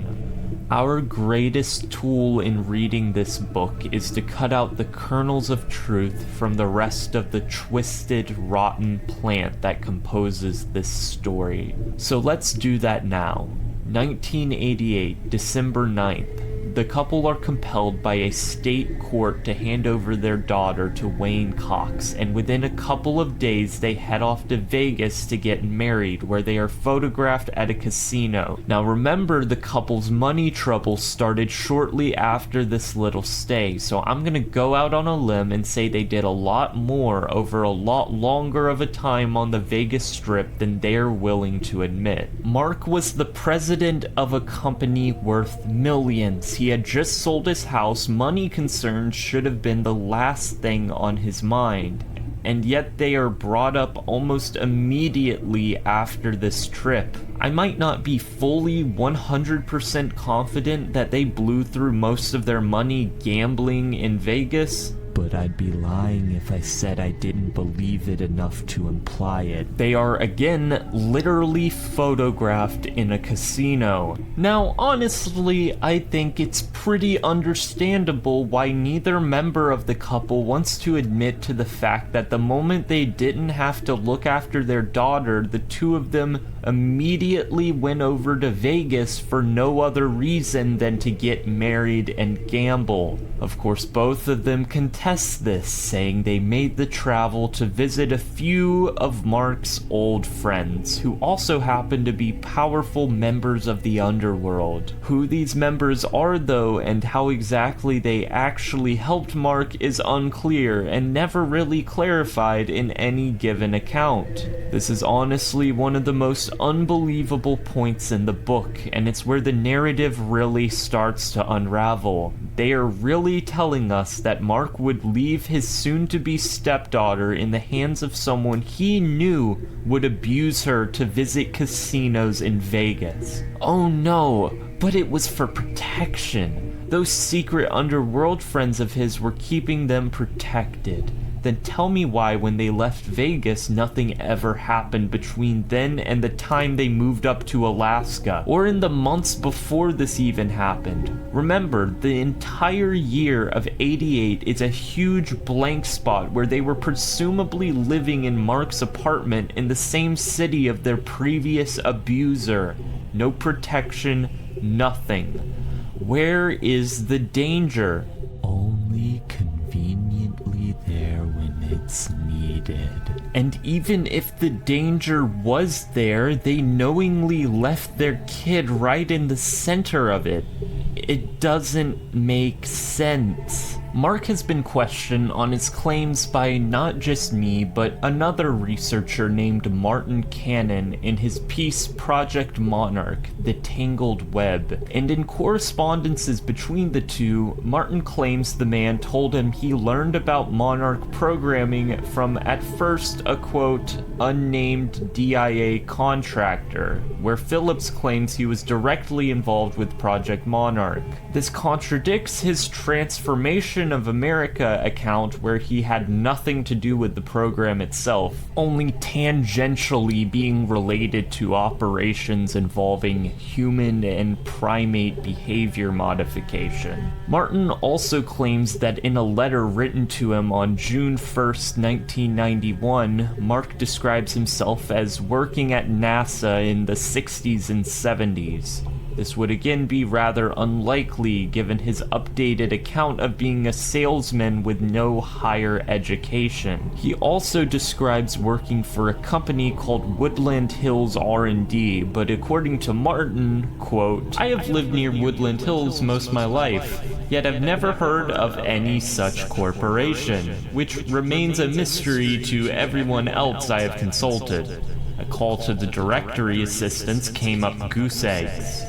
Our greatest tool in reading this book is to cut out the kernels of truth from the rest of the twisted, rotten plant that composes this story. So let's do that now. 1988, December 9th. The couple are compelled by a state court to hand over their daughter to Wayne Cox, and within a couple of days they head off to Vegas to get married, where they are photographed at a casino. Now remember, the couple's money trouble started shortly after this little stay, so I'm gonna go out on a limb and say they did a lot more over a lot longer of a time on the Vegas Strip than they're willing to admit. Mark was the president of a company worth millions. He had just sold his house. Money concerns should have been the last thing on his mind. And yet they are brought up almost immediately after this trip. I might not be fully 100% confident that they blew through most of their money gambling in Vegas, but I'd be lying if I said I didn't believe it enough to imply it. They are again literally photographed in a casino. Now, honestly, I think it's pretty understandable why neither member of the couple wants to admit to the fact that the moment they didn't have to look after their daughter, the two of them immediately went over to Vegas for no other reason than to get married and gamble. Of course, both of them contest this, saying they made the travel to visit a few of Mark's old friends, who also happen to be powerful members of the underworld. Who these members are, though, and how exactly they actually helped Mark is unclear and never really clarified in any given account. This is honestly one of the most unbelievable points in the book, and it's where the narrative really starts to unravel. They are really telling us that Mark would leave his soon-to-be stepdaughter in the hands of someone he knew would abuse her to visit casinos in Vegas. Oh no, but it was for protection. Those secret underworld friends of his were keeping them protected. then tell me why when they left Vegas nothing ever happened between then and the time they moved up to Alaska, or in the months before this even happened. Remember, the entire year of '88 is a huge blank spot where they were presumably living in Mark's apartment in the same city of their previous abuser. No protection, nothing. Where is the danger? Only conveniently there when it's needed. And even if the danger was there, they knowingly left their kid right in the center of it. It doesn't make sense. Mark has been questioned on his claims by not just me, but another researcher named Martin Cannon in his piece Project Monarch, The Tangled Web. And in correspondences between the two, Martin claims the man told him he learned about Monarch programming from, at first, a quote, unnamed DIA contractor, where Phillips claims he was directly involved with Project Monarch. This contradicts his Transformation of America account, where he had nothing to do with the program itself, only tangentially being related to operations involving human and primate behavior modification. Martin also claims that in a letter written to him on June 1st, 1991, Mark describes himself as working at NASA in the 60s and 70s. This would again be rather unlikely given his updated account of being a salesman with no higher education. He also describes working for a company called Woodland Hills R&D, but according to Martin, quote, I have lived near Woodland Hills most of my life, yet I've never heard of any such corporation, which remains a mystery to everyone else I have consulted. A call to the directory assistants came up goose eggs.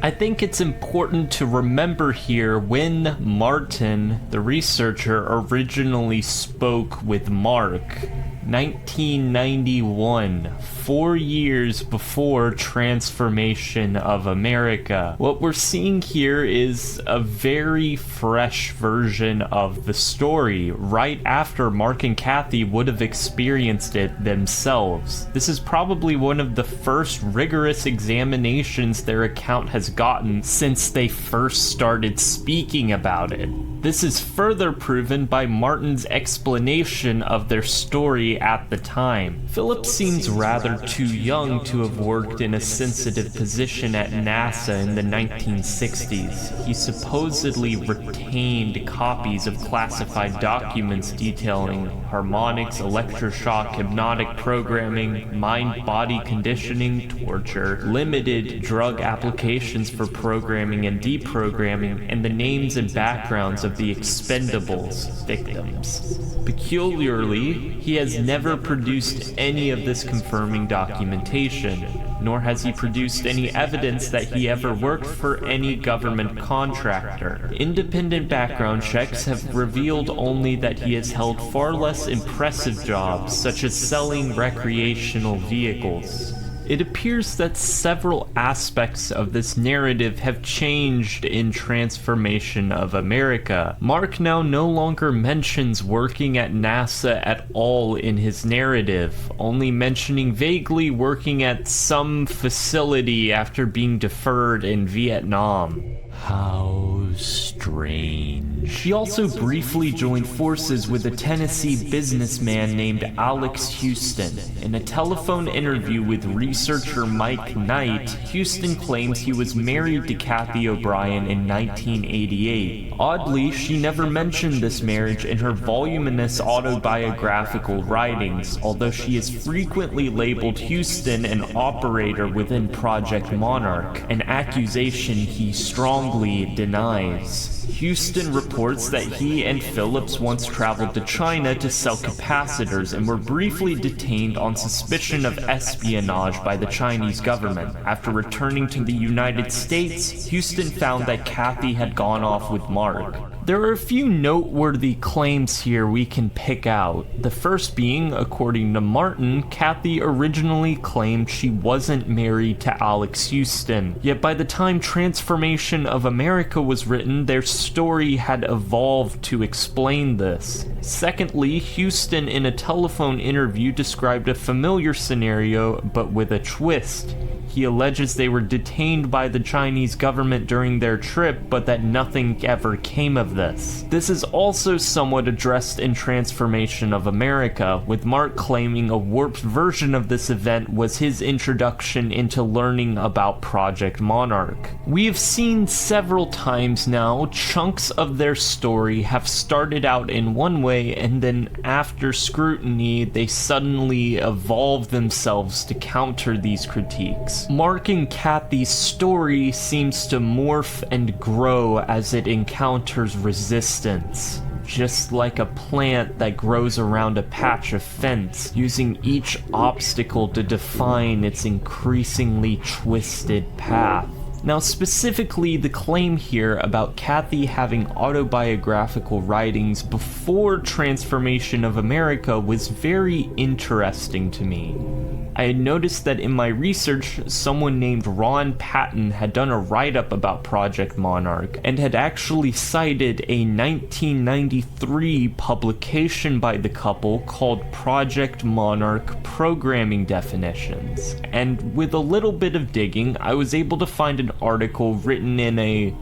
I think it's important to remember here when Martin, the researcher, originally spoke with Mark. 1991, 4 years before Transformation of America. What we're seeing here is a very fresh version of the story, right after Mark and Kathy would have experienced it themselves. This is probably one of the first rigorous examinations their account has gotten since they first started speaking about it. This is further proven by Martin's explanation of their story at the time. Phillips seems rather too young to have worked in a sensitive position at NASA in the 1960s. He supposedly retained copies of classified documents detailing harmonics, electroshock, hypnotic programming, mind-body conditioning, torture, limited drug applications for programming and deprogramming, and the names and backgrounds of the Expendables victims. Peculiarly, he has never produced any of this confirming documentation, nor has he produced any evidence that he ever worked for any government contractor. Independent background checks have revealed only that he has held far less impressive jobs, such as selling recreational vehicles. It appears that several aspects of this narrative have changed in Transformation of America. Mark now no longer mentions working at NASA at all in his narrative, only mentioning vaguely working at some facility after being deferred in Vietnam. How strange. He also briefly joined forces with a Tennessee businessman named Alex Houston. In a telephone interview with researcher Mike Knight, Houston claims he was married to Kathy O'Brien in 1988. Oddly, she never mentioned this marriage in her voluminous autobiographical writings, although she has frequently labeled Houston an operator within Project Monarch, an accusation he strongly denies. Houston reports that he and Phillips once traveled to China to sell capacitors and were briefly detained on suspicion of espionage by the Chinese government. After returning to the United States, Houston found that Kathy had gone off with Mark. There are a few noteworthy claims here we can pick out. The first being, according to Martin, Kathy originally claimed she wasn't married to Alex Houston, yet by the time Transformation of America was written, their story had evolved to explain this. Secondly, Houston in a telephone interview described a familiar scenario, but with a twist. He alleges they were detained by the Chinese government during their trip, but that nothing ever came of this. This is also somewhat addressed in Transformation of America, with Mark claiming a warped version of this event was his introduction into learning about Project Monarch. We have seen several times now, chunks of their story have started out in one way, and then after scrutiny, they suddenly evolve themselves to counter these critiques. Mark and Kathy's story seems to morph and grow as it encounters resistance, just like a plant that grows around a patch of fence, using each obstacle to define its increasingly twisted path. Now, specifically, the claim here about Kathy having autobiographical writings before Transformation of America was very interesting to me. I had noticed that in my research, someone named Ron Patton had done a write-up about Project Monarch and had actually cited a 1993 publication by the couple called Project Monarch Programming Definitions. And with a little bit of digging, I was able to find an article written in a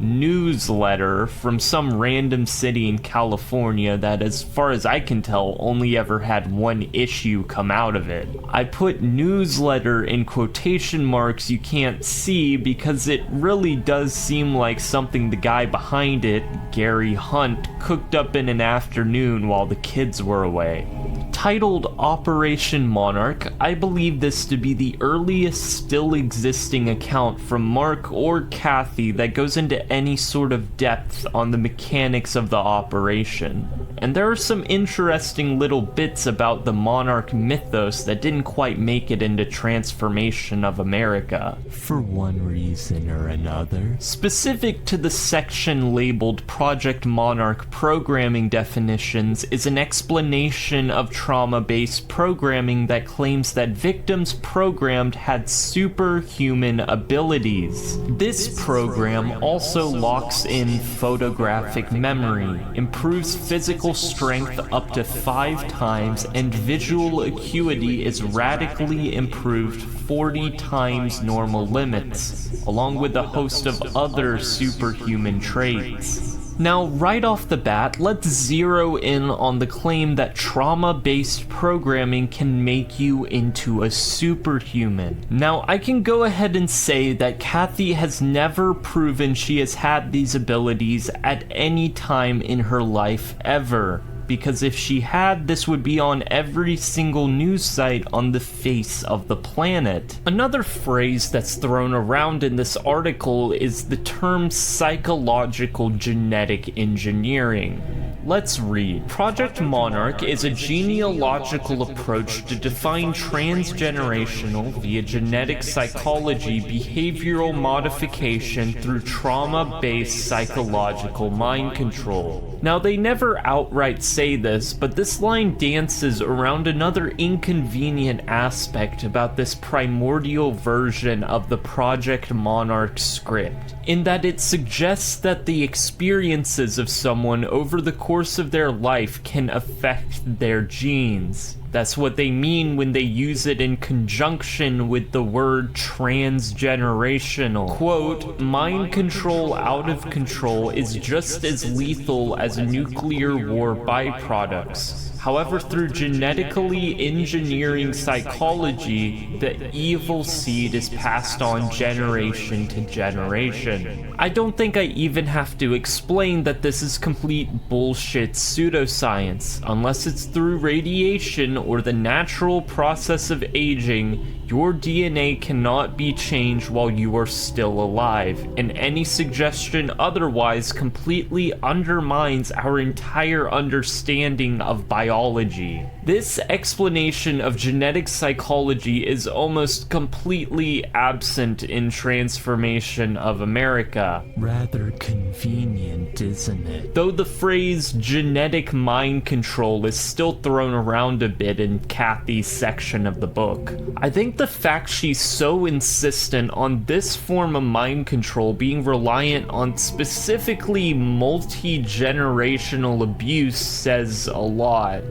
newsletter from some random city in California that, as far as I can tell, only ever had one issue come out of it. I put newsletter in quotation marks you can't see because it really does seem like something the guy behind it, Gary Hunt, cooked up in an afternoon while the kids were away. Titled Operation Monarch, I believe this to be the earliest still existing account from Mark or Kathy that goes into any sort of depth on the mechanics of the operation. And there are some interesting little bits about the Monarch mythos that didn't quite make it into Transformation of America. For one reason or another. Specific to the section labeled Project Monarch Programming Definitions is an explanation of trauma-based programming that claims that victims programmed had superhuman abilities. This program also locks in photographic memory, improves physical strength up to 5 times, and visual acuity is radically improved 40 times normal limits, along with a host of other superhuman traits. Now, right off the bat, let's zero in on the claim that trauma-based programming can make you into a superhuman. Now, I can go ahead and say that Kathy has never proven she has had these abilities at any time in her life ever, because if she had, this would be on every single news site on the face of the planet. Another phrase that's thrown around in this article is the term psychological genetic engineering. Let's read. Project Monarch is a genealogical approach to define transgenerational via genetic psychology behavioral modification through trauma-based psychological mind control. Now, they never outright say this, but this line dances around another inconvenient aspect about this primordial version of the Project Monarch script, in that it suggests that the experiences of someone over the course of their life can affect their genes. That's what they mean when they use it in conjunction with the word transgenerational. Quote, mind control out of control is just as lethal as nuclear war byproducts. However, through genetically engineering psychology, the evil seed is passed on generation to generation. I don't think I even have to explain that this is complete bullshit pseudoscience. Unless it's through radiation or the natural process of aging, your DNA cannot be changed while you are still alive, and any suggestion otherwise completely undermines our entire understanding of biology biology. This explanation of genetic psychology is almost completely absent in Transformation of America. Rather convenient, isn't it? Though the phrase genetic mind control is still thrown around a bit in Kathy's section of the book. I think the fact she's so insistent on this form of mind control being reliant on specifically multi-generational abuse says a lot.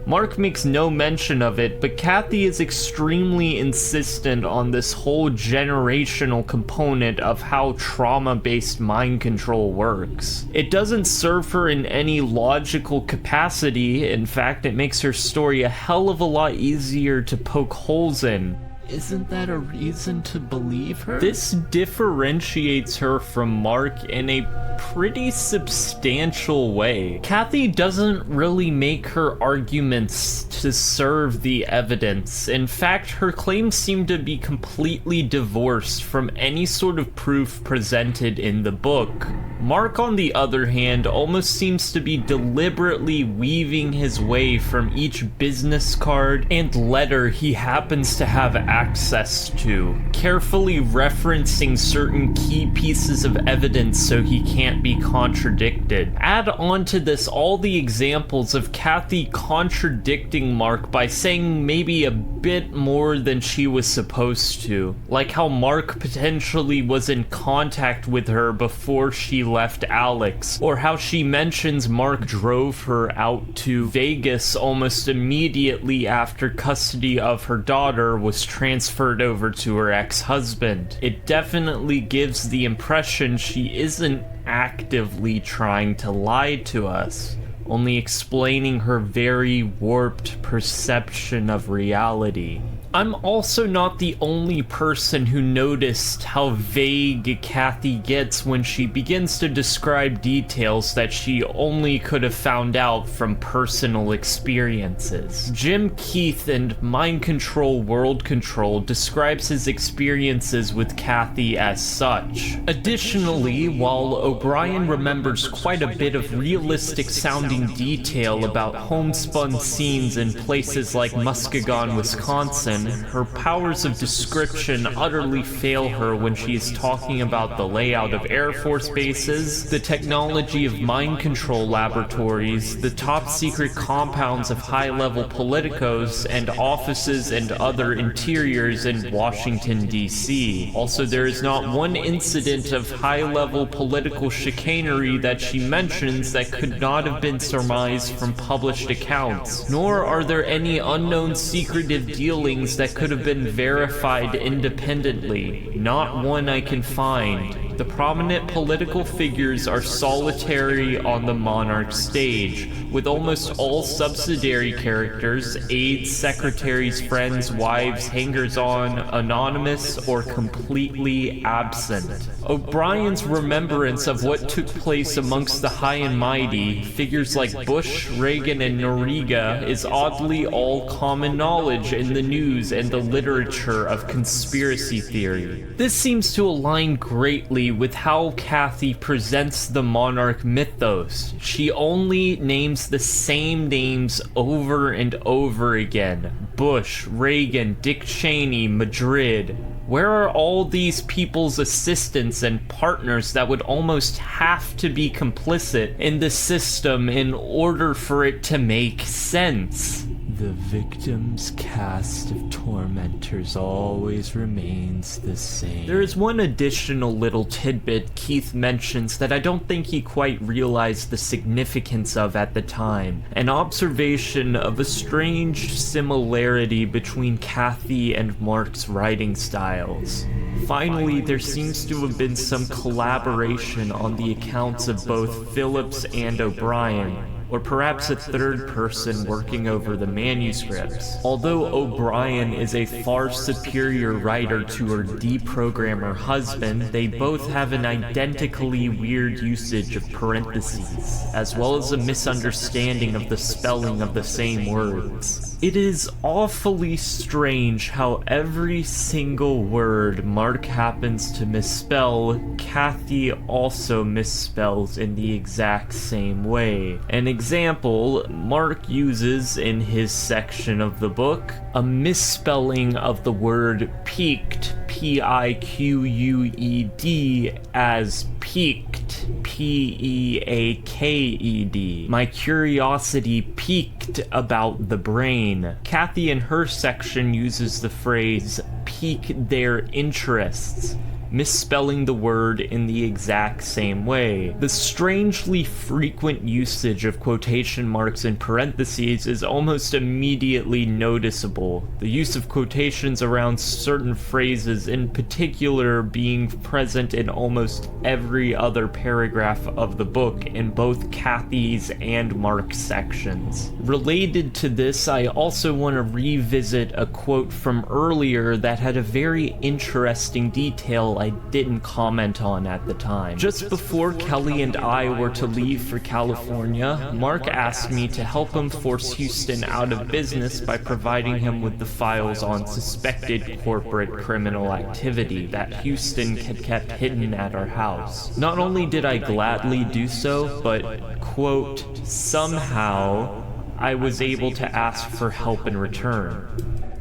Mark makes no mention of it, but Kathy is extremely insistent on this whole generational component of how trauma-based mind control works. It doesn't serve her in any logical capacity. In fact, it makes her story a hell of a lot easier to poke holes in. Isn't that a reason to believe her? This differentiates her from Mark in a pretty substantial way. Kathy doesn't really make her arguments to serve the evidence. In fact, her claims seem to be completely divorced from any sort of proof presented in the book. Mark, on the other hand, almost seems to be deliberately weaving his way from each business card and letter he happens to have access to, carefully referencing certain key pieces of evidence so he can't be contradicted. Add on to this all the examples of Kathy contradicting Mark by saying maybe a bit more than she was supposed to, like how Mark potentially was in contact with her before she left Alex, or how she mentions Mark drove her out to Vegas almost immediately after custody of her daughter was transferred over to her ex-husband. It definitely gives the impression she isn't actively trying to lie to us, only explaining her very warped perception of reality. I'm also not the only person who noticed how vague Kathy gets when she begins to describe details that she only could have found out from personal experiences. Jim Keith in Mind Control World Control describes his experiences with Kathy as such. Additionally, while O'Brien remembers quite a bit of realistic sounding detail about homespun scenes in places like Muskegon, Wisconsin, her powers of description utterly fail her when she is talking about the layout of Air Force bases, the technology of mind control laboratories, the top secret compounds of high-level politicos, and offices and other interiors in Washington, D.C. Also, there is not one incident of high-level political chicanery that she mentions that could not have been surmised from published accounts, nor are there any unknown secretive dealings that could have been verified independently. Not one I can find. The prominent political figures are solitary on the monarch stage, with almost all subsidiary characters, aides, secretaries, friends, wives, hangers-on, anonymous, or completely absent. O'Brien's remembrance of what took place amongst the high and mighty, figures like Bush, Reagan, and Noriega, is oddly all common knowledge in the news and the literature of conspiracy theory. This seems to align greatly with how Kathy presents the monarch mythos. She only names the same names over and over again. Bush, Reagan, Dick Cheney, Madrid. Where are all these people's assistants and partners that would almost have to be complicit in the system in order for it to make sense? The victim's cast of tormentors always remains the same. There is one additional little tidbit Keith mentions that I don't think he quite realized the significance of at the time. An observation of a strange similarity between Kathy and Mark's writing styles. Finally, there seems to have been some collaboration on the accounts of both Phillips and O'Brien, or perhaps a third person working over the manuscripts. Although O'Brien is a far superior writer to her deprogrammer husband, they both have an identically weird usage of parentheses, as well as a misunderstanding of the spelling of the same words. It is awfully strange how every single word Mark happens to misspell, Kathy also misspells in the exact same way. An example, Mark uses in his section of the book a misspelling of the word peaked, P-I-Q-U-E-D, as peaked, P-E-A-K-E-D. My curiosity piqued about the brain. Kathy in her section uses the phrase pique their interests, misspelling the word in the exact same way. The strangely frequent usage of quotation marks in parentheses is almost immediately noticeable. The use of quotations around certain phrases in particular being present in almost every other paragraph of the book in both Kathy's and Mark's sections. Related to this, I also want to revisit a quote from earlier that had a very interesting detail I didn't comment on at the time. Just before Kelly and I were to leave for California, Mark asked me to help him force Houston out of business by providing him with the files on suspected corporate criminal activity that Houston had kept hidden at our house. Not only did I gladly do so, but, quote, somehow I was able to ask for help in return.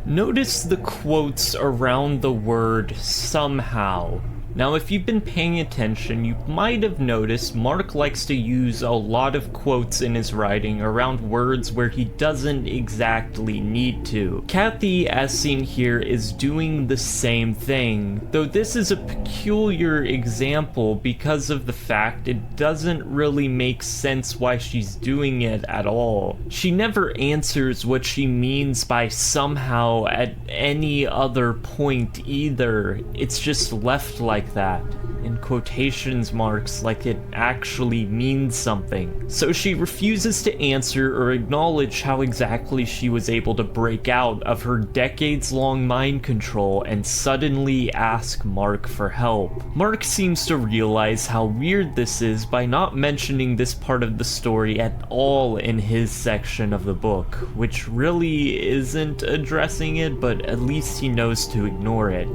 Notice the quotes around the word somehow. Now, if you've been paying attention, you might have noticed Mark likes to use a lot of quotes in his writing around words where he doesn't exactly need to. Kathy, as seen here, is doing the same thing, though this is a peculiar example because of the fact it doesn't really make sense why she's doing it at all. She never answers what she means by somehow at any other point either. It's just left like that, in quotations marks, like it actually means something. So she refuses to answer or acknowledge how exactly she was able to break out of her decades-long mind control and suddenly ask Mark for help. Mark seems to realize how weird this is by not mentioning this part of the story at all in his section of the book, which really isn't addressing it, but at least he knows to ignore it.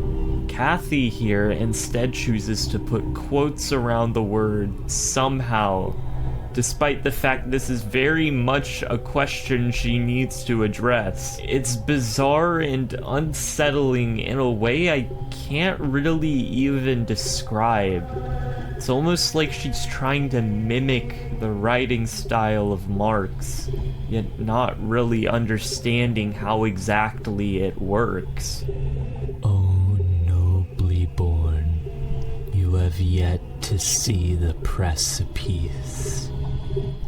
Kathy here instead chooses to put quotes around the word somehow, despite the fact this is very much a question she needs to address. It's bizarre and unsettling in a way I can't really even describe. It's almost like she's trying to mimic the writing style of Mark's, yet not really understanding how exactly it works. Oh, nobly born, you have yet to see the precipice.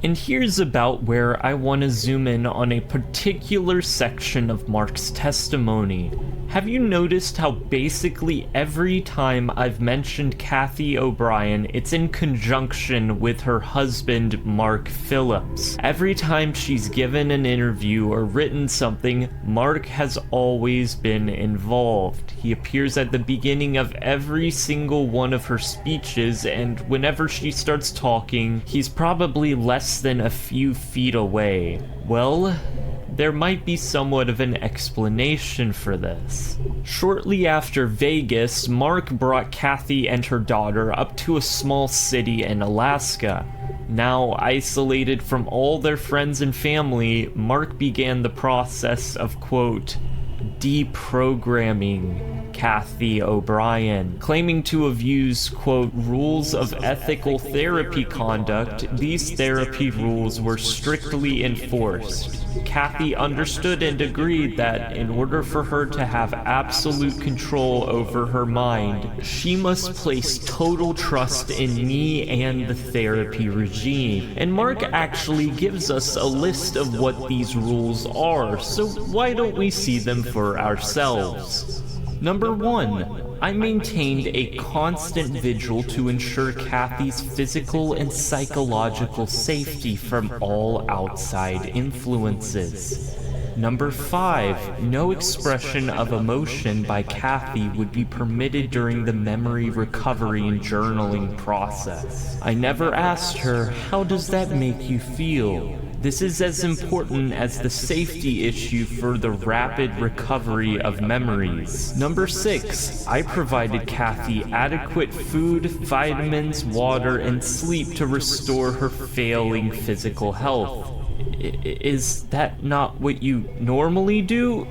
And here's about where I want to zoom in on a particular section of Mark's testimony. Have you noticed how basically every time I've mentioned Kathy O'Brien, it's in conjunction with her husband, Mark Phillips? Every time she's given an interview or written something, Mark has always been involved. He appears at the beginning of every single one of her speeches, and whenever she starts talking, he's probably less than a few feet away. Well, there might be somewhat of an explanation for this. Shortly after Vegas, Mark brought Kathy and her daughter up to a small city in Alaska. Now isolated from all their friends and family, Mark began the process of, quote, deprogramming Kathy O'Brien. Claiming to have used, quote, rules of ethical therapy conduct, these therapy rules were strictly enforced. Kathy understood and agreed that in order for her to have absolute control over her mind, she must place total trust in me and the therapy regime. And Mark actually gives us a list of what these rules are, so why don't we see them for ourselves? Number 1. I maintained a constant vigil to ensure Kathy's physical and psychological safety from all outside influences. Number 5. No expression of emotion by Kathy would be permitted during the memory recovery and journaling process. I never asked her, "How does that make you feel?" This is as important as the safety issue for the rapid recovery of memories. Number 6, I provided Kathy adequate food, vitamins, water, and sleep to restore her failing physical health. Is that not what you normally do?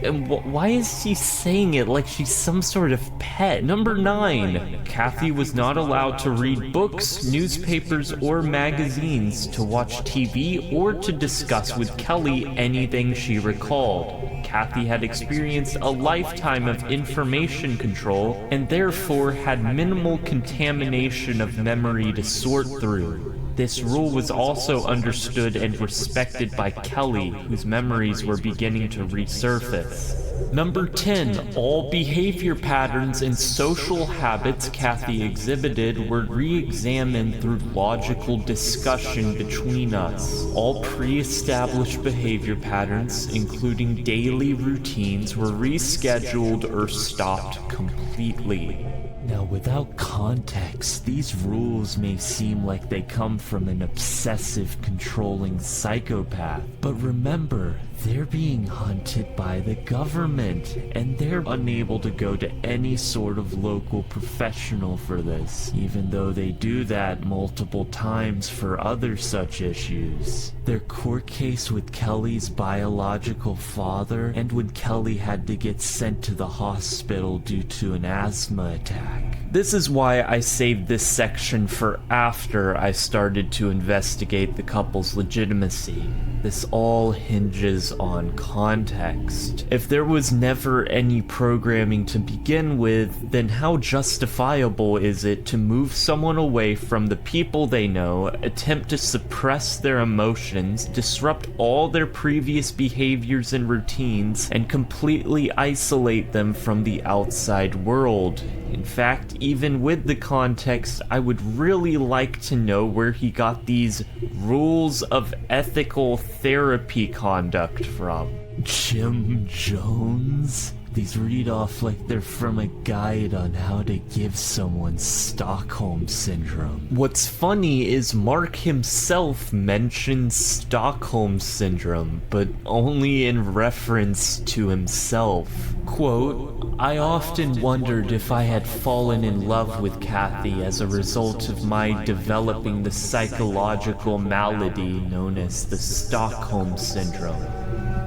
And why is she saying it like she's some sort of pet? Number 9, Kathy was not allowed to read books, newspapers, or magazines, to watch TV, or to discuss with Kelly anything she recalled. Kathy had experienced a lifetime of information control, and therefore had minimal contamination of memory to sort through. This rule was also understood and respected by Kelly, whose memories were beginning to resurface. Number 10, all behavior patterns and social habits Kathy exhibited were re-examined through logical discussion between us. All pre-established behavior patterns, including daily routines, were rescheduled or stopped completely. Now, without context, these rules may seem like they come from an obsessive, controlling psychopath. But remember, they're being hunted by the government, and they're unable to go to any sort of local professional for this, even though they do that multiple times for other such issues. Their court case with Kelly's biological father, and when Kelly had to get sent to the hospital due to an asthma attack. This is why I saved this section for after I started to investigate the couple's legitimacy. This all hinges on context. If there was never any programming to begin with, then how justifiable is it to move someone away from the people they know, attempt to suppress their emotions, disrupt all their previous behaviors and routines, and completely isolate them from the outside world? In fact, even with the context, I would really like to know where he got these rules of ethical therapy conduct from. Jim Jones? These read off like they're from a guide on how to give someone Stockholm Syndrome. What's funny is Mark himself mentions Stockholm Syndrome, but only in reference to himself. Quote, I often wondered if I had fallen in love with Kathy as a result of my developing the psychological malady known as the Stockholm Syndrome.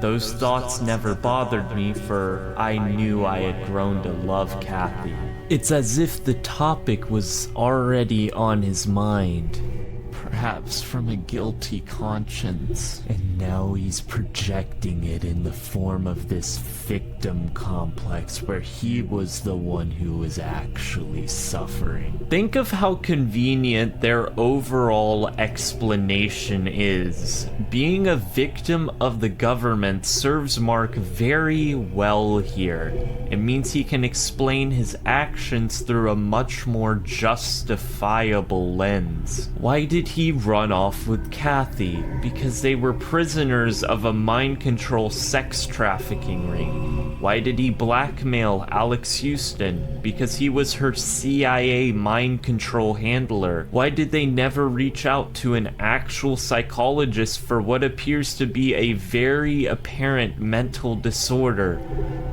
Those thoughts never bothered me, for I knew I had grown to love Kathy. It's as if the topic was already on his mind, perhaps from a guilty conscience, and now he's projecting it in the form of this victim complex where he was the one who was actually suffering. Think of how convenient their overall explanation is. Being a victim of the government serves Mark very well here. It means he can explain his actions through a much more justifiable lens. Why did he run off with Kathy? Because they were prisoners of a mind control sex trafficking ring. Why did he blackmail Alex Houston? Because he was her CIA mind control handler. Why did they never reach out to an actual psychologist for what appears to be a very apparent mental disorder?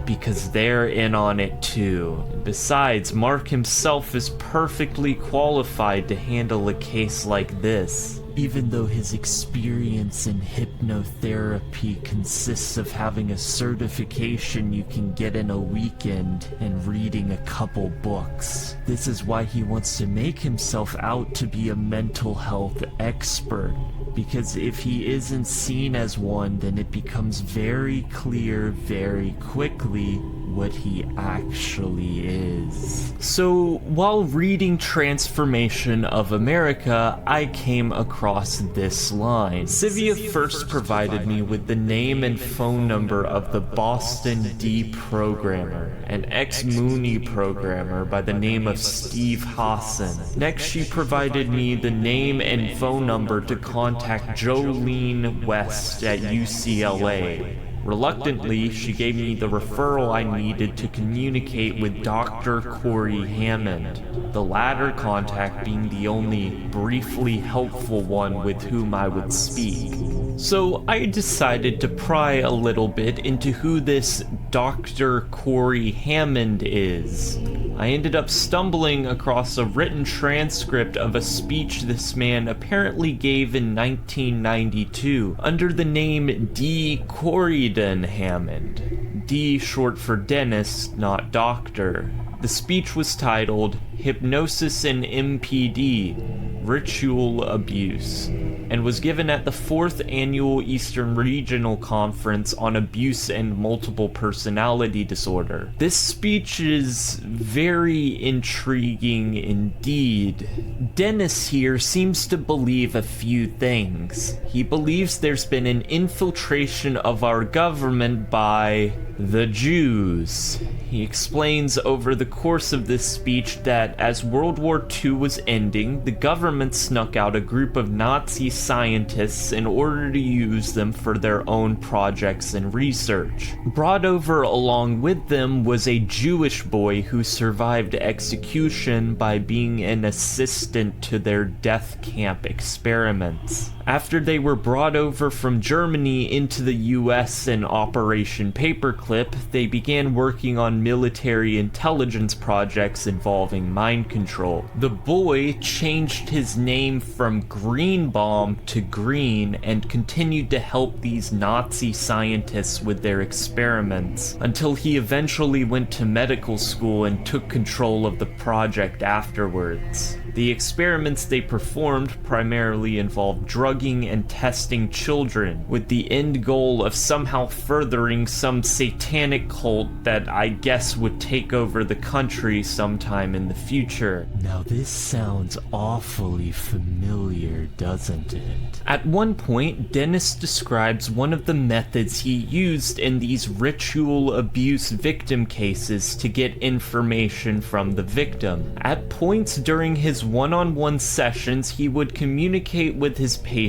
Because they're in on it too. Besides, Mark himself is perfectly qualified to handle a case like this. Even though his experience in hypnotherapy consists of having a certification you can get in a weekend and reading a couple books. This is why he wants to make himself out to be a mental health expert. Because if he isn't seen as one, then it becomes very clear very quickly what he actually is. So, while reading Transformation of America, I came across this line. Sivia first provided me with the name and phone number of the Boston deprogrammer, an ex-Mooney programmer by the name of Steve Hassan. Next, she provided me the name and phone number to contact Jolene West at UCLA. Reluctantly, she gave me the referral I needed to communicate with Dr. Corey Hammond, the latter contact being the only briefly helpful one with whom I would speak. So I decided to pry a little bit into who this Dr. Corey Hammond is. I ended up stumbling across a written transcript of a speech this man apparently gave in 1992 under the name D. Corydon Hammond. D short for Dennis, not doctor. The speech was titled Hypnosis and MPD, Ritual Abuse, and was given at the 4th Annual Eastern Regional Conference on Abuse and Multiple Personality Disorder. This speech is very intriguing indeed. Dennis here seems to believe a few things. He believes there's been an infiltration of our government by the Jews. He explains over the course of this speech that as World War II was ending, the government snuck out a group of Nazi scientists in order to use them for their own projects and research. Brought over along with them was a Jewish boy who survived execution by being an assistant to their death camp experiments. After they were brought over from Germany into the US in Operation Paperclip, they began working on military intelligence projects involving mind control. The boy changed his name from Greenbaum to Green and continued to help these Nazi scientists with their experiments until he eventually went to medical school and took control of the project afterwards. The experiments they performed primarily involved drugging and testing children, with the end goal of somehow furthering some satanic cult that I guess would take over the country sometime in the future. Now this sounds awfully familiar, doesn't it? At one point, Dennis describes one of the methods he used in these ritual abuse victim cases to get information from the victim. At points during his one-on-one sessions, he would communicate with his patient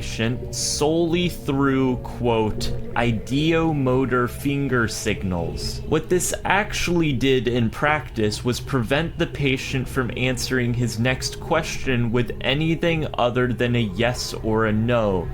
solely through, quote, ideomotor finger signals. What this actually did in practice was prevent the patient from answering his next question with anything other than a yes or a no.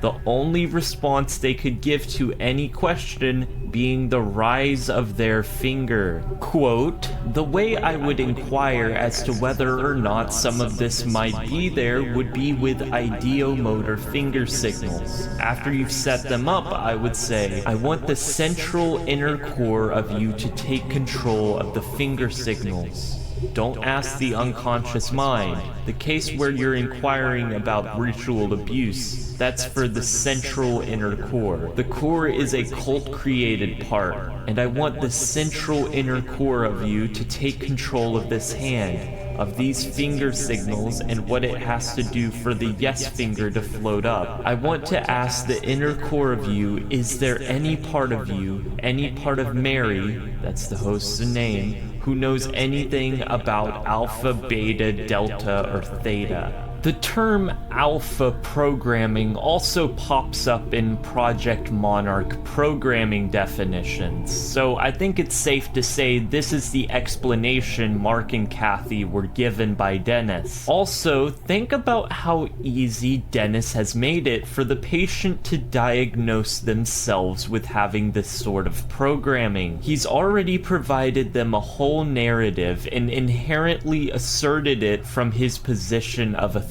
The only response they could give to any question being the rise of their finger. Quote, the way I would inquire as to whether or not some of this might be there would be with ideomotor finger signals. After you've set them up, I would say, I want the central inner core of you to take control of the finger signals. Don't ask the unconscious mind. The case where you're inquiring about ritual abuse, that's for the central inner core. The core is a cult-created part, and I want the central inner core of you to take control of this hand, of these finger signals and what it has to do for the yes finger to float up. I want to ask the inner core of you, is there any part of you, any part of Mary, that's the host's name, who knows anything about alpha, beta, delta, or theta? The term alpha programming also pops up in Project Monarch programming definitions, so I think it's safe to say this is the explanation Mark and Kathy were given by Dennis. Also, think about how easy Dennis has made it for the patient to diagnose themselves with having this sort of programming. He's already provided them a whole narrative and inherently asserted it from his position of authority.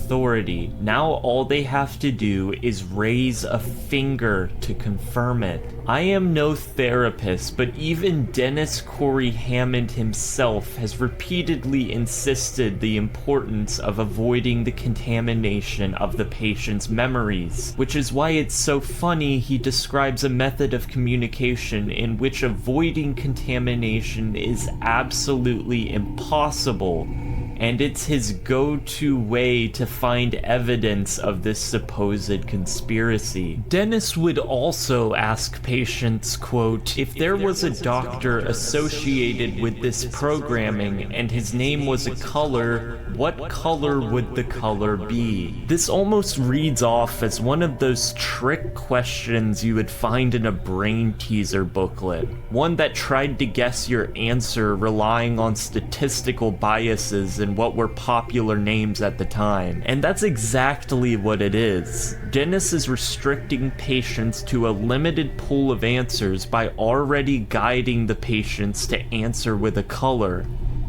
Now all they have to do is raise a finger to confirm it. I am no therapist, but even Dennis Corey Hammond himself has repeatedly insisted the importance of avoiding the contamination of the patient's memories, which is why it's so funny he describes a method of communication in which avoiding contamination is absolutely impossible. And it's his go-to way to find evidence of this supposed conspiracy. Dennis would also ask patients, quote, if there was a doctor associated with this programming and his name was a color, what color would the color be? This almost reads off as one of those trick questions you would find in a brain teaser booklet. One that tried to guess your answer relying on statistical biases and than what were popular names at the time. And that's exactly what it is. Dennis is restricting patients to a limited pool of answers by already guiding the patients to answer with a color.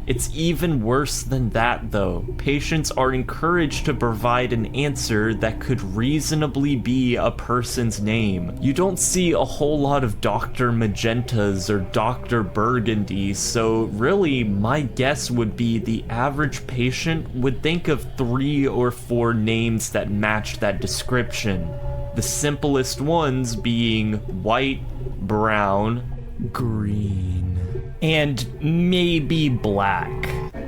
It's even worse than that, though. Patients are encouraged to provide an answer that could reasonably be a person's name. You don't see a whole lot of Dr. Magentas or Dr. Burgundy, so really, my guess would be the average patient would think of 3 or 4 names that match that description. The simplest ones being white, brown, Green. and maybe black.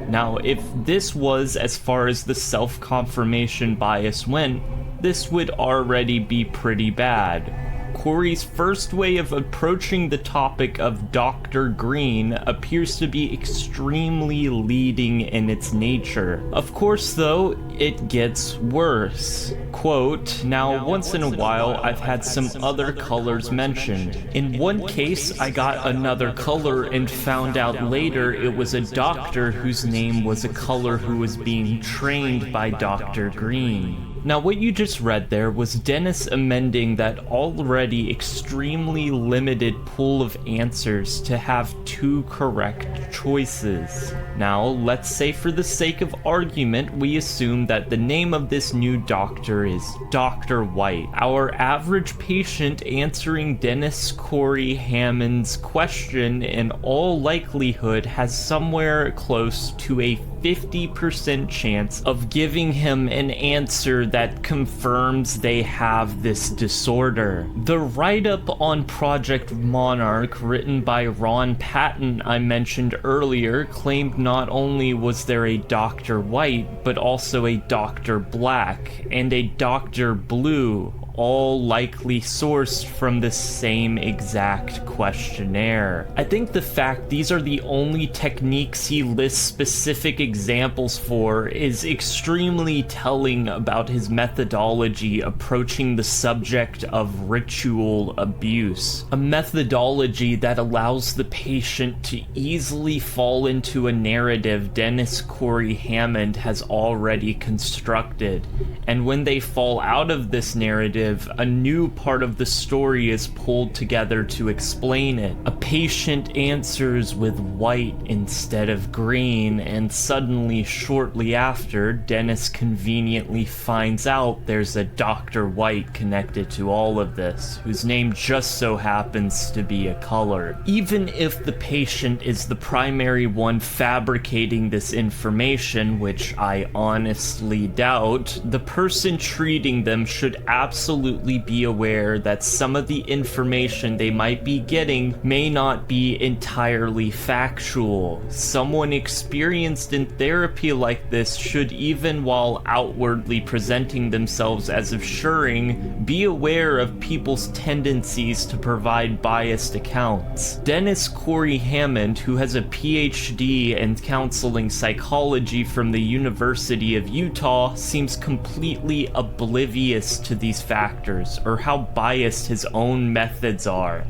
Now, if this was as far as the self-confirmation bias went, this would already be pretty bad. Corey's first way of approaching the topic of Dr. Green appears to be extremely leading in its nature. Of course, though, it gets worse. Quote, "Now, once in a while, I've had some other colors mentioned. In one case, I got another color and found out later it was a doctor whose name was a color who was being trained by Dr. Green." Now, what you just read there was Dennis amending that already extremely limited pool of answers to have 2 correct choices. Now, let's say for the sake of argument, we assume that the name of this new doctor is Dr. White. Our average patient answering Dennis Corey Hammond's question in all likelihood has somewhere close to a 50% chance of giving him an answer that confirms they have this disorder. The write-up on Project Monarch written by Ron Patton I mentioned earlier claimed not only was there a Dr. White, but also a Dr. Black and a Dr. Blue, all likely sourced from the same exact questionnaire. I think the fact these are the only techniques he lists specific examples for is extremely telling about his methodology approaching the subject of ritual abuse. A methodology that allows the patient to easily fall into a narrative Dennis Corey Hammond has already constructed, and when they fall out of this narrative, a new part of the story is pulled together to explain it. A patient answers with white instead of green, and suddenly, shortly after, Dennis conveniently finds out there's a Dr. White connected to all of this, whose name just so happens to be a color. Even if the patient is the primary one fabricating this information, which I honestly doubt, the person treating them should absolutely be aware that some of the information they might be getting may not be entirely factual. Someone experienced in therapy like this should, even while outwardly presenting themselves as assuring, be aware of people's tendencies to provide biased accounts. Dennis Corey Hammond, who has a PhD in counseling psychology from the University of Utah, seems completely oblivious to these factors, or how biased his own methods are.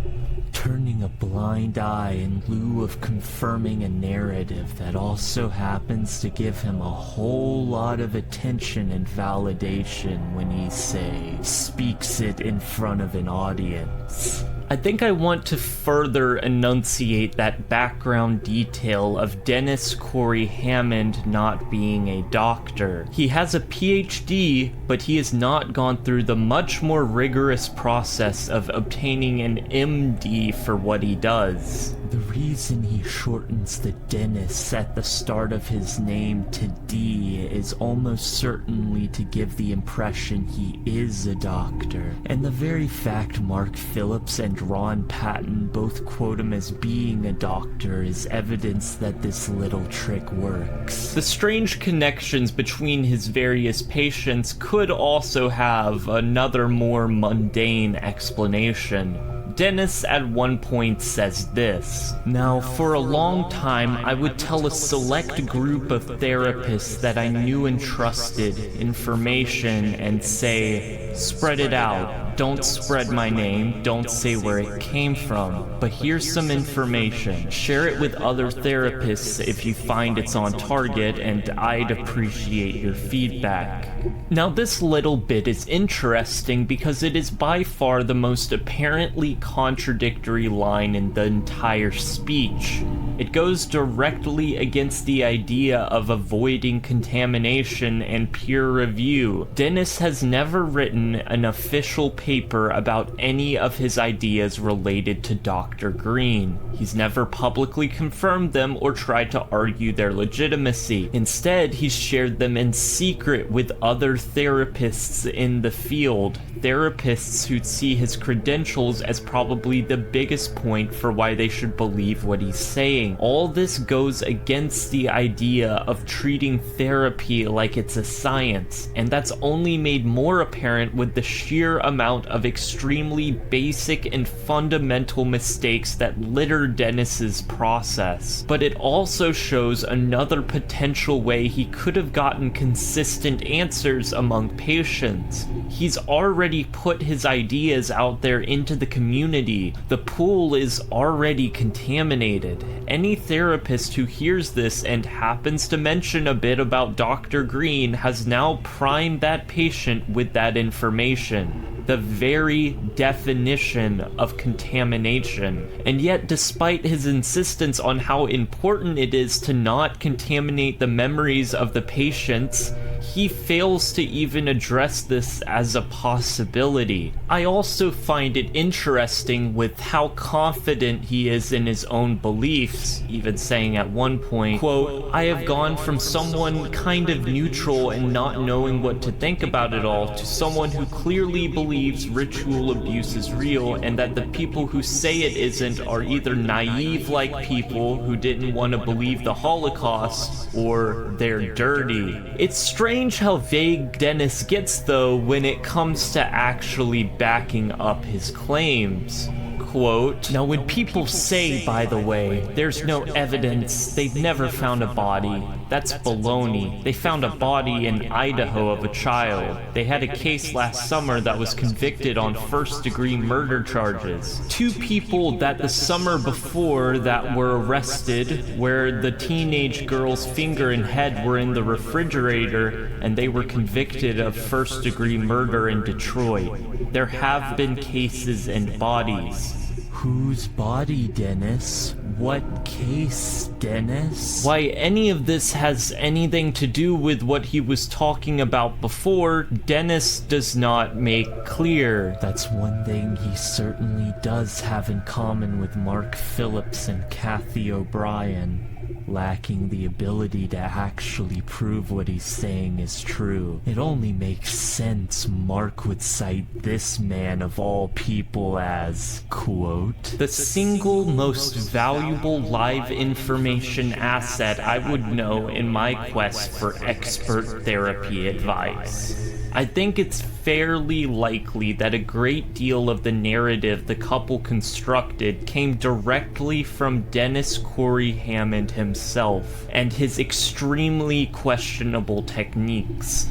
Turning a blind eye in lieu of confirming a narrative that also happens to give him a whole lot of attention and validation when he, say, speaks it in front of an audience. I think I want to further enunciate that background detail of Dennis Corey Hammond not being a doctor. He has a PhD, but he has not gone through the much more rigorous process of obtaining an MD for what he does. The reason he shortens the Dennis at the start of his name to D is almost certainly to give the impression he is a doctor, and the very fact Mark Phillips and Ron Patton both quote him as being a doctor is evidence that this little trick works. The strange connections between his various patients could also have another more mundane explanation. Dennis at one point says this: "Now, for a long time, I would tell a select group of therapists that I knew and trusted information and say, spread it out. don't spread my name, don't say where it came from, but here's some information. Share it with other therapists if you find it's on target, and I'd appreciate your feedback. Now this little bit is interesting because it is by far the most apparently contradictory line in the entire speech. It goes directly against the idea of avoiding contamination and peer review. Dennis has never written an official paper about any of his ideas related to Dr. Green. He's never publicly confirmed them or tried to argue their legitimacy. Instead, he's shared them in secret with other therapists in the field, therapists who'd see his credentials as probably the biggest point for why they should believe what he's saying. All this goes against the idea of treating therapy like it's a science, and that's only made more apparent with the sheer amount of extremely basic and fundamental mistakes that litter Dennis's process. But it also shows another potential way he could have gotten consistent answers among patients. He's already put his ideas out there into the community. The pool is already contaminated. Any therapist who hears this and happens to mention a bit about Dr. Green has now primed that patient with that information. The very definition of contamination. And yet, despite his insistence on how important it is to not contaminate the memories of the patients, he fails to even address this as a possibility. I also find it interesting with how confident he is in his own beliefs, even saying at one point, quote, "I have gone from someone kind of neutral and not knowing what to think about it all to someone who clearly believes ritual abuse is real and that the people who say it isn't are either naive like people who didn't want to believe the Holocaust or they're dirty." It's strange how vague Dennis gets though when it comes to actually backing up his claims. Quote, "Now when people say, by the way, there's no evidence, they've never found a body, that's baloney. They found a body in Idaho of a child. They had a case last summer that was convicted on first-degree murder charges. 2 people that the summer before that were arrested where the teenage girl's finger and head were in the refrigerator and they were convicted of first-degree murder in Detroit. There have been cases and bodies." Whose body, Dennis? What case, Dennis? Why any of this has anything to do with what he was talking about before, Dennis does not make clear. That's one thing he certainly does have in common with Mark Phillips and Kathy O'Brien. Lacking the ability to actually prove what he's saying is true. It only makes sense Mark would cite this man of all people as, quote, "the single most valuable live information asset I would know in my quest for expert therapy advice." I think it's fairly likely that a great deal of the narrative the couple constructed came directly from Dennis Corey Hammond himself and his extremely questionable techniques.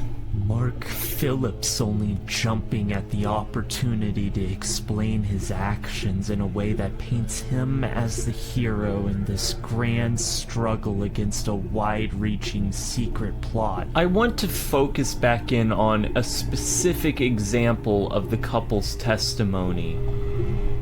Mark Phillips only jumping at the opportunity to explain his actions in a way that paints him as the hero in this grand struggle against a wide-reaching secret plot. I want to focus back in on a specific example of the couple's testimony.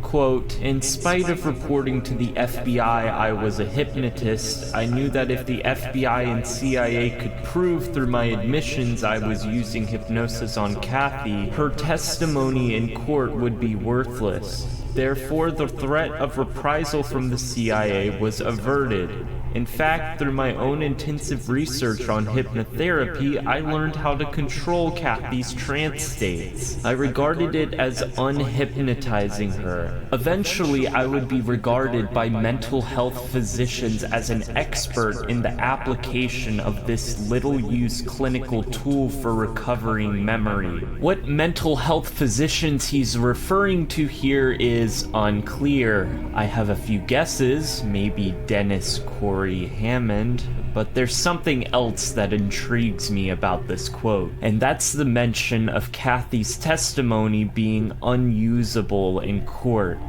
Quote, "In spite of reporting to the FBI I was a hypnotist, I knew that if the FBI and CIA could prove through my admissions I was using hypnosis on Kathy, her testimony in court would be worthless. Therefore, the threat of reprisal from the CIA was averted. In fact, through my own intensive research on hypnotherapy, I learned how to control Kathy's trance states. I regarded it as unhypnotizing her. Eventually, I would be regarded by mental health physicians as an expert in the application of this little-used clinical tool for recovering memory. What mental health physicians he's referring to here is unclear. I have a few guesses, maybe Dennis Corey Hammond, But there's something else that intrigues me about this quote, and that's the mention of Kathy's testimony being unusable in court.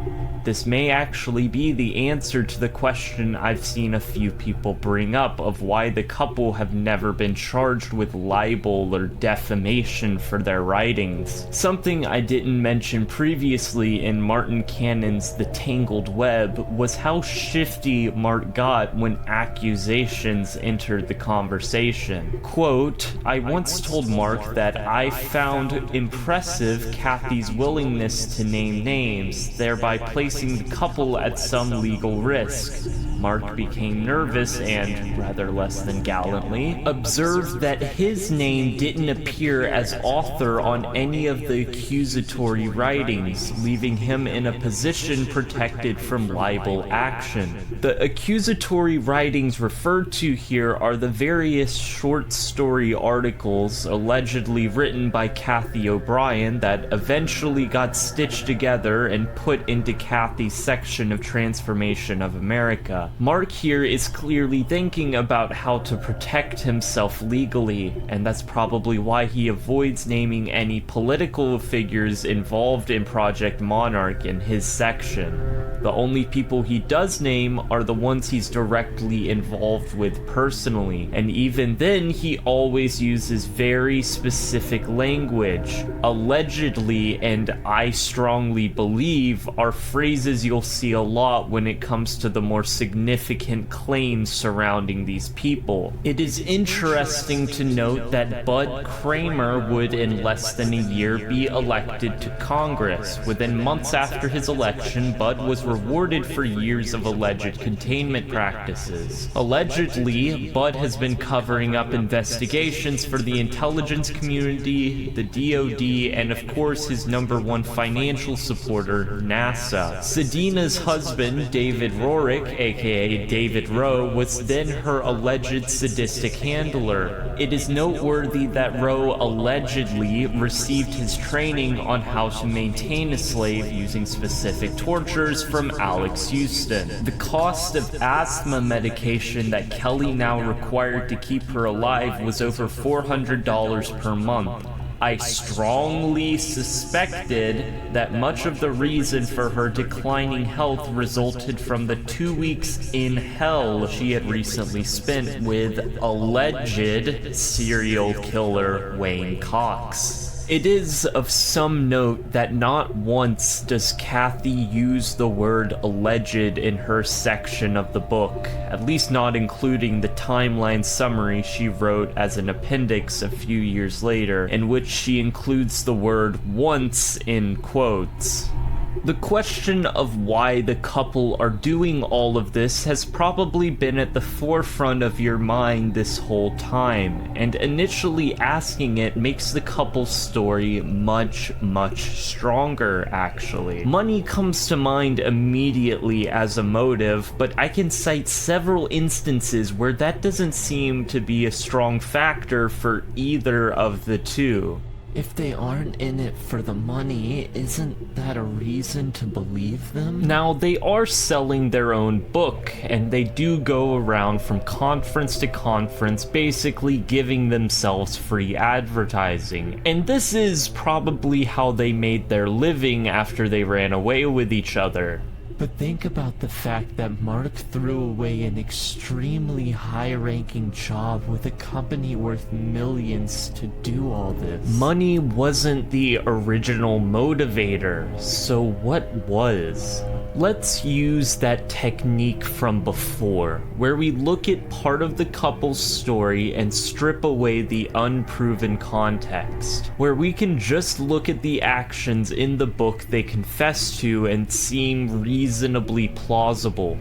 This may actually be the answer to the question I've seen a few people bring up of why the couple have never been charged with libel or defamation for their writings. Something I didn't mention previously in Martin Cannon's The Tangled Web was how shifty Mark got when accusations entered the conversation. Quote, "I once told Mark that I found impressive Kathy's willingness to name names, thereby placing the couple at some legal risk. Mark became nervous and, rather less than gallantly, observed that his name didn't appear as author on any of the accusatory writings, leaving him in a position protected from libel action." The accusatory writings referred to here are the various short story articles allegedly written by Kathy O'Brien that eventually got stitched together and put into Kathy's section of Transformation of America. Mark here is clearly thinking about how to protect himself legally, and that's probably why he avoids naming any political figures involved in Project Monarch in his section. The only people he does name are the ones he's directly involved with personally, and even then he always uses very specific language. Allegedly, and I strongly believe, are phrases you'll see a lot when it comes to the more significant claims surrounding these people. It is interesting to note that Bud Kramer would in less than a year be elected to Congress. Within months after his election, Bud was rewarded for years of alleged containment practices. Allegedly, Bud has been covering up investigations for the intelligence community, the DoD, and of course his #1 financial supporter, NASA. Sedina's husband, David Rorick, aka David Rowe, was then her alleged sadistic handler. It is noteworthy that Rowe allegedly received his training on how to maintain a slave using specific tortures from Alex Houston. The cost of asthma medication that Kelly now required to keep her alive was over $400 per month. I strongly suspected that much of the reason for her declining health resulted from the 2 weeks in hell she had recently spent with alleged serial killer Wayne Cox. It is of some note that not once does Kathy use the word alleged in her section of the book, at least not including the timeline summary she wrote as an appendix a few years later, in which she includes the word once in quotes. The question of why the couple are doing all of this has probably been at the forefront of your mind this whole time, and initially asking it makes the couple's story much, much stronger, actually. Money comes to mind immediately as a motive, but I can cite several instances where that doesn't seem to be a strong factor for either of the two. If they aren't in it for the money, isn't that a reason to believe them? Now, they are selling their own book, and they do go around from conference to conference, basically giving themselves free advertising. And this is probably how they made their living after they ran away with each other. But think about the fact that Mark threw away an extremely high-ranking job with a company worth millions to do all this. Money wasn't the original motivator, so what was? Let's use that technique from before, where we look at part of the couple's story and strip away the unproven context, where we can just look at the actions in the book they confess to and seem reasonably plausible.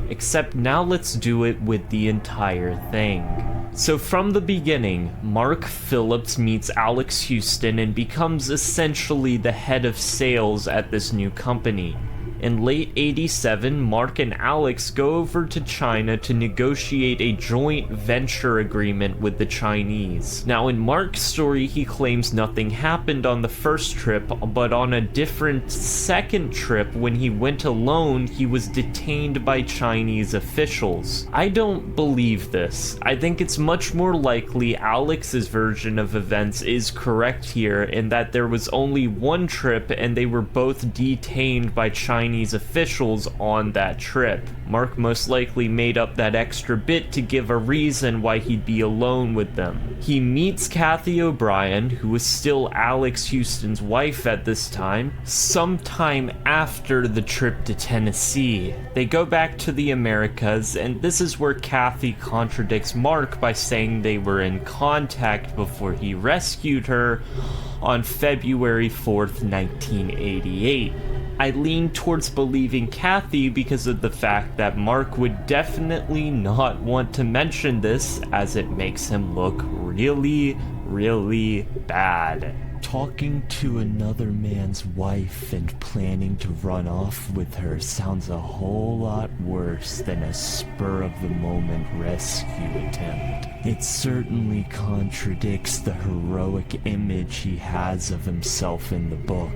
Except now let's do it with the entire thing. So from the beginning, Mark Phillips meets Alex Houston and becomes essentially the head of sales at this new company. In late 87, Mark and Alex go over to China to negotiate a joint venture agreement with the Chinese. Now, in Mark's story, he claims nothing happened on the first trip, but on a different second trip, when he went alone, he was detained by Chinese officials. I don't believe this. I think it's much more likely Alex's version of events is correct here, in that there was only one trip and they were both detained by Chinese officials on that trip. Mark most likely made up that extra bit to give a reason why he'd be alone with them. He meets Kathy O'Brien, who was still Alex Houston's wife at this time, sometime after the trip to Tennessee. They go back to the Americas, and this is where Kathy contradicts Mark by saying they were in contact before he rescued her on February 4th, 1988. I lean towards believing Kathy because of the fact that Mark would definitely not want to mention this, as it makes him look really, really bad. Talking to another man's wife and planning to run off with her sounds a whole lot worse than a spur-of-the-moment rescue attempt. It certainly contradicts the heroic image he has of himself in the book.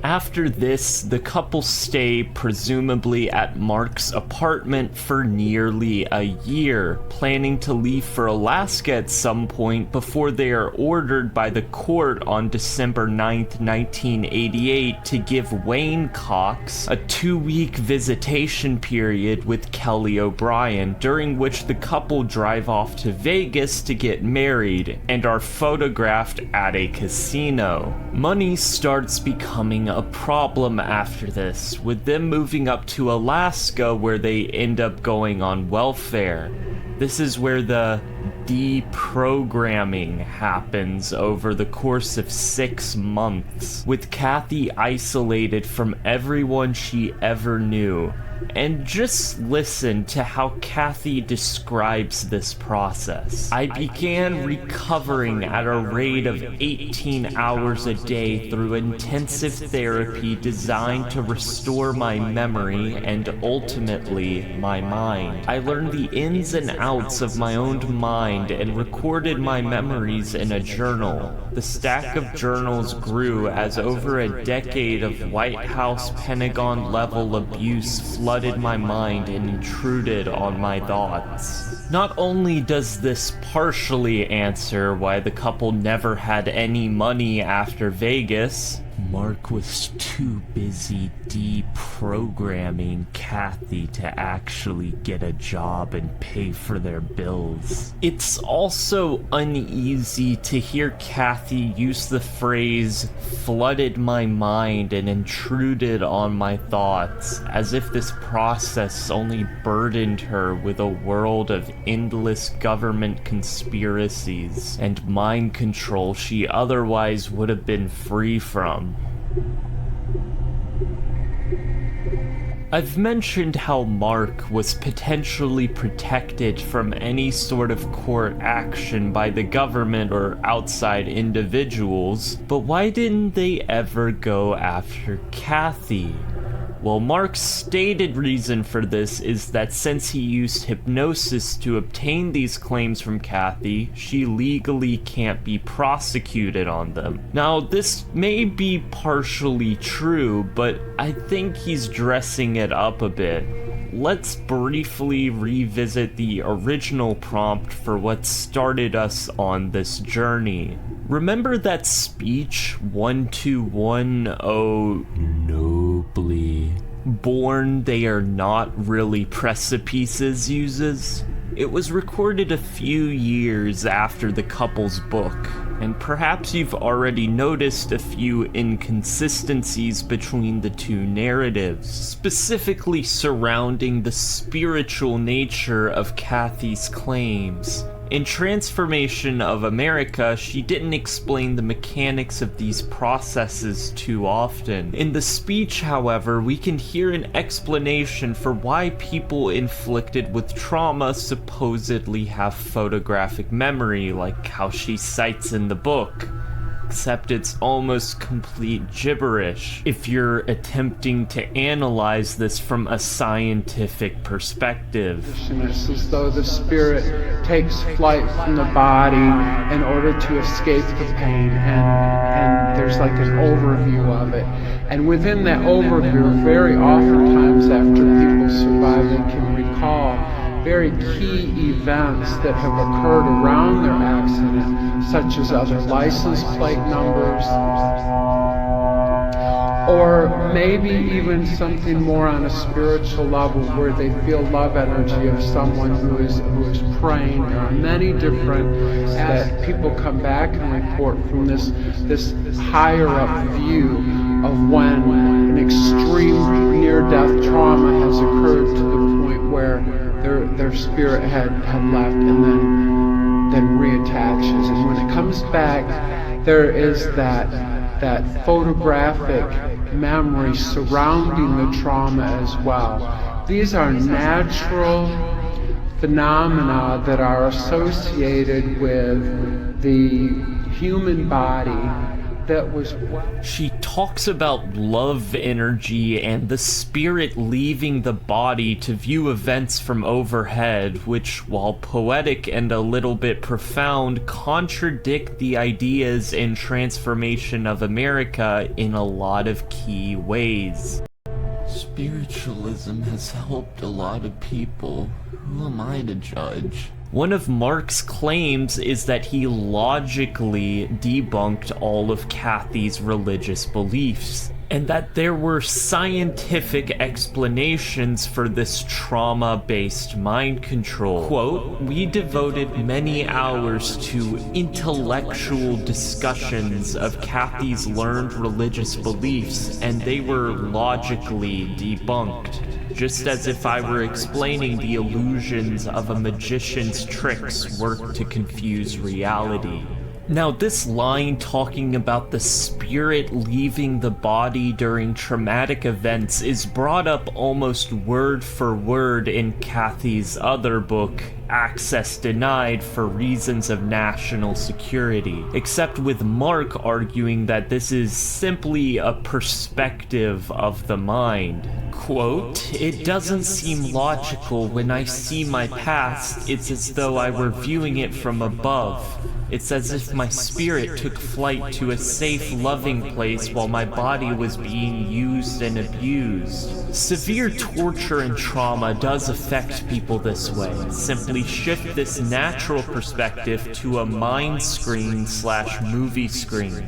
After this, the couple stay presumably at Mark's apartment for nearly a year, planning to leave for Alaska at some point before they are ordered by the court on December 9th, 1988 to give Wayne Cox a 2-week visitation period with Kelly O'Brien, during which the couple drive off to Vegas to get married and are photographed at a casino. Money starts becoming a problem after this, with them moving up to Alaska where they end up going on welfare. This is where the deprogramming happens over the course of 6 months, with Kathy isolated from everyone she ever knew. And just listen to how Kathy describes this process. I began recovering at a rate of 18 hours a day through intensive therapy designed to restore my memory and ultimately my mind. I learned the ins and outs of my own mind and recorded my memories in a journal. The stack of journals grew as over a decade of White House Pentagon level abuse flooded my mind and intruded on my thoughts. Not only does this partially answer why the couple never had any money after Vegas, Mark was too busy deprogramming Kathy to actually get a job and pay for their bills. It's also uneasy to hear Kathy use the phrase flooded my mind and intruded on my thoughts, as if this process only burdened her with a world of endless government conspiracies and mind control she otherwise would have been free from. I've mentioned how Mark was potentially protected from any sort of court action by the government or outside individuals, but why didn't they ever go after Kathy? Well, Mark's stated reason for this is that since he used hypnosis to obtain these claims from Kathy, she legally can't be prosecuted on them. Now, this may be partially true, but I think he's dressing it up a bit. Let's briefly revisit the original prompt for what started us on this journey. Remember that speech 1210 Nobly. Born They Are Not Really Precipices uses? It was recorded a few years after the couple's book, and perhaps you've already noticed a few inconsistencies between the two narratives, specifically surrounding the spiritual nature of Kathy's claims. In Transformation of America, she didn't explain the mechanics of these processes too often. In the speech, however, we can hear an explanation for why people inflicted with trauma supposedly have photographic memory, like how she cites in the book. except it's almost complete gibberish if you're attempting to analyze this from a scientific perspective. It's as though the spirit takes flight from the body in order to escape the pain, and there's like an overview of it. And within that overview, very oftentimes after people survive, they can recall very key events that have occurred around their accident, such as other license plate numbers, or maybe even something more on a spiritual level where they feel love energy of someone who is praying. There are many different that people come back and report from this higher up view of when an extreme near-death trauma has occurred to the point where their spirit had left and then reattaches. And when it comes back, there is that photographic memory surrounding the trauma as well. These are natural phenomena that are associated with the human body that was... She talks about love energy and the spirit leaving the body to view events from overhead, which, while poetic and a little bit profound, contradict the ideas and transformation of America in a lot of key ways. Spiritualism has helped a lot of people. Who am I to judge? One of Mark's claims is that he logically debunked all of Kathy's religious beliefs, and that there were scientific explanations for this trauma-based mind control. Quote, "We devoted many hours to intellectual discussions of Kathy's learned religious beliefs, and they were logically debunked. Just as if I were explaining the illusions of a magician's tricks work to confuse reality." Now, this line talking about the spirit leaving the body during traumatic events is brought up almost word for word in Kathy's other book, Access Denied for Reasons of National Security, except with Mark arguing that this is simply a perspective of the mind. Quote, "It doesn't seem logical when I see my past. It's as though I were viewing it from above. It's as if my spirit took flight to a safe, loving place while my body was being used and abused." Severe torture and trauma does affect people this way. Simply shift this natural perspective to a mind screen/movie screen.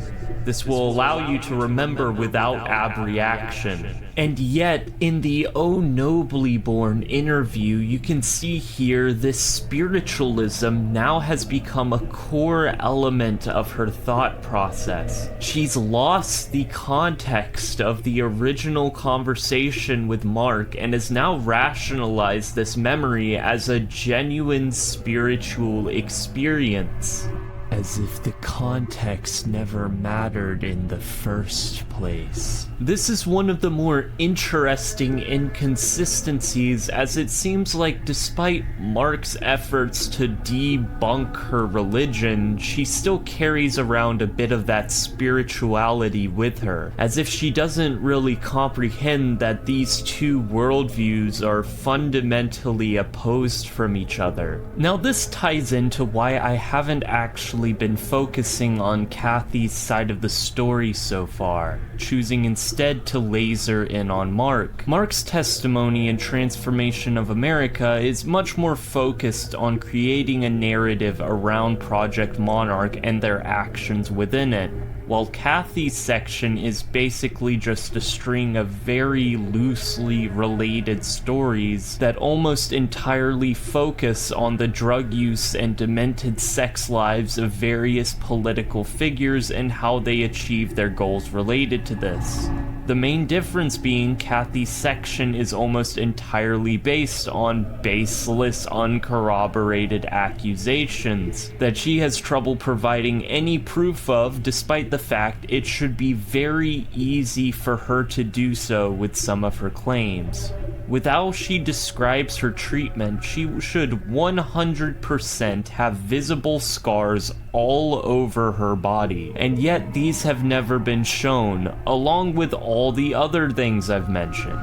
This will allow you to remember without abreaction. And yet, in the Oh Nobly Born interview, you can see here this spiritualism now has become a core element of her thought process. She's lost the context of the original conversation with Mark and has now rationalized this memory as a genuine spiritual experience. As if the context never mattered in the first place. This is one of the more interesting inconsistencies, as it seems like despite Mark's efforts to debunk her religion, she still carries around a bit of that spirituality with her, as if she doesn't really comprehend that these two worldviews are fundamentally opposed from each other. Now, this ties into why I haven't actually been focusing on Kathy's side of the story so far, choosing instead to laser in on Mark. Mark's testimony and transformation of America is much more focused on creating a narrative around Project Monarch and their actions within it, while Kathy's section is basically just a string of very loosely related stories that almost entirely focus on the drug use and demented sex lives of various political figures and how they achieve their goals related to this. The main difference being Kathy's section is almost entirely based on baseless, uncorroborated accusations that she has trouble providing any proof of, despite the fact it should be very easy for her to do so with some of her claims. With how she describes her treatment, she should 100% have visible scars all over her body, and yet these have never been shown, along with all the other things I've mentioned.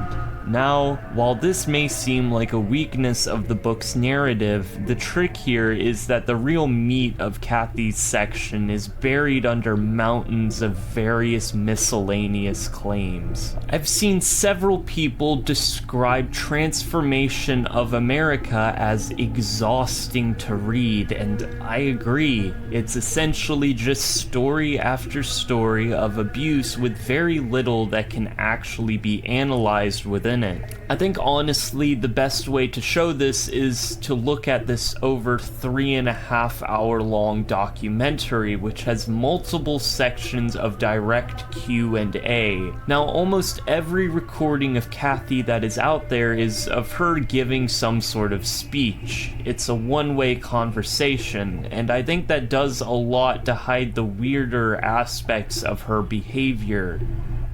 Now, while this may seem like a weakness of the book's narrative, the trick here is that the real meat of Kathy's section is buried under mountains of various miscellaneous claims. I've seen several people describe Transformation of America as exhausting to read, and I agree. It's essentially just story after story of abuse with very little that can actually be analyzed within it. I think honestly the best way to show this is to look at this over 3.5 hour long documentary, which has multiple sections of direct Q&A. Now, almost every recording of Kathy that is out there is of her giving some sort of speech. It's a one-way conversation, and I think that does a lot to hide the weirder aspects of her behavior.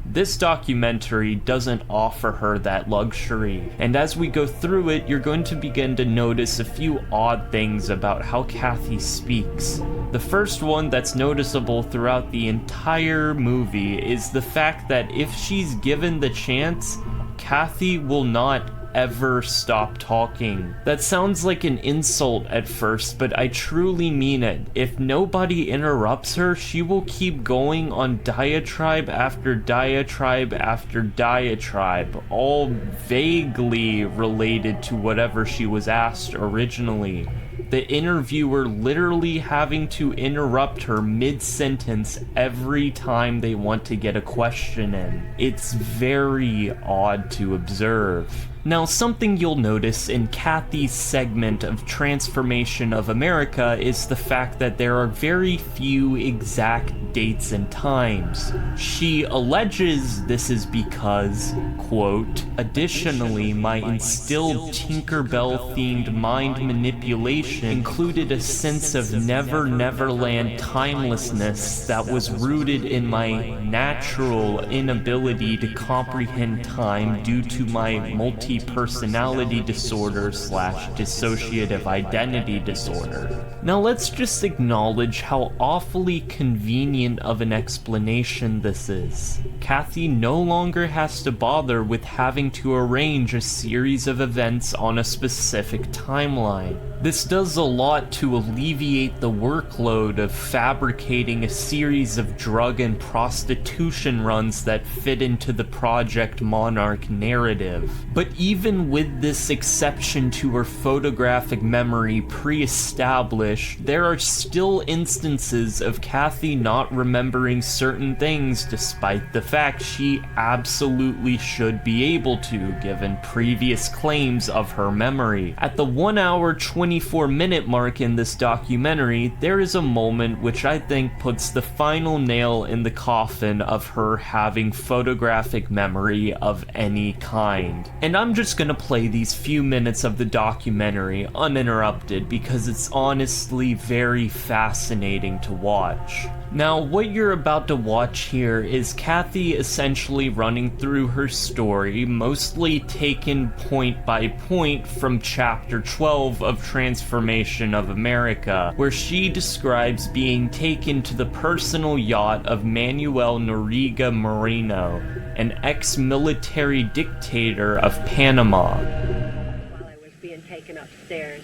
This documentary doesn't offer her that luxury, and as we go through it, you're going to begin to notice a few odd things about how Kathy speaks. The first one that's noticeable throughout the entire movie is the fact that if she's given the chance, Kathy will not ever stop talking. That sounds like an insult at first, but I truly mean it. If nobody interrupts her, she will keep going on diatribe after diatribe after diatribe, all vaguely related to whatever she was asked originally. The interviewer literally having to interrupt her mid-sentence every time they want to get a question in. It's very odd to observe. Now, something you'll notice in Kathy's segment of Transformation of America is the fact that there are very few exact dates and times. She alleges this is because, quote, additionally, my instilled Tinkerbell-themed mind manipulation included a sense of never-Neverland timelessness that was rooted in my natural inability to comprehend time due to my multi-personality disorder / dissociative identity disorder. Now let's just acknowledge how awfully convenient of an explanation this is. Kathy no longer has to bother with having to arrange a series of events on a specific timeline. This does a lot to alleviate the workload of fabricating a series of drug and prostitution runs that fit into the Project Monarch narrative. But even with this exception to her photographic memory pre-established, there are still instances of Kathy not remembering certain things despite the fact she absolutely should be able to, given previous claims of her memory. At the 1 hour 24-minute mark in this documentary, there is a moment which I think puts the final nail in the coffin of her having photographic memory of any kind. And I'm just gonna play these few minutes of the documentary uninterrupted because it's honestly very fascinating to watch. Now, what you're about to watch here is Kathy essentially running through her story, mostly taken point by point from chapter 12 of Transformation of America, where she describes being taken to the personal yacht of Manuel Noriega Moreno, an ex-military dictator of Panama. While I was being taken upstairs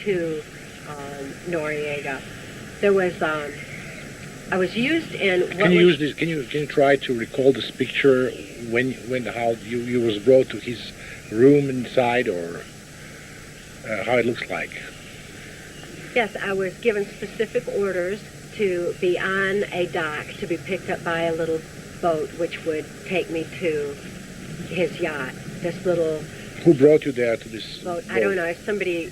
to Noriega, there was I was used in. Can you use this? Can you try to recall this picture how you was brought to his room inside, or how it looks like? Yes, I was given specific orders to be on a dock to be picked up by a little boat, which would take me to his yacht. This little. Who brought you there to this boat? boat? I don't know. Somebody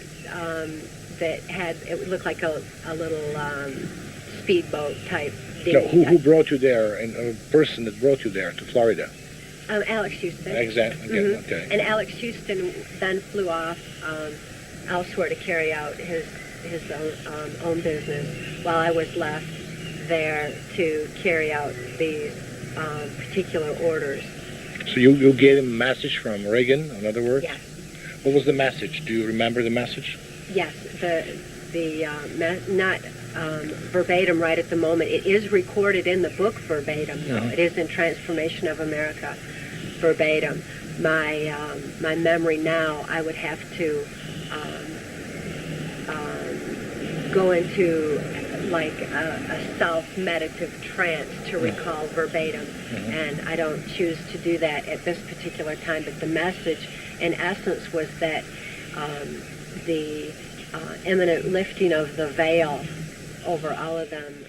that had it would look like a little. Speedboat type. No, who brought you there, and a person that brought you there to Florida? Alex Houston. Exactly. Mm-hmm. Okay. And Alex Houston then flew off elsewhere to carry out his own business, while I was left there to carry out these particular orders. So you gave him a message from Reagan, in other words? Yes. What was the message? Do you remember the message? Yes. Not verbatim right at the moment. It is recorded in the book verbatim, though. Mhm. It is in Transformation of America verbatim. My memory now, I would have to go into like a self-meditative trance to recall verbatim, and I don't choose to do that at this particular time, but the message in essence was that the imminent lifting of the veil over all of them.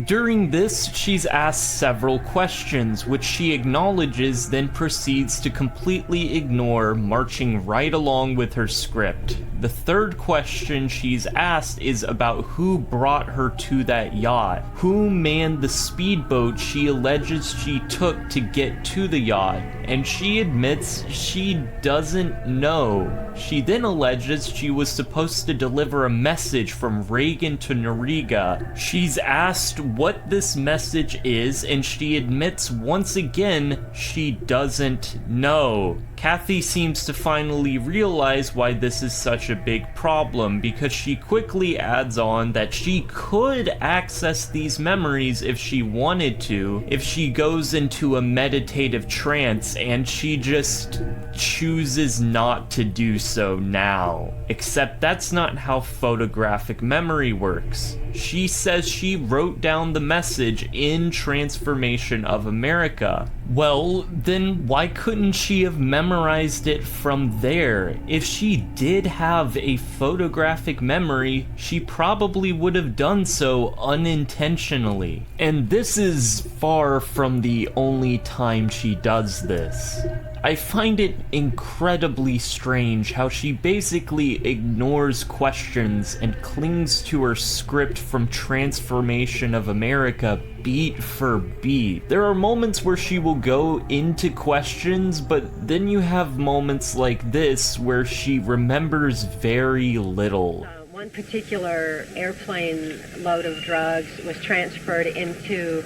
During this, she's asked several questions, which she acknowledges, then proceeds to completely ignore, marching right along with her script. The third question she's asked is about who brought her to that yacht, who manned the speedboat she alleges she took to get to the yacht, and she admits she doesn't know. She then alleges she was supposed to deliver a message from Reagan to Noriega. She's asked what this message is, and she admits once again she doesn't know. Kathy seems to finally realize why this is such a big problem, because she quickly adds on that she could access these memories if she wanted to, if she goes into a meditative trance, and she just chooses not to do so now. Except that's not how photographic memory works. She says she wrote down the message in Transformation of America. Well, then why couldn't she have memorized it from there? If she did have a photographic memory, she probably would have done so unintentionally. And this is far from the only time she does this. I find it incredibly strange how she basically ignores questions and clings to her script from Transformation of America beat for beat. There are moments where she will go into questions, but then you have moments like this where she remembers very little. One particular airplane load of drugs was transferred into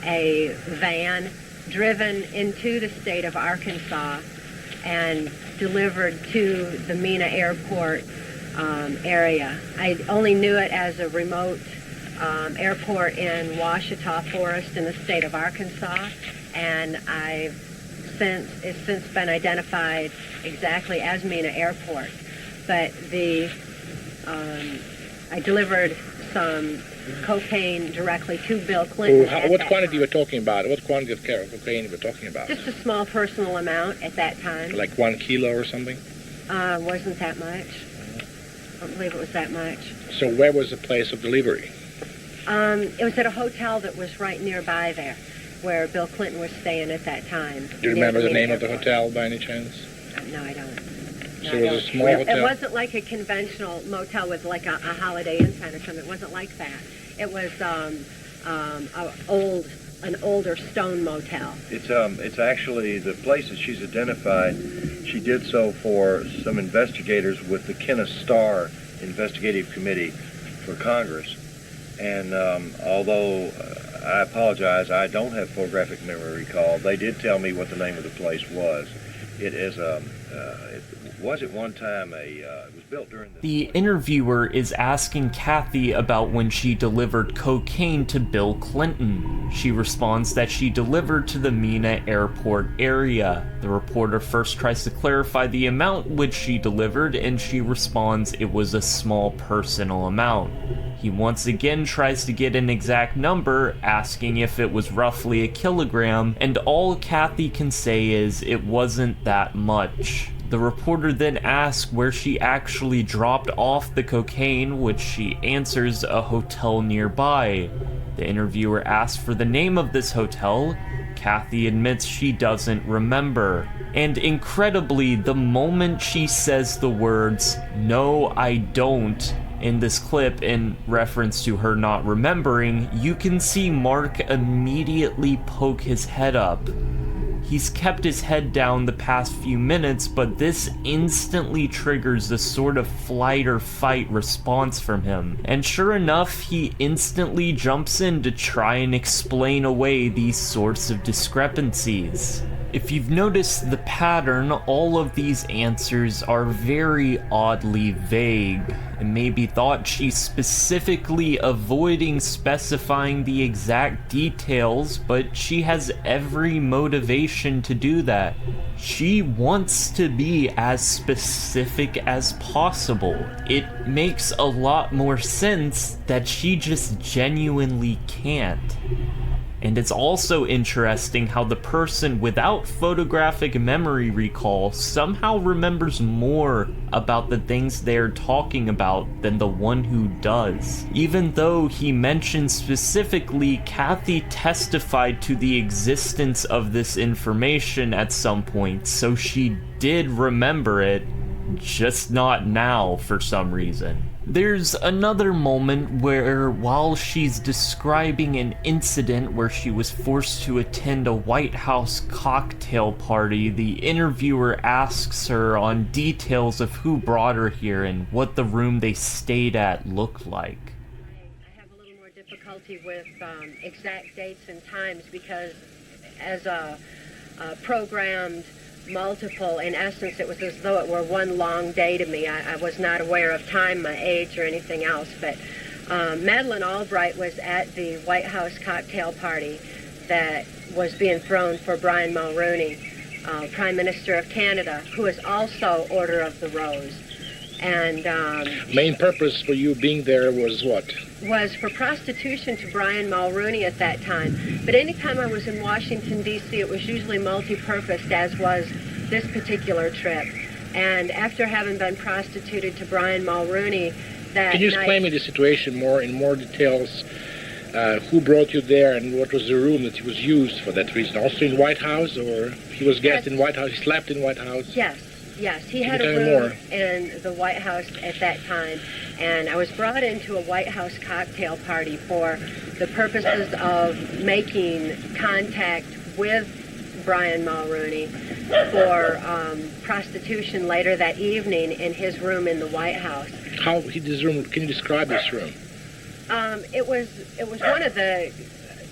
a van driven into the state of Arkansas and delivered to the Mena Airport area. I only knew it as a remote airport in Ouachita Forest in the state of Arkansas, and it's since been identified exactly as Mena Airport. But I delivered some cocaine directly to Bill Clinton. What quantity were talking about? What quantity of cocaine were talking about? Just a small personal amount at that time. Like 1 kilo or something? Wasn't that much. I don't believe it was that much. So where was the place of delivery? It was at a hotel that was right nearby there, where Bill Clinton was staying at that time. Do you remember the name of the hotel by any chance? No, I don't. So it was a small hotel? It wasn't like a conventional motel with like a Holiday Inn sign or something. It wasn't like that. It was an older stone motel. It's actually the place that she's identified. She did so for some investigators with the Kenneth Starr Investigative Committee for Congress. And although I apologize, I don't have photographic memory recall, they did tell me what the name of the place was. It is it was at one time it was built during the interviewer is asking Kathy about when she delivered cocaine to Bill Clinton. She responds that she delivered to the Mena Airport area. The reporter first tries to clarify the amount which she delivered, and she responds it was a small personal amount. He once again tries to get an exact number, asking if it was roughly a kilogram, and all Kathy can say is it wasn't that much. The reporter then asks where she actually dropped off the cocaine, which she answers a hotel nearby. The interviewer asks for the name of this hotel. Kathy admits she doesn't remember. And incredibly, the moment she says the words, "No, I don't," in this clip, in reference to her not remembering, you can see Mark immediately poke his head up. He's kept his head down the past few minutes, but this instantly triggers a sort of flight or fight response from him. And sure enough, he instantly jumps in to try and explain away these sorts of discrepancies. If you've noticed the pattern, all of these answers are very oddly vague. It may be thought she's specifically avoiding specifying the exact details, but she has every motivation to do that. She wants to be as specific as possible. It makes a lot more sense that she just genuinely can't. And it's also interesting how the person without photographic memory recall somehow remembers more about the things they're talking about than the one who does. Even though he mentioned specifically Kathy testified to the existence of this information at some point, so she did remember it, just not now for some reason. There's another moment where, while she's describing an incident where she was forced to attend a White House cocktail party, the interviewer asks her on details of who brought her here and what the room they stayed at looked like. I have a little more difficulty with exact dates and times because as a programmed multiple, in essence, it was as though it were one long day to me. I was not aware of time, my age, or anything else, but Madeleine Albright was at the White House cocktail party that was being thrown for Brian Mulroney, Prime Minister of Canada, who is also Order of the Rose. And main purpose for you being there was what? Was for prostitution to Brian Mulroney at that time. But anytime I was in Washington, D.C., it was usually multi-purposed, as was this particular trip. And after having been prostituted to Brian Mulroney that Can you night, explain me the situation in more details? Who brought you there and what was the room that was used for that reason? Also in White House, or he was guest in White House, he slept in White House? Yes, he had a room in the White House at that time, and I was brought into a White House cocktail party for the purposes of making contact with Brian Mulroney for prostitution later that evening in his room in the White House. This room? Can you describe this room? It was one of the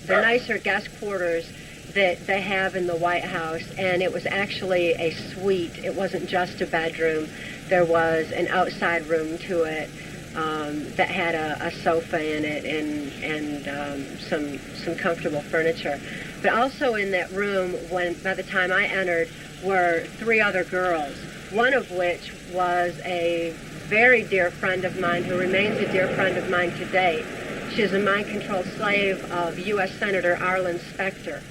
nicer guest quarters that they have in the White House, and it was actually a suite. It wasn't just a bedroom. There was an outside room to it that had a sofa in it and some comfortable furniture. But also in that room, by the time I entered, were 3 other girls, one of which was a very dear friend of mine who remains a dear friend of mine to date. She's a mind-controlled slave of U.S. Senator Arlen Specter.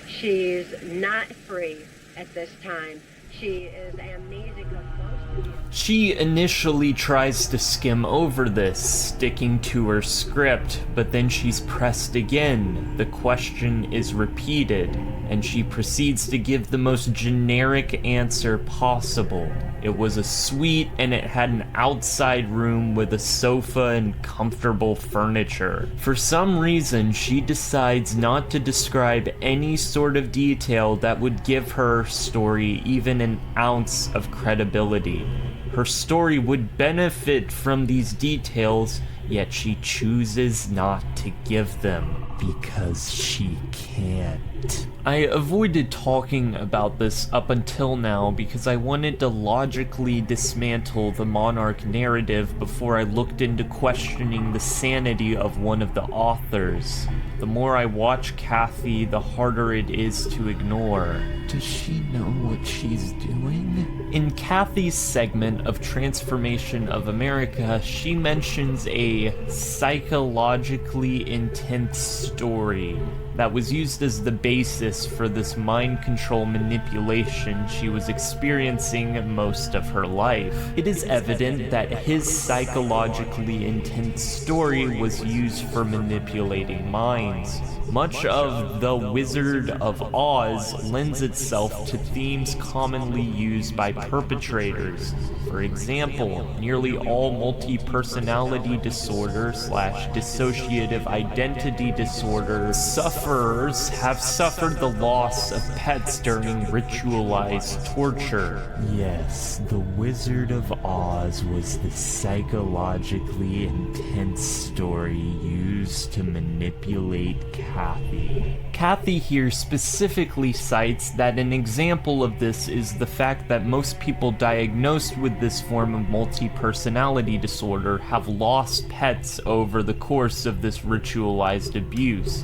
She's not free at this time. She is amnesic of most of the... She initially tries to skim over this, sticking to her script, but then she's pressed again. The question is repeated, and she proceeds to give the most generic answer possible. It was a suite, and it had an outside room with a sofa and comfortable furniture. For some reason, she decides not to describe any sort of detail that would give her story even an ounce of credibility. Her story would benefit from these details, yet she chooses not to give them because she can't. I avoided talking about this up until now because I wanted to logically dismantle the monarch narrative before I looked into questioning the sanity of one of the authors. The more I watch Kathy, the harder it is to ignore. Does she know what she's doing? In Kathy's segment of Transformation of America, she mentions a psychologically intense story that was used as the basis for this mind control manipulation she was experiencing most of her life. It is evident that his psychologically intense story was used for manipulating minds. Much of The Wizard of Oz lends itself to themes commonly used by perpetrators. For example, nearly all multi-personality disorder / dissociative identity disorder suffer sufferers have suffered the loss of pets during ritualized torture. Yes, the Wizard of Oz was the psychologically intense story used to manipulate Kathy. Kathy here specifically cites that an example of this is the fact that most people diagnosed with this form of multi-personality disorder have lost pets over the course of this ritualized abuse,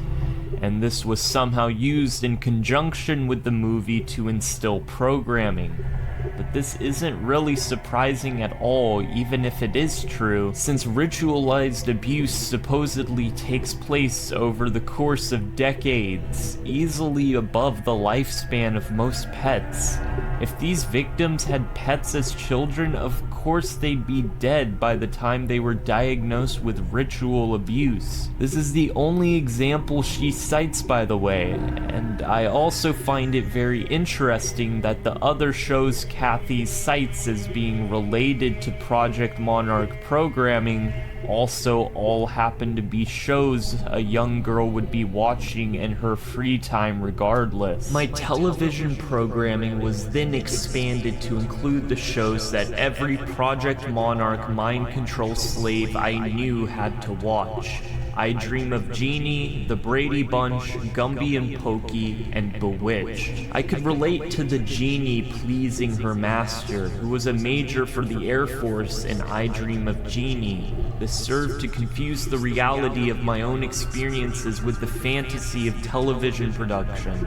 and this was somehow used in conjunction with the movie to instill programming. But this isn't really surprising at all, even if it is true, since ritualized abuse supposedly takes place over the course of decades, easily above the lifespan of most pets. If these victims had pets as children, of course they'd be dead by the time they were diagnosed with ritual abuse. This is the only example she cites, by the way, and I also find it very interesting that the other shows Kathy cites as being related to Project Monarch programming also all happen to be shows a young girl would be watching in her free time regardless. My television programming was then expanded to include the shows that every Project Monarch mind control slave I knew had to watch. I Dream of Jeannie, The Brady Bunch, Gumby and Pokey, and Bewitched. I could relate to the genie pleasing her master, who was a major for the Air Force in I Dream of Jeannie. This served to confuse the reality of my own experiences with the fantasy of television production.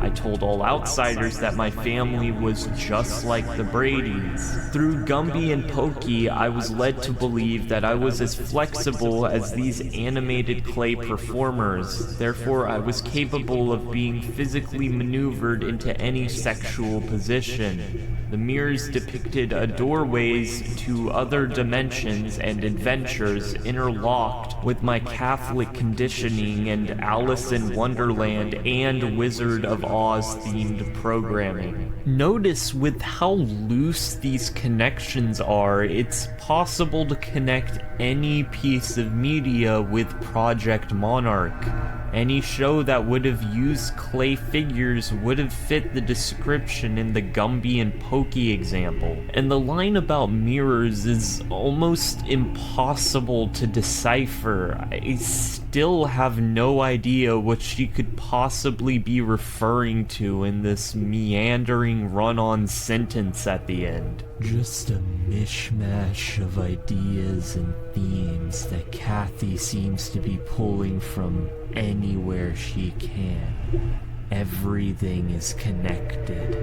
I told all outsiders that my family was just like the Bradys. Through Gumby and Pokey, I was led to believe that I was as flexible as these animated clay performers. Therefore, I was capable of being physically maneuvered into any sexual position. The mirrors depicted doorways to other dimensions and adventures interlocked with my Catholic conditioning and Alice in Wonderland and Wizard of Oz themed programming. Notice with how loose these connections are, it's possible to connect any piece of media with Project Monarch. Any show that would have used clay figures would have fit the description in the Gumby and Pokey example. And the line about mirrors is almost impossible to decipher. I still have no idea what she could possibly be referring to in this meandering run-on sentence at the end. Just a mishmash of ideas and themes that Kathy seems to be pulling from anywhere she can. Everything is connected.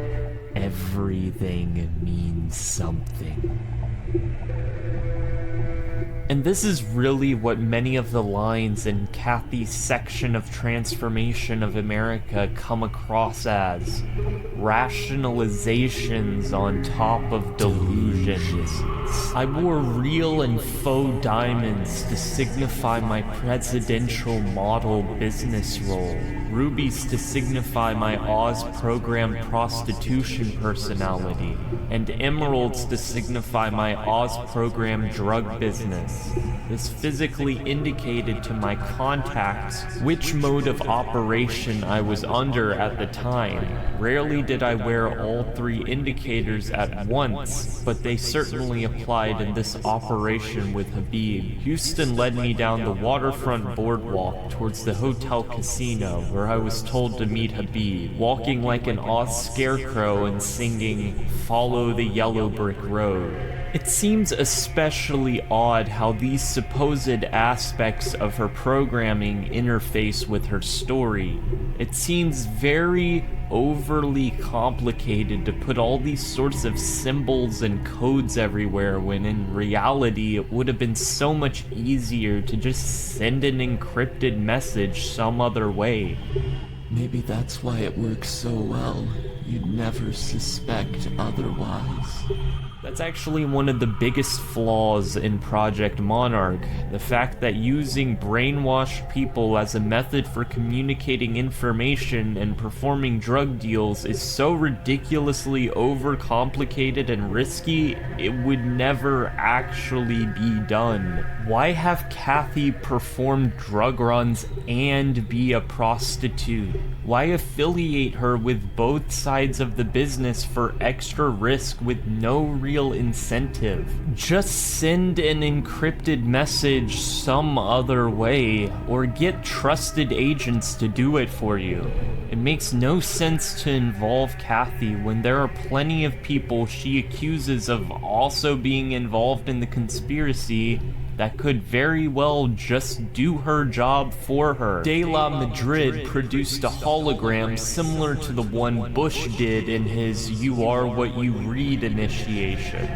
Everything means something. And this is really what many of the lines in Kathy's section of Transformation of America come across as rationalizations on top of delusions. I wore real and faux diamonds to signify my presidential model business role, rubies to signify my Oz program prostitution personality, and emeralds to signify my Oz program drug business. This physically indicated to my contacts which mode of operation I was under at the time. Rarely did I wear all three indicators at once, but they certainly applied in this operation with Habib. Houston led me down the waterfront boardwalk towards the hotel casino, where I was told to meet Habib, walking like an Oz scarecrow and singing, "Follow the Yellow Brick Road." It seems especially odd how these supposed aspects of her programming interface with her story. It seems very overly complicated to put all these sorts of symbols and codes everywhere, when in reality it would have been so much easier to just send an encrypted message some other way. Maybe that's why it works so well. You'd never suspect otherwise. That's That's actually one of the biggest flaws in Project Monarch. The fact that using brainwashed people as a method for communicating information and performing drug deals is so ridiculously overcomplicated and risky, it would never actually be done. Why have Kathy perform drug runs and be a prostitute? Why affiliate her with both sides of the business for extra risk with no real incentive? Just send an encrypted message some other way, or get trusted agents to do it for you. It makes no sense to involve Kathy when there are plenty of people she accuses of also being involved in the conspiracy that could very well just do her job for her. De La Madrid produced a hologram similar to the one Bush did in his "You Are What You Read" initiation.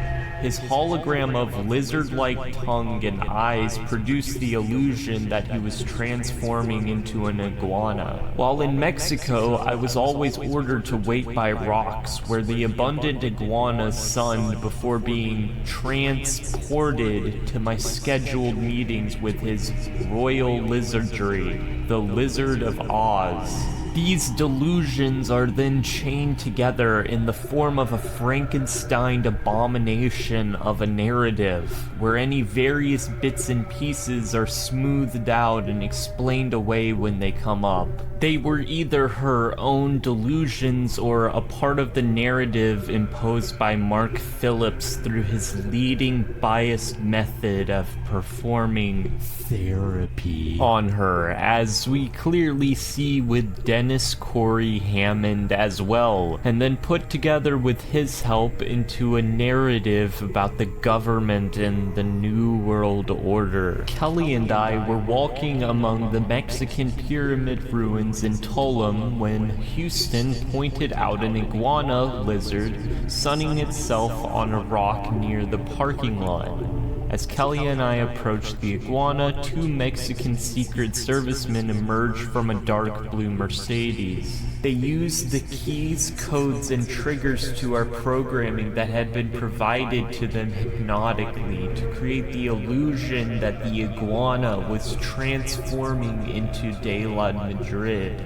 His hologram of lizard-like tongue and eyes produced the illusion that he was transforming into an iguana. While in Mexico, I was always ordered to wait by rocks, where the abundant iguanas sunned before being transported to my scheduled meetings with his royal lizardry, the Lizard of Oz. These delusions are then chained together in the form of a Frankenstein abomination of a narrative, where any various bits and pieces are smoothed out and explained away when they come up. They were either her own delusions or a part of the narrative imposed by Mark Phillips through his leading biased method of performing therapy on her, as we clearly see with Dennis Corey Hammond as well, and then put together with his help into a narrative about the government and the New World Order. Kelly and I were walking among the Mexican pyramid ruins in Tulum when Houston pointed out an iguana lizard sunning itself on a rock near the parking lot. As Kelly and I approached the iguana, two Mexican Secret Servicemen emerged from a dark blue Mercedes. They used the keys, codes, and triggers to our programming that had been provided to them hypnotically to create the illusion that the iguana was transforming into De La Madrid.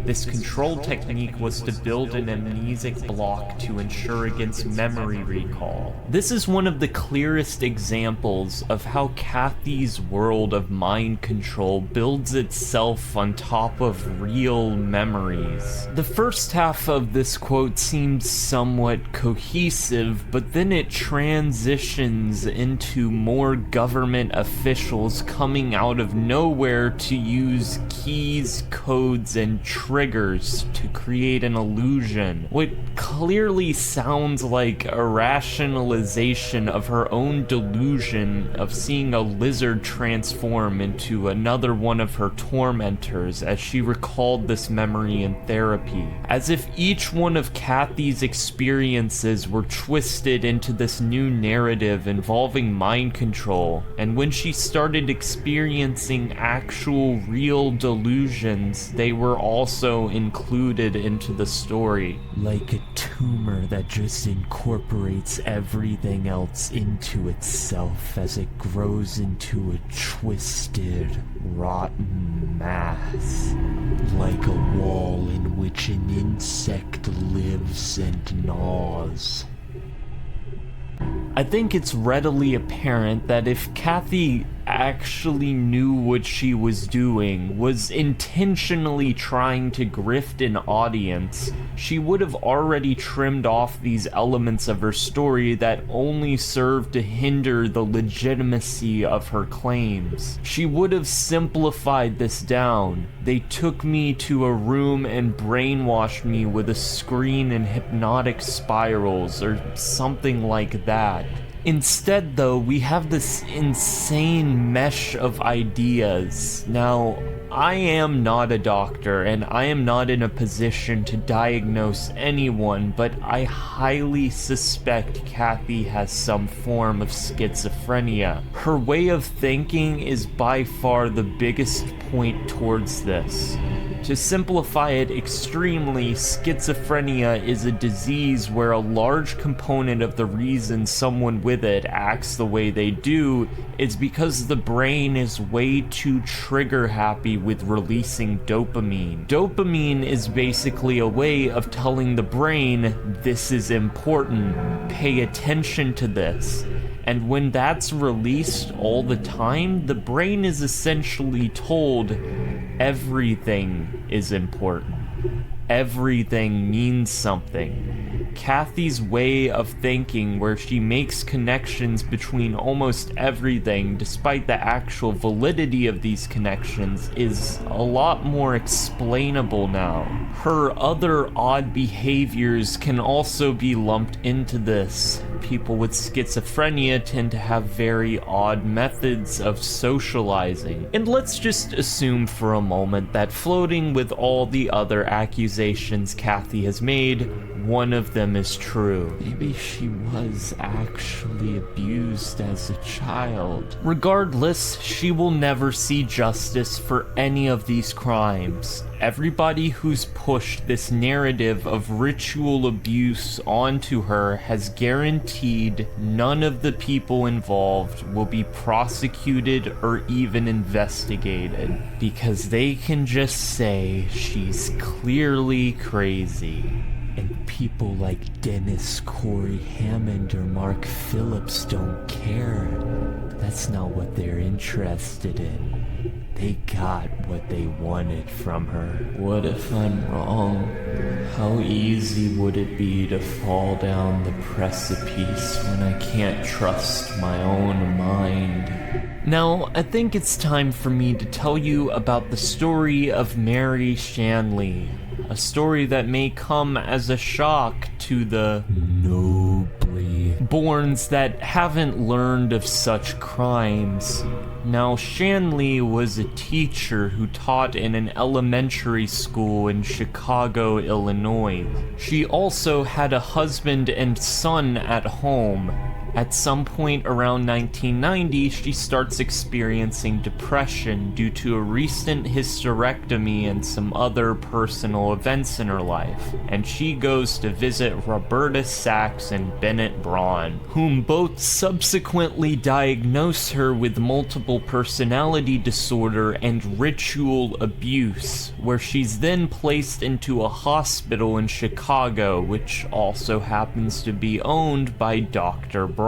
This control technique was to build an amnesic block to ensure against memory recall. This is one of the clearest examples of how Kathy's world of mind control builds itself on top of real memories. The first half of this quote seems somewhat cohesive, but then it transitions into more government officials coming out of nowhere to use keys, codes, and triggers to create an illusion. What clearly sounds like a rationalization of her own delusion of seeing a lizard transform into another one of her tormentors, as she recalled this memory in therapy. As if each one of Kathy's experiences were twisted into this new narrative involving mind control, and when she started experiencing actual real delusions, they were also included into the story. Like a tumor that just incorporates everything else into itself as it grows into a twisted, rotten mass. Like a wall in which an insect lives and gnaws. I think it's readily apparent that if Kathy actually knew what she was doing, was intentionally trying to grift an audience, she would have already trimmed off these elements of her story that only served to hinder the legitimacy of her claims. She would have simplified this down. They took me to a room and brainwashed me with a screen and hypnotic spirals, or something like that. Instead, though, we have this insane mesh of ideas. Now, I am not a doctor, and I am not in a position to diagnose anyone, but I highly suspect Kathy has some form of schizophrenia. Her way of thinking is by far the biggest point towards this. To simplify it extremely, schizophrenia is a disease where a large component of the reason someone with it acts the way they do is because the brain is way too trigger happy with releasing dopamine. Dopamine is basically a way of telling the brain, this is important, pay attention to this. And when that's released all the time, the brain is essentially told everything is important. Everything means something. Kathy's way of thinking, where she makes connections between almost everything, despite the actual validity of these connections, is a lot more explainable now. Her other odd behaviors can also be lumped into this. People with schizophrenia tend to have very odd methods of socializing. And let's just assume for a moment that, floating with all the other accusations Kathy has made, one of them is true. Maybe she was actually abused as a child. Regardless, she will never see justice for any of these crimes. Everybody who's pushed this narrative of ritual abuse onto her has guaranteed none of the people involved will be prosecuted or even investigated, because they can just say she's clearly crazy. And people like Dennis Corey Hammond or Mark Phillips don't care. That's not what they're interested in. They got what they wanted from her. What if I'm wrong? How easy would it be to fall down the precipice when I can't trust my own mind? Now, I think it's time for me to tell you about the story of Mary Shanley. A story that may come as a shock to the Nobly borns that haven't learned of such crimes. Now, Shanley was a teacher who taught in an elementary school in Chicago, Illinois. She also had a husband and son at home. At some point around 1990, she starts experiencing depression due to a recent hysterectomy and some other personal events in her life, and she goes to visit Roberta Sachs and Bennett Braun, whom both subsequently diagnose her with multiple personality disorder and ritual abuse, where she's then placed into a hospital in Chicago, which also happens to be owned by Dr. Braun.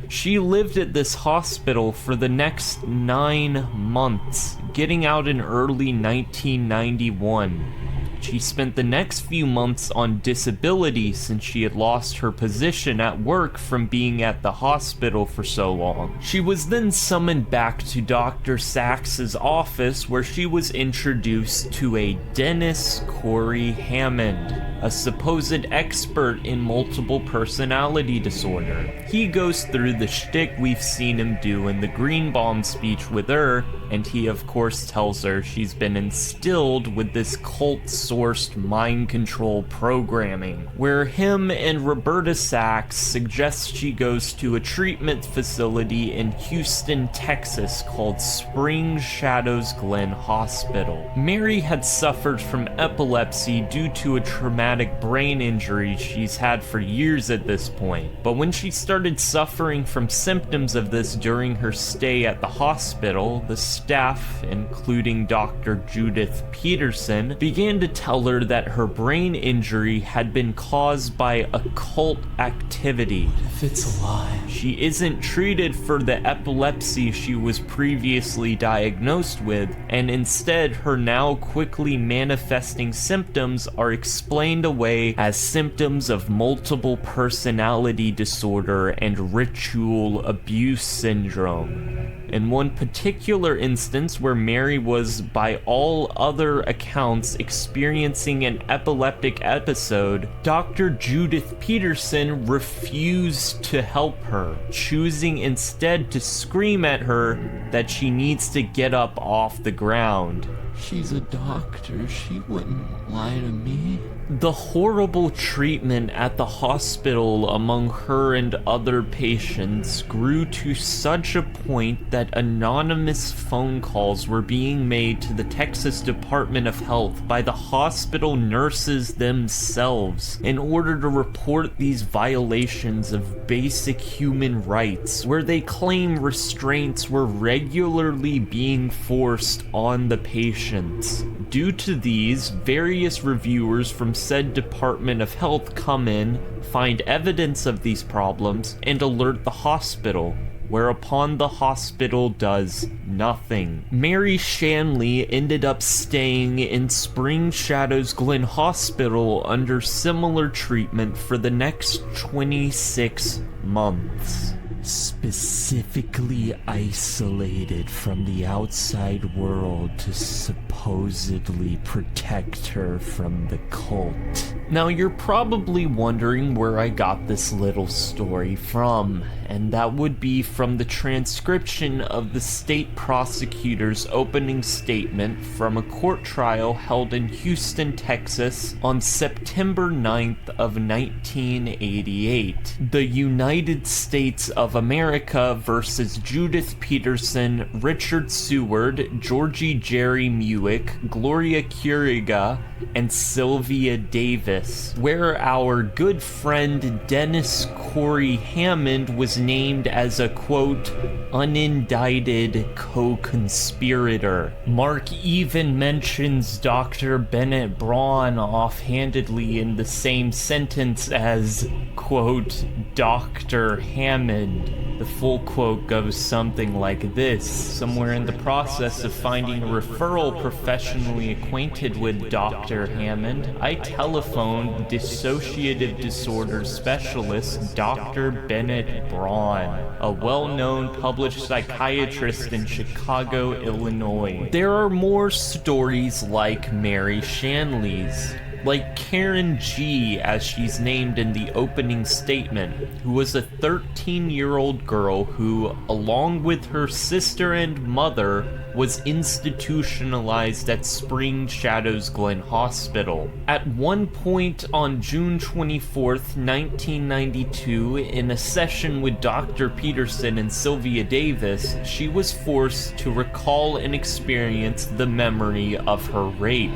She lived at this hospital for the next 9 months, getting out in early 1991. She spent the next few months on disability since she had lost her position at work from being at the hospital for so long. She was then summoned back to Dr. Sachs's office, where she was introduced to a Dennis Corey Hammond, a supposed expert in multiple personality disorder. He goes through the shtick we've seen him do in the Greenbaum speech with her, and he of course tells her she's been instilled with this cult-sourced mind control programming, where him and Roberta Sachs suggest she goes to a treatment facility in Houston, Texas called Spring Shadows Glen Hospital. Mary had suffered from epilepsy due to a traumatic brain injury she's had for years at this point, but when she started suffering from symptoms of this during her stay at the hospital, the staff, including Dr. Judith Peterson, began to tell her that her brain injury had been caused by occult activity. What if it's a lie? She isn't treated for the epilepsy she was previously diagnosed with, and instead her now quickly manifesting symptoms are explained away as symptoms of multiple personality disorder and ritual abuse syndrome. In one particular instance where Mary was, by all other accounts, experiencing an epileptic episode, Dr. Judith Peterson refused to help her, choosing instead to scream at her that she needs to get up off the ground. She's a doctor. She wouldn't lie to me. The horrible treatment at the hospital among her and other patients grew to such a point that anonymous phone calls were being made to the Texas Department of Health by the hospital nurses themselves in order to report these violations of basic human rights, where they claim restraints were regularly being forced on the patients. Due to these, various reviewers from said Department of Health come in, find evidence of these problems, and alert the hospital, whereupon the hospital does nothing. Mary Shanley ended up staying in Spring Shadows Glen Hospital under similar treatment for the next 26 months. Specifically isolated from the outside world to supposedly protect her from the cult. Now you're probably wondering where I got this little story from, and that would be from the transcription of the state prosecutor's opening statement from a court trial held in Houston, Texas on September 9th of 1988. The United States of America versus Judith Peterson, Richard Seward, Georgie Jerry Muick, Gloria Curiga, and Sylvia Davis, where our good friend Dennis Corey Hammond was named as a, quote, unindicted co-conspirator. Mark even mentions Dr. Bennett Braun offhandedly in the same sentence as, quote, Dr. Hammond. The full quote goes something like this: somewhere in the process of finding a referral professionally acquainted with Dr. Hammond, I telephoned dissociative disorder specialist Dr. Bennett Braun, a well-known published psychiatrist in Chicago, Illinois. There are more stories like Mary Shanley's, like Karen G, as she's named in the opening statement, who was a 13-year-old girl who, along with her sister and mother, was institutionalized at Spring Shadows Glen Hospital. At one point on June 24th, 1992, in a session with Dr. Peterson and Sylvia Davis, she was forced to recall and experience the memory of her rape.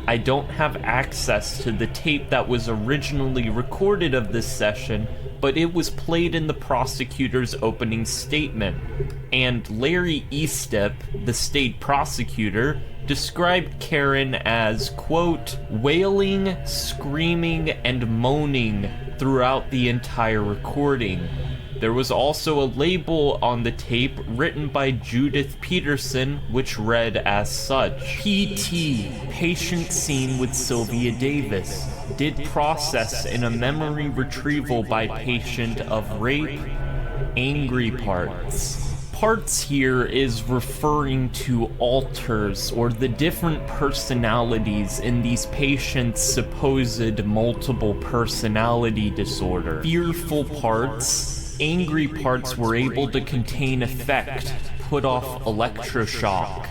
I don't have access to the tape that was originally recorded of this session, but it was played in the prosecutor's opening statement, and Larry Estep, the state prosecutor, described Karen as, quote, wailing, screaming, and moaning throughout the entire recording. There was also a label on the tape written by Judith Peterson, which read as such: PT, patient seen with Sylvia Davis, did process in a memory retrieval by patient of rape, angry parts. Parts here is referring to alters, or the different personalities in these patients' supposed multiple personality disorder. Fearful parts, angry parts were able to contain effect, put off electroshock.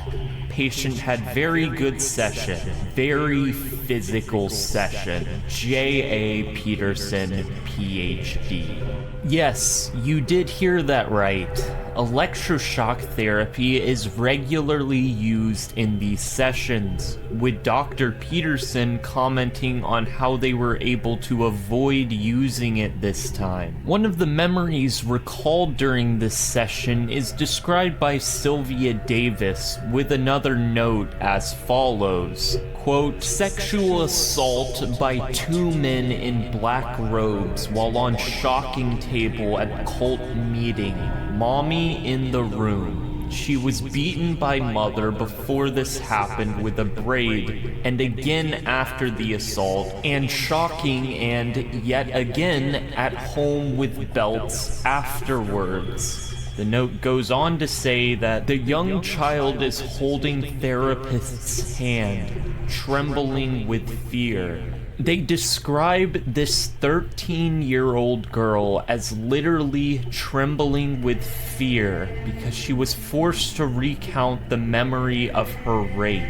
Patient had very good session, very physical session. J.A. Peterson, Ph.D. Yes, you did hear that right. Electroshock therapy is regularly used in these sessions, with Dr. Peterson commenting on how they were able to avoid using it this time. One of the memories recalled during this session is described by Sylvia Davis with another note as follows: quote, sexual assault by two men in black robes while on shocking table at cult meeting. Mommy in the room. She was beaten by mother before this happened with a braid, and again after the assault, and shocking, and yet again at home with belts afterwards. The note goes on to say that the young child is holding therapist's hand, trembling with fear. They describe this 13-year-old girl as literally trembling with fear because she was forced to recount the memory of her rape.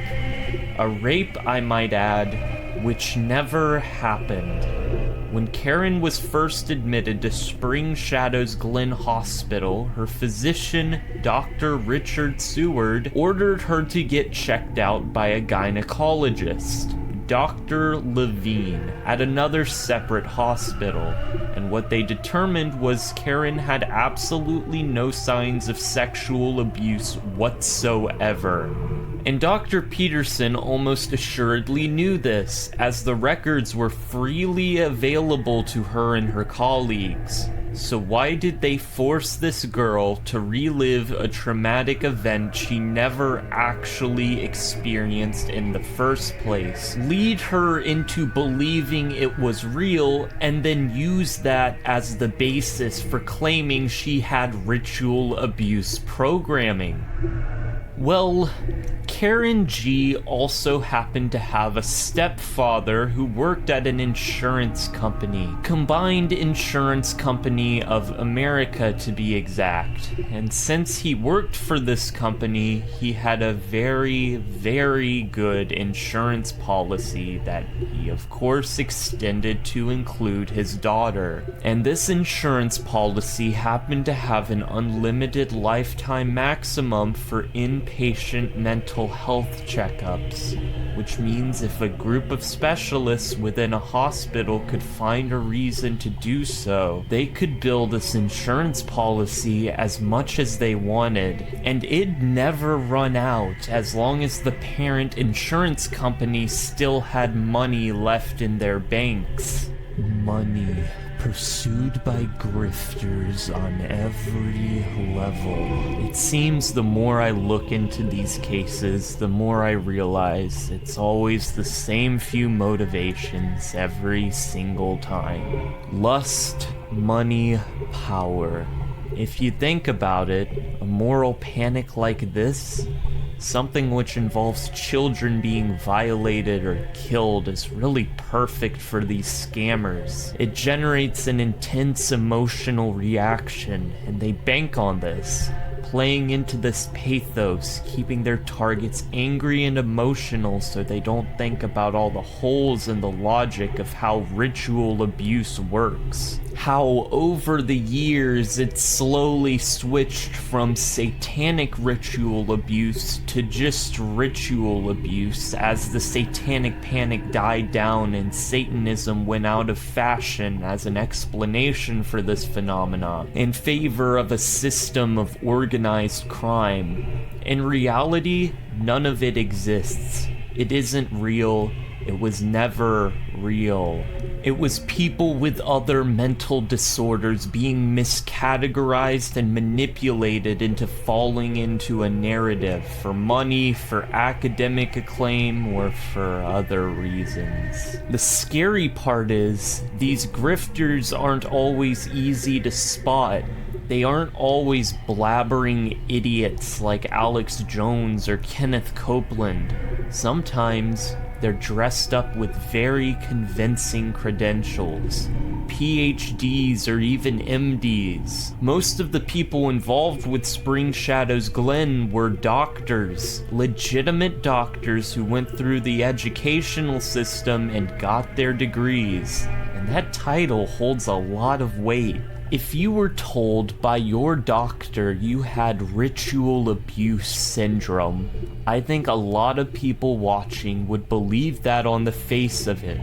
A rape, I might add, which never happened. When Karen was first admitted to Spring Shadows Glen Hospital, her physician, Dr. Richard Seward, ordered her to get checked out by a gynecologist, Dr. Levine, at another separate hospital, and what they determined was Karen had absolutely no signs of sexual abuse whatsoever. And Dr. Peterson almost assuredly knew this, as the records were freely available to her and her colleagues. So why did they force this girl to relive a traumatic event she never actually experienced in the first place? Lead her into believing it was real, and then use that as the basis for claiming she had ritual abuse programming? Well, Karen G also happened to have a stepfather who worked at an insurance company, Combined Insurance Company of America to be exact. And since he worked for this company, he had a very, very good insurance policy that he of course extended to include his daughter. And this insurance policy happened to have an unlimited lifetime maximum for inpatient mental health checkups, which means if a group of specialists within a hospital could find a reason to do so, they could bill this insurance policy as much as they wanted, and it'd never run out as long as the parent insurance company still had money left in their banks. Money, pursued by grifters on every level. It seems the more I look into these cases, the more I realize it's always the same few motivations every single time. Lust, money, power. If you think about it, a moral panic like this, something which involves children being violated or killed, is really perfect for these scammers. It generates an intense emotional reaction, and they bank on this, playing into this pathos, keeping their targets angry and emotional so they don't think about all the holes in the logic of how ritual abuse works. How over the years it slowly switched from satanic ritual abuse to just ritual abuse as the satanic panic died down and Satanism went out of fashion as an explanation for this phenomena in favor of a system of organized crime. In reality, none of it exists. It isn't real. It was never real. It was people with other mental disorders being miscategorized and manipulated into falling into a narrative for money, for academic acclaim, or for other reasons. The scary part is, these grifters aren't always easy to spot. They aren't always blabbering idiots like Alex Jones or Kenneth Copeland. Sometimes they're dressed up with very convincing credentials, PhDs or even MDs. Most of the people involved with Spring Shadows Glen were doctors, legitimate doctors who went through the educational system and got their degrees. And that title holds a lot of weight. If you were told by your doctor you had ritual abuse syndrome, I think a lot of people watching would believe that on the face of it,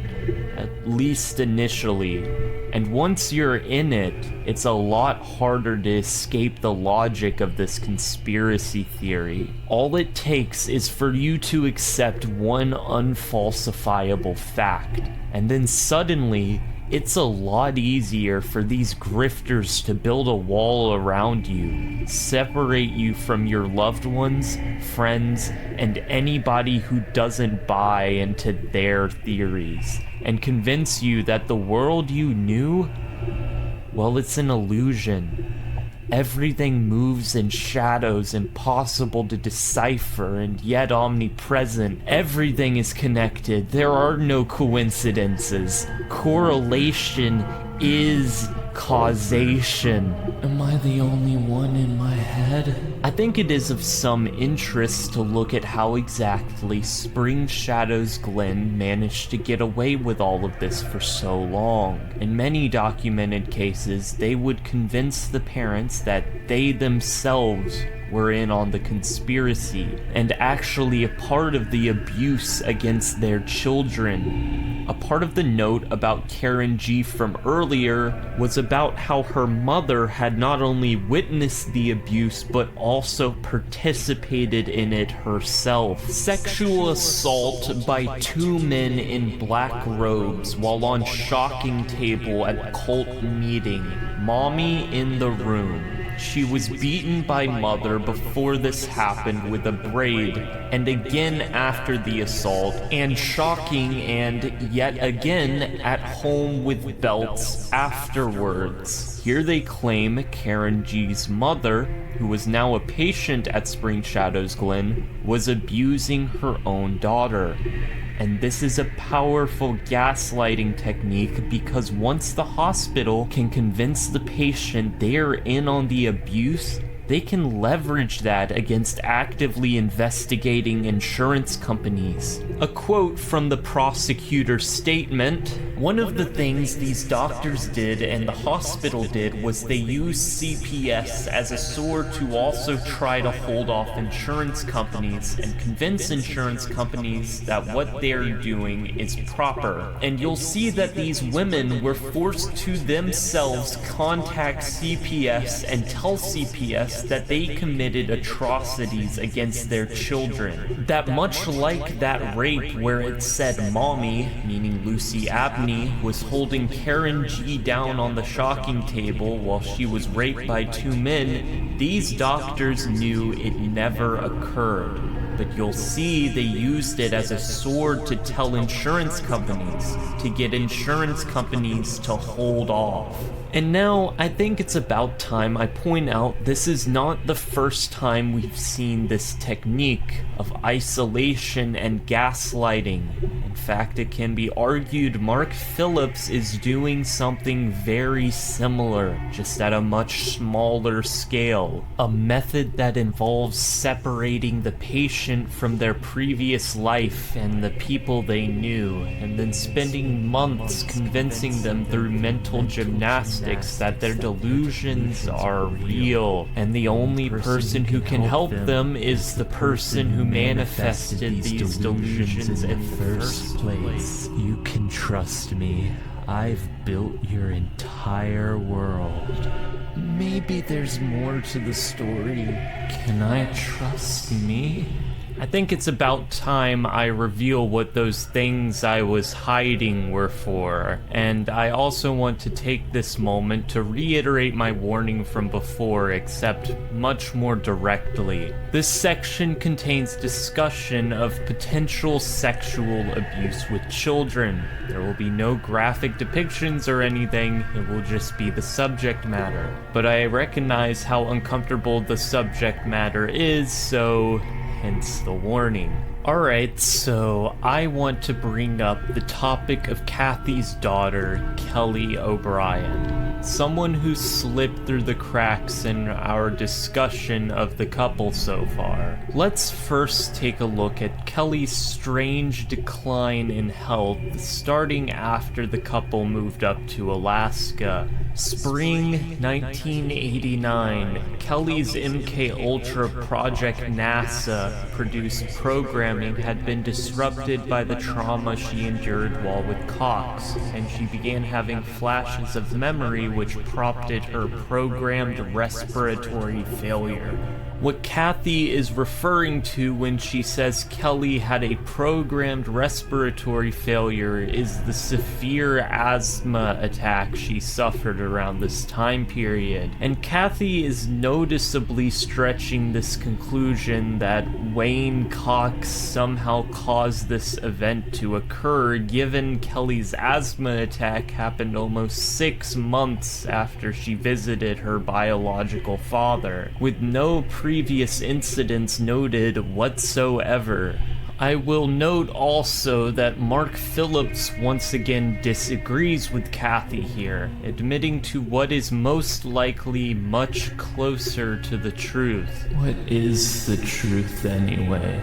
at least initially. And once you're in it, it's a lot harder to escape the logic of this conspiracy theory. All it takes is for you to accept one unfalsifiable fact, and then suddenly, it's a lot easier for these grifters to build a wall around you, separate you from your loved ones, friends, and anybody who doesn't buy into their theories, and convince you that the world you knew, well, it's an illusion. Everything moves in shadows impossible to decipher and yet omnipresent. Everything is connected. There are no coincidences. Correlation is causation. Am I the only one in my head? I think it is of some interest to look at how exactly Spring Shadows Glen managed to get away with all of this for so long. In many documented cases, they would convince the parents that they themselves were in on the conspiracy and actually a part of the abuse against their children. A part of the note about Karen G from earlier was about how her mother had not only witnessed the abuse but also participated in it herself. Sexual assault by two men in black robes while on shocking table at cult meeting. Mommy in the room. She was beaten by mother before this happened with a braid, and again after the assault, and shocking, and yet again at home with belts afterwards. Here they claim Karen G's mother, who was now a patient at Spring Shadows Glen, was abusing her own daughter. And this is a powerful gaslighting technique because once the hospital can convince the patient they are in on the abuse, they can leverage that against actively investigating insurance companies. A quote from the prosecutor's statement: "One of the things these doctors did and the hospital did was they used CPS as a sword to also try to hold off insurance companies and convince insurance companies that what they're doing is proper. And you'll see that these women were forced to themselves contact CPS and tell CPS that they committed atrocities against their children. That much like that rape where it said Mommy, meaning Lucy Abney, was holding Karen G down on the shocking table while she was raped by two men, these doctors knew it never occurred. But you'll see they used it as a sword to tell insurance companies, to get insurance companies to hold off." And now, I think it's about time I point out this is not the first time we've seen this technique of isolation and gaslighting. In fact, it can be argued Mark Phillips is doing something very similar, just at a much smaller scale. A method that involves separating the patient from their previous life and the people they knew, and then spending months convincing them through mental gymnastics that their delusions are real, and the only person who can help them is the person who manifested these delusions in the first place. You can trust me. I've built your entire world. Maybe there's more to the story. Can I trust me? I think it's about time I reveal what those things I was hiding were for, and I also want to take this moment to reiterate my warning from before, except much more directly. This section contains discussion of potential sexual abuse with children. There will be no graphic depictions or anything, it will just be the subject matter. But I recognize how uncomfortable the subject matter is, so hence the warning. Alright, so I want to bring up the topic of Kathy's daughter, Kelly O'Brien. Someone who slipped through the cracks in our discussion of the couple so far. Let's first take a look at Kelly's strange decline in health starting after the couple moved up to Alaska. Spring 1989, Kelly's MK Ultra Project NASA produced programming had been disrupted by the trauma she endured while with Cox, and she began having flashes of memory which prompted her programmed respiratory failure. What Kathy is referring to when she says Kelly had a programmed respiratory failure is the severe asthma attack she suffered around this time period. And Kathy is noticeably stretching this conclusion that Wayne Cox somehow caused this event to occur, given Kelly's asthma attack happened almost 6 months after she visited her biological father, with no previous incidents noted whatsoever. I will note also that Mark Phillips once again disagrees with Kathy here, admitting to what is most likely much closer to the truth. What is the truth anyway?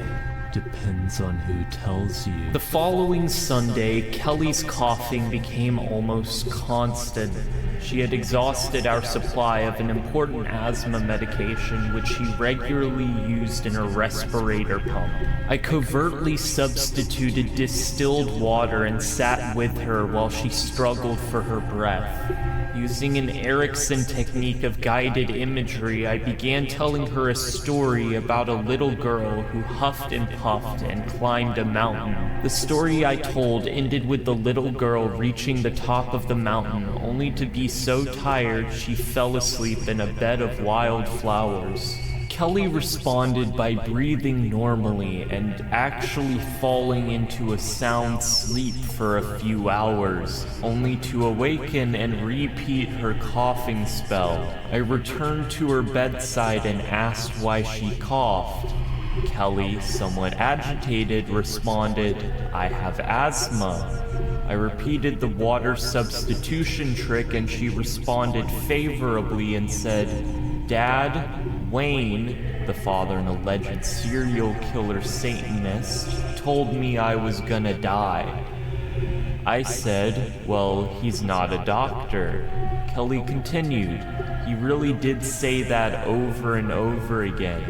Depends on who tells you. The following Sunday, Kelly's coughing became almost constant. She had exhausted our supply of an important asthma medication which she regularly used in her respirator pump. I covertly substituted distilled water and sat with her while she struggled for her breath. Using an Erickson technique of guided imagery, I began telling her a story about a little girl who huffed and puffed and climbed a mountain. The story I told ended with the little girl reaching the top of the mountain, only to be so tired she fell asleep in a bed of wildflowers. Kelly responded by breathing normally and actually falling into a sound sleep for a few hours, only to awaken and repeat her coughing spell. I returned to her bedside and asked why she coughed. Kelly, somewhat agitated, responded, "I have asthma." I repeated the water substitution trick and she responded favorably and said, "Dad, Wayne, the father and alleged serial killer Satanist, told me I was gonna die." I said, "Well, he's not a doctor." Kelly continued, "He really did say that over and over again."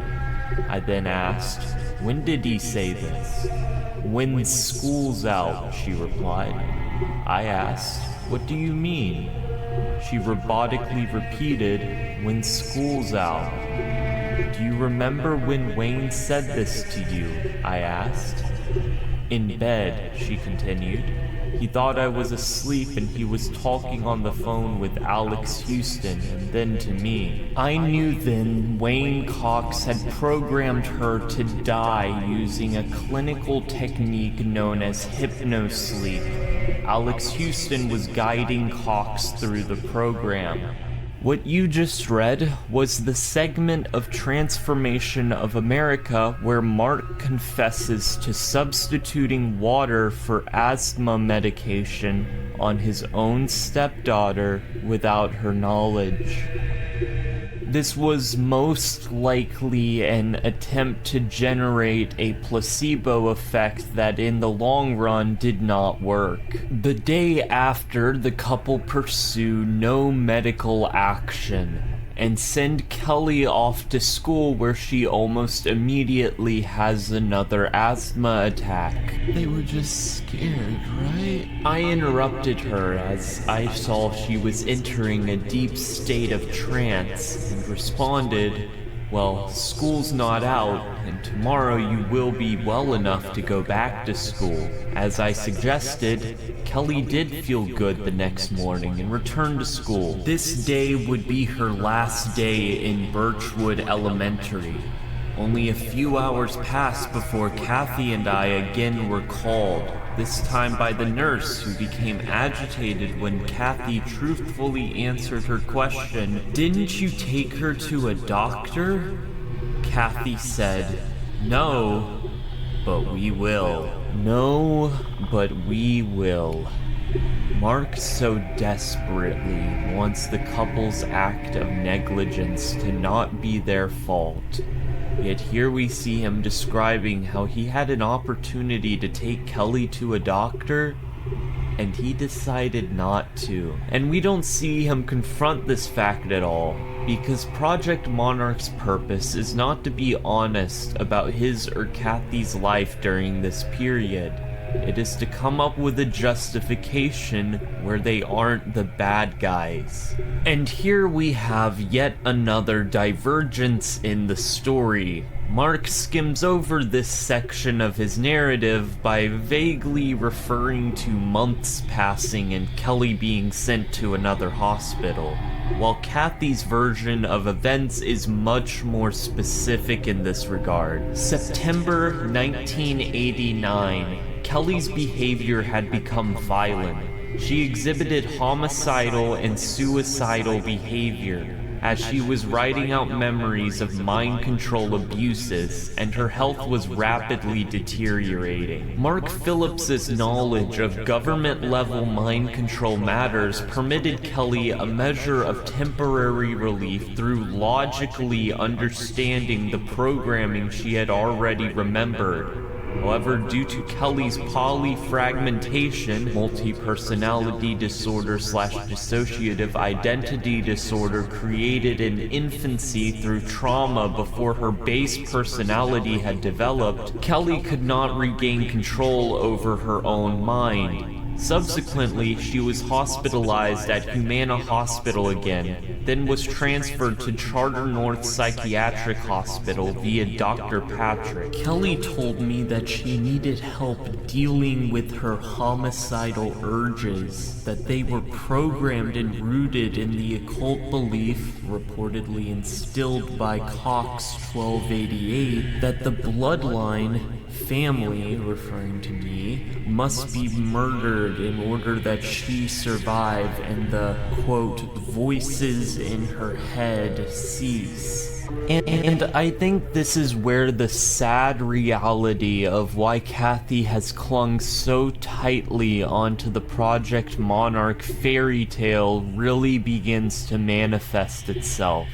I then asked, "When did he say this?" "When school's out," she replied. I asked, "What do you mean?" She robotically repeated, "When school's out." "Do you remember when Wayne said this to you?" I asked. "In bed," she continued. "He thought I was asleep and he was talking on the phone with Alex Houston and then to me. I knew then Wayne Cox had programmed her to die using a clinical technique known as hypnosleep. Alex Houston was guiding Cox through the program. What you just read was the segment of Transformation of America where Mark confesses to substituting water for asthma medication on his own stepdaughter without her knowledge. This was most likely an attempt to generate a placebo effect that in the long run did not work. The day after, the couple pursue no medical action and send Kelly off to school where she almost immediately has another asthma attack. They were just scared, right? I interrupted her as I saw she was entering a deep state of trance and responded, "Well, school's not out, and tomorrow you will be well enough to go back to school." As I suggested, Kelly did feel good the next morning and returned to school. This day would be her last day in Birchwood Elementary. Only a few hours passed before Kathy and I again were called, this time by the nurse, who became agitated when Kathy truthfully answered her question, "Didn't you take her to a doctor?" Kathy said, "No, but we will." No, but we will. Mark so desperately wants the couple's act of negligence to not be their fault. Yet here we see him describing how he had an opportunity to take Kelly to a doctor, and he decided not to. And we don't see him confront this fact at all, because Project Monarch's purpose is not to be honest about his or Kathy's life during this period. It is to come up with a justification where they aren't the bad guys. And here we have yet another divergence in the story. Mark skims over this section of his narrative by vaguely referring to months passing and Kelly being sent to another hospital, while Kathy's version of events is much more specific in this regard. September 1989. Kelly's behavior had become violent. She exhibited homicidal and suicidal behavior. as she was writing out memories of mind control abuses, and her health was rapidly deteriorating. Mark Phillips's knowledge of government-level mind control matters permitted Kelly a measure of temporary relief through logically understanding the programming she had already remembered. However, due to Kelly's polyfragmentation, multi-personality disorder / dissociative identity disorder created in infancy through trauma before her base personality had developed, Kelly could not regain control over her own mind. Subsequently, she was hospitalized at Humana Hospital again, then was transferred to Charter North Psychiatric Hospital via Dr. Patrick. Kelly told me that she needed help dealing with her homicidal urges, that they were programmed and rooted in the occult belief, reportedly instilled by Cox 1288, that the bloodline family, referring to me, must be murdered in order that she survive and the, quote, voices in her head cease. And I think this is where the sad reality of why Kathy has clung so tightly onto the Project Monarch fairy tale really begins to manifest itself.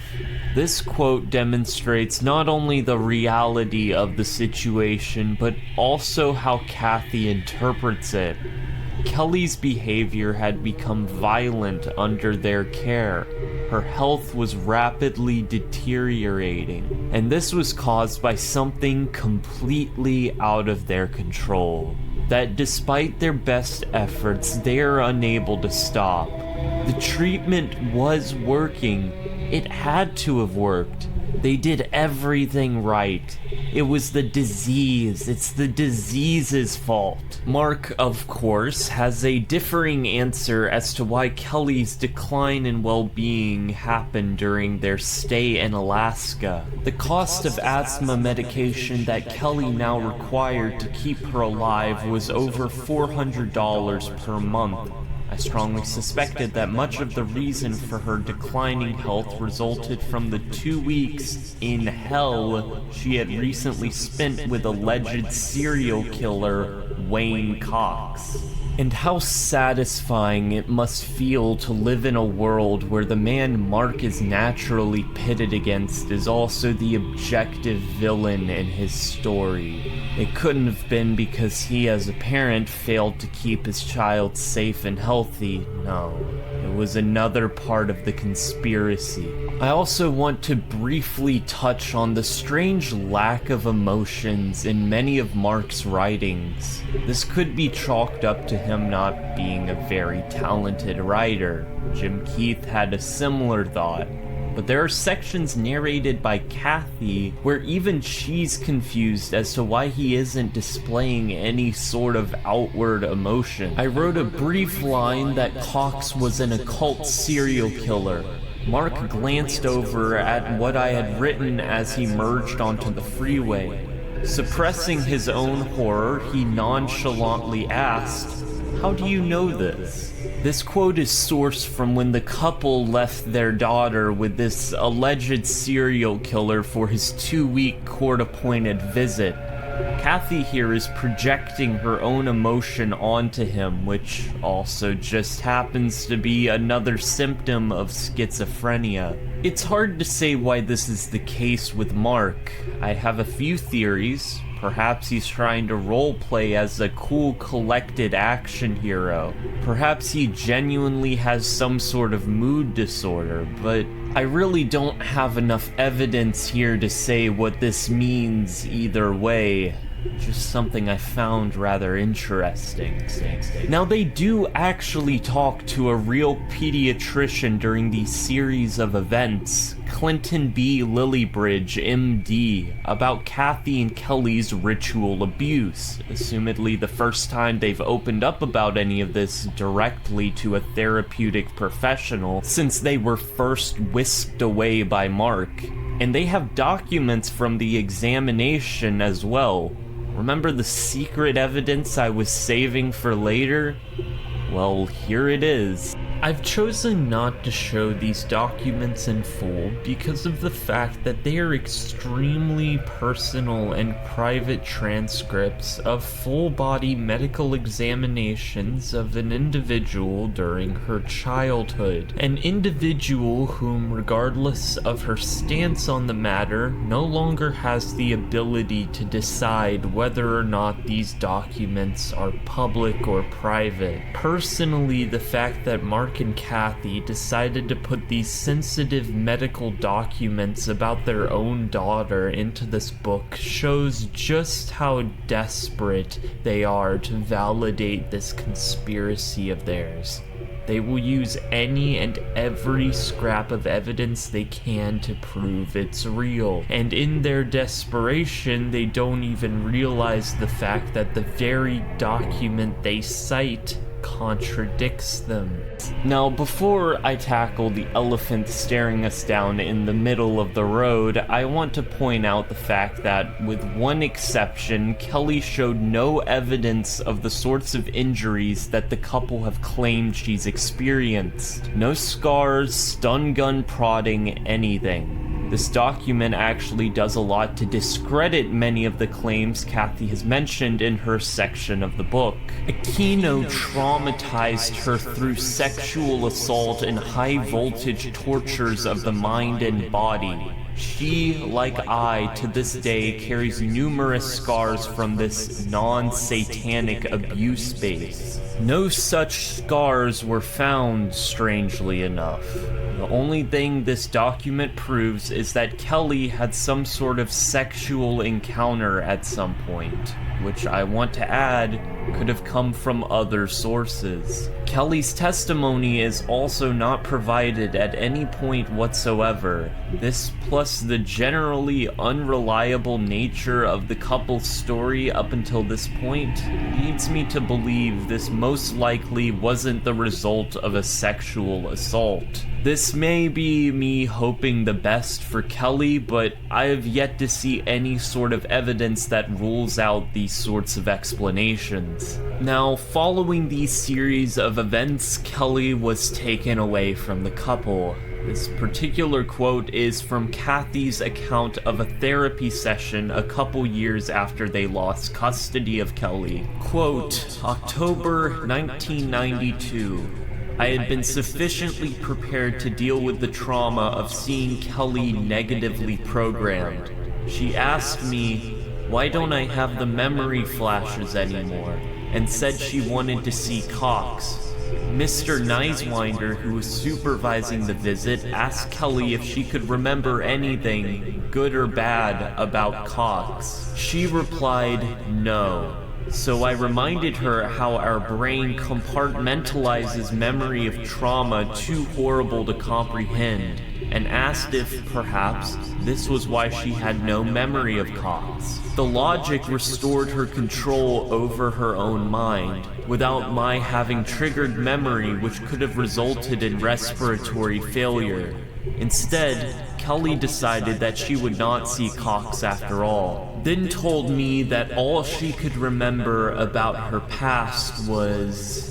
This quote demonstrates not only the reality of the situation, but also how Kathy interprets it. Kelly's behavior had become violent under their care. Her health was rapidly deteriorating, and this was caused by something completely out of their control. That despite their best efforts, they are unable to stop. The treatment was working. It had to have worked. They did everything right. It was the disease. It's the disease's fault. Mark, of course, has a differing answer as to why Kelly's decline in well-being happened during their stay in Alaska. The cost of asthma medication that Kelly now required to keep her alive was over $400 per month. I strongly suspected that much of the reason for her declining health resulted from the 2 weeks in hell she had recently spent with alleged serial killer Wayne Cox. And how satisfying it must feel to live in a world where the man Mark is naturally pitted against is also the objective villain in his story. It couldn't have been because he as a parent failed to keep his child safe and healthy. No, it was another part of the conspiracy. I also want to briefly touch on the strange lack of emotions in many of Mark's writings. This could be chalked up to him not being a very talented writer. Jim Keith had a similar thought. But there are sections narrated by Kathy where even she's confused as to why he isn't displaying any sort of outward emotion. I wrote a brief line that Cox was an occult serial killer. Mark glanced over at what I had written as he merged onto the freeway. Suppressing his own horror, he nonchalantly asked, "How do you know this?" This quote is sourced from when the couple left their daughter with this alleged serial killer for his 2-week court-appointed visit. Kathy here is projecting her own emotion onto him, which also just happens to be another symptom of schizophrenia. It's hard to say why this is the case with Mark. I have a few theories. Perhaps he's trying to roleplay as a cool, collected action hero. Perhaps he genuinely has some sort of mood disorder, but I really don't have enough evidence here to say what this means either way. Just something I found rather interesting. Now, they do actually talk to a real pediatrician during the series of events, Clinton B. Lillybridge, MD, about Kathy and Kelly's ritual abuse, assumedly the first time they've opened up about any of this directly to a therapeutic professional since they were first whisked away by Mark. And they have documents from the examination as well. Remember the secret evidence I was saving for later? Well, here it is. I've chosen not to show these documents in full because of the fact that they are extremely personal and private transcripts of full-body medical examinations of an individual during her childhood. An individual whom, regardless of her stance on the matter, no longer has the ability to decide whether or not these documents are public or private. Personally, the fact that Mark and Kathy decided to put these sensitive medical documents about their own daughter into this book shows just how desperate they are to validate this conspiracy of theirs. They will use any and every scrap of evidence they can to prove it's real. And in their desperation, they don't even realize the fact that the very document they cite contradicts them. Now, before I tackle the elephant staring us down in the middle of the road, I want to point out the fact that, with one exception, Kelly showed no evidence of the sorts of injuries that the couple have claimed she's experienced. No scars, stun gun prodding, anything. This document actually does a lot to discredit many of the claims Kathy has mentioned in her section of the book. Aquino traumatized her through sexual assault and high-voltage tortures of the mind and body. She, like I, to this day carries numerous scars from this non-satanic abuse base. No such scars were found, strangely enough. The only thing this document proves is that Kelly had some sort of sexual encounter at some point, which I want to add could have come from other sources. Kelly's testimony is also not provided at any point whatsoever. This, plus the generally unreliable nature of the couple's story up until this point, leads me to believe this most likely wasn't the result of a sexual assault. This may be me hoping the best for Kelly, but I have yet to see any sort of evidence that rules out these sorts of explanations. Now, following these series of events, Kelly was taken away from the couple. This particular quote is from Kathy's account of a therapy session a couple years after they lost custody of Kelly. Quote, October 1992. I had been sufficiently prepared to deal with the trauma of seeing Kelly negatively programmed. She asked me, why don't I have the memory flashes anymore, and said she wanted to see Cox. Mr. Nicewinder, who was supervising the visit, asked Kelly if she could remember anything, good or bad, about Cox. She replied, no. So I reminded her how our brain compartmentalizes memory of trauma too horrible to comprehend, and asked if, perhaps, this was why she had no memory of Cox. The logic restored her control over her own mind, without my having triggered memory which could have resulted in respiratory failure. Instead, Kelly decided that she would not see Cox after all, then told me that all she could remember about her past was...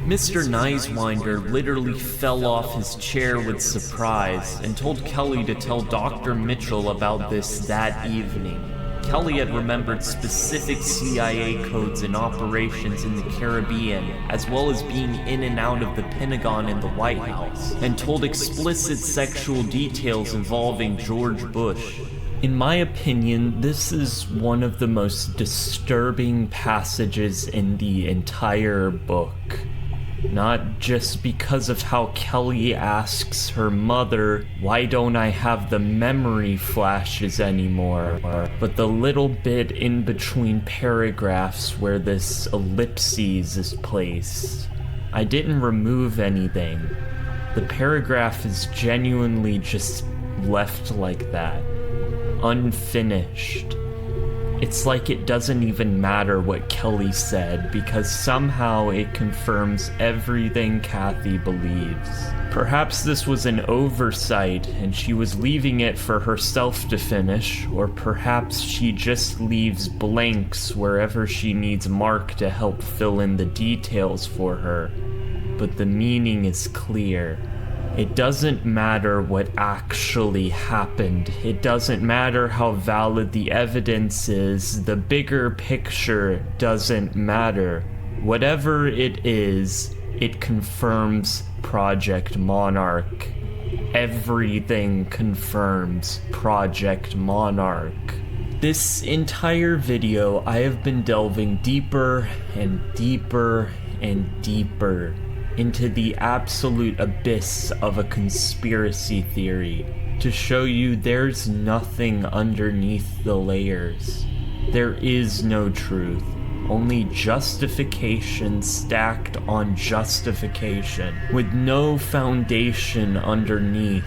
Mr. Nicewinder literally fell off his chair with surprise and told Kelly to tell Dr. Mitchell about this that evening. Kelly had remembered specific CIA codes and operations in the Caribbean, as well as being in and out of the Pentagon and the White House, and told explicit sexual details involving George Bush. In my opinion, this is one of the most disturbing passages in the entire book. Not just because of how Kelly asks her mother, why don't I have the memory flashes anymore, but the little bit in between paragraphs where this ellipses is placed. I didn't remove anything. The paragraph is genuinely just left like that, unfinished. It's like it doesn't even matter what Kelly said, because somehow it confirms everything Kathy believes. Perhaps this was an oversight and she was leaving it for herself to finish, or perhaps she just leaves blanks wherever she needs Mark to help fill in the details for her. But the meaning is clear. It doesn't matter what actually happened. It doesn't matter how valid the evidence is. The bigger picture doesn't matter. Whatever it is, it confirms Project Monarch. Everything confirms Project Monarch. This entire video, I have been delving deeper and deeper and deeper into the absolute abyss of a conspiracy theory to show you there's nothing underneath the layers. There is no truth, only justification stacked on justification, with no foundation underneath.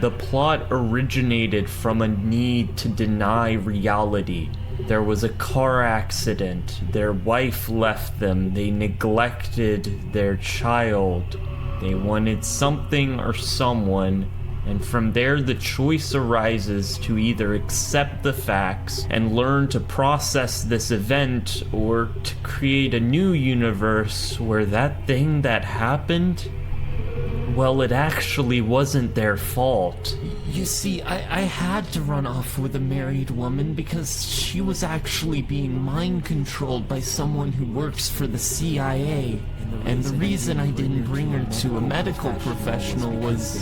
The plot originated from a need to deny reality. There was a car accident, their wife left them, they neglected their child. They wanted something or someone, and from there the choice arises to either accept the facts and learn to process this event, or to create a new universe where that thing that happened, well, it actually wasn't their fault. You see, I had to run off with a married woman because she was actually being mind-controlled by someone who works for the CIA. And the reason I didn't bring her to a medical professional was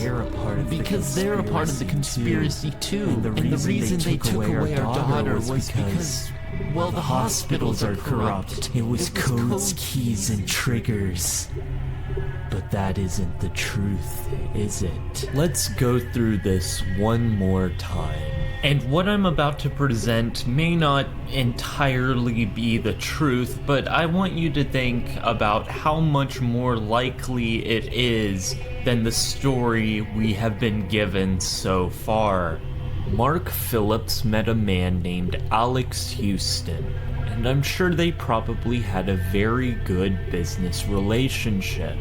because they're a part of the conspiracy too. And the reason they took away our daughter was because, well, the hospitals are corrupt. It was codes, keys, and triggers. But that isn't the truth, is it? Let's go through this one more time. And what I'm about to present may not entirely be the truth, but I want you to think about how much more likely it is than the story we have been given so far. Mark Phillips met a man named Alex Houston, and I'm sure they probably had a very good business relationship.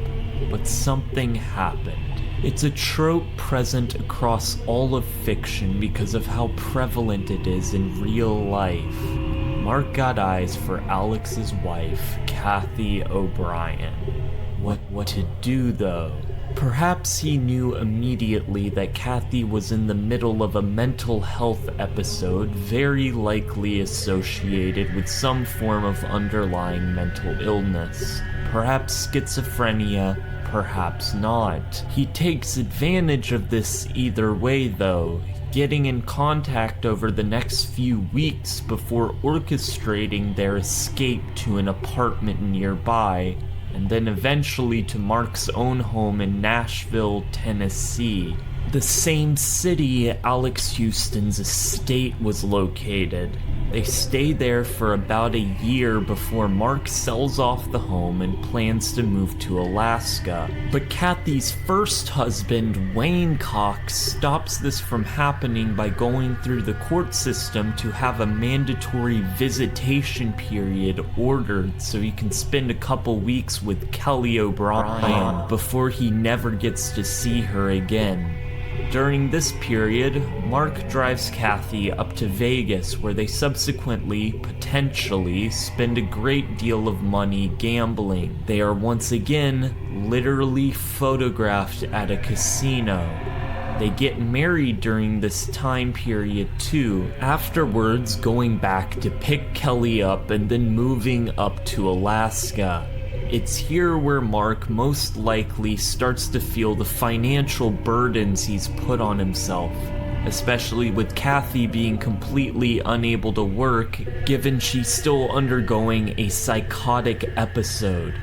But something happened. It's a trope present across all of fiction because of how prevalent it is in real life. Mark got eyes for Alex's wife, Kathy O'Brien. What to do though? Perhaps he knew immediately that Kathy was in the middle of a mental health episode, very likely associated with some form of underlying mental illness. Perhaps schizophrenia, perhaps not. He takes advantage of this either way though, getting in contact over the next few weeks before orchestrating their escape to an apartment nearby, and then eventually to Mark's own home in Nashville, Tennessee. The same city Alex Houston's estate was located. They stay there for about a year before Mark sells off the home and plans to move to Alaska. But Kathy's first husband, Wayne Cox, stops this from happening by going through the court system to have a mandatory visitation period ordered so he can spend a couple weeks with Kelly O'Brien before he never gets to see her again. During this period, Mark drives Kathy up to Vegas, where they subsequently, potentially, spend a great deal of money gambling. They are once again literally photographed at a casino. They get married during this time period too, afterwards going back to pick Kelly up and then moving up to Alaska. It's here where Mark most likely starts to feel the financial burdens he's put on himself, especially with Kathy being completely unable to work, given she's still undergoing a psychotic episode.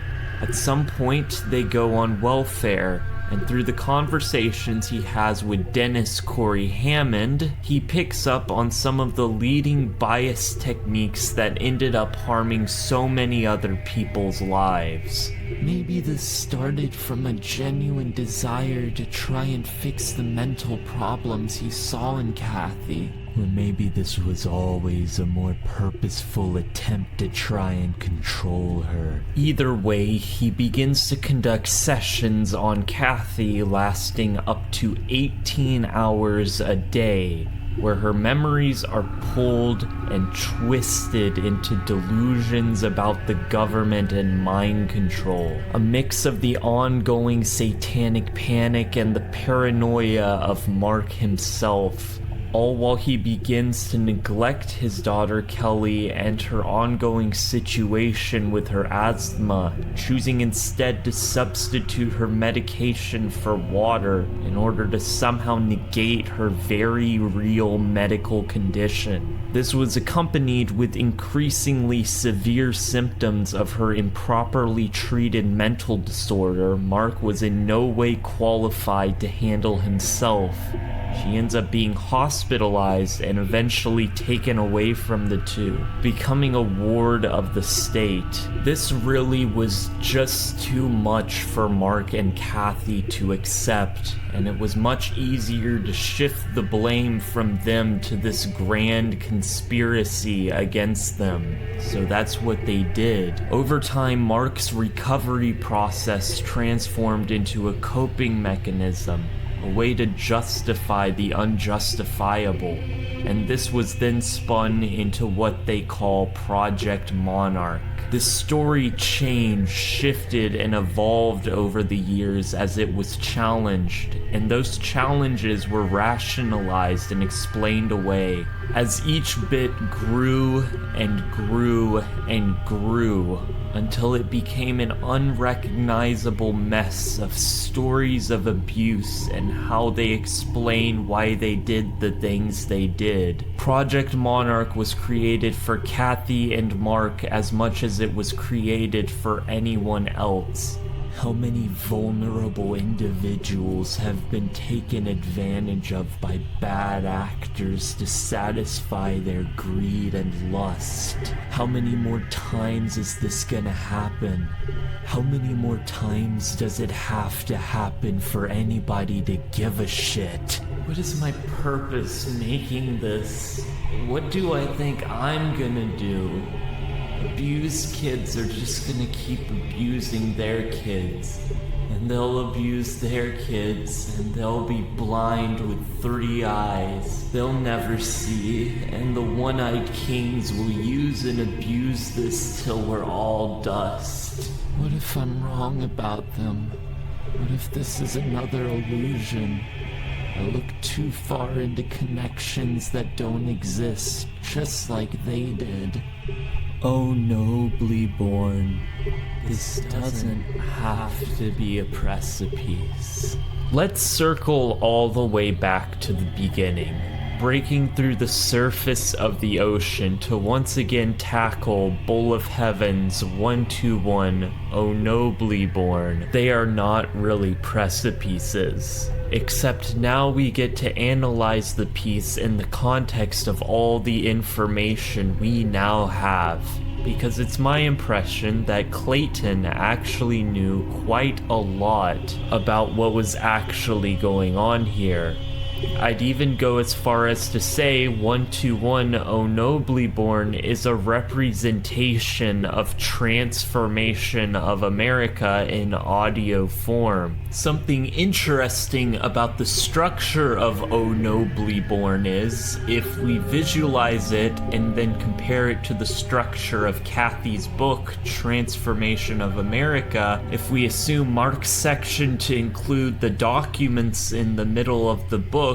At some point, they go on welfare, and through the conversations he has with Dennis Corey Hammond, he picks up on some of the leading bias techniques that ended up harming so many other people's lives. Maybe this started from a genuine desire to try and fix the mental problems he saw in Kathy. Or maybe this was always a more purposeful attempt to try and control her. Either way, he begins to conduct sessions on Kathy lasting up to 18 hours a day, where her memories are pulled and twisted into delusions about the government and mind control. A mix of the ongoing satanic panic and the paranoia of Mark himself. All while he begins to neglect his daughter Kelly and her ongoing situation with her asthma, choosing instead to substitute her medication for water in order to somehow negate her very real medical condition. This was accompanied with increasingly severe symptoms of her improperly treated mental disorder Mark was in no way qualified to handle himself. She ends up being hospitalized and eventually taken away from the two, becoming a ward of the state. This really was just too much for Mark and Kathy to accept, and it was much easier to shift the blame from them to this grand conspiracy against them. So that's what they did. Over time, Mark's recovery process transformed into a coping mechanism, a way to justify the unjustifiable, and this was then spun into what they call Project Monarch. This story changed, shifted, and evolved over the years as it was challenged, and those challenges were rationalized and explained away. As each bit grew and grew and grew, until it became an unrecognizable mess of stories of abuse and how they explain why they did the things they did. Project Monarch was created for Kathy and Mark as much as it was created for anyone else. How many vulnerable individuals have been taken advantage of by bad actors to satisfy their greed and lust? How many more times is this gonna happen? How many more times does it have to happen for anybody to give a shit? What is my purpose making this? What do I think I'm gonna do? Abused kids are just gonna keep abusing their kids, and they'll abuse their kids, and they'll be blind with 3 eyes. They'll never see, and the one-eyed kings will use and abuse this till we're all dust. What if I'm wrong about them? What if this is another illusion? I look too far into connections that don't exist, just like they did. Oh, nobly born, this doesn't have to be a precipice. Let's circle all the way back to the beginning, breaking through the surface of the ocean to once again tackle Bull of Heaven's 121, Oh Nobly Born. They are not really precipices. Except now we get to analyze the piece in the context of all the information we now have. Because it's my impression that Clayton actually knew quite a lot about what was actually going on here. I'd even go as far as to say 121 Oh Nobly Born is a representation of transformation of America in audio form. Something interesting about the structure of Oh Nobly Born is, if we visualize it and then compare it to the structure of Kathy's book, Transformation of America, if we assume Mark's section to include the documents in the middle of the book,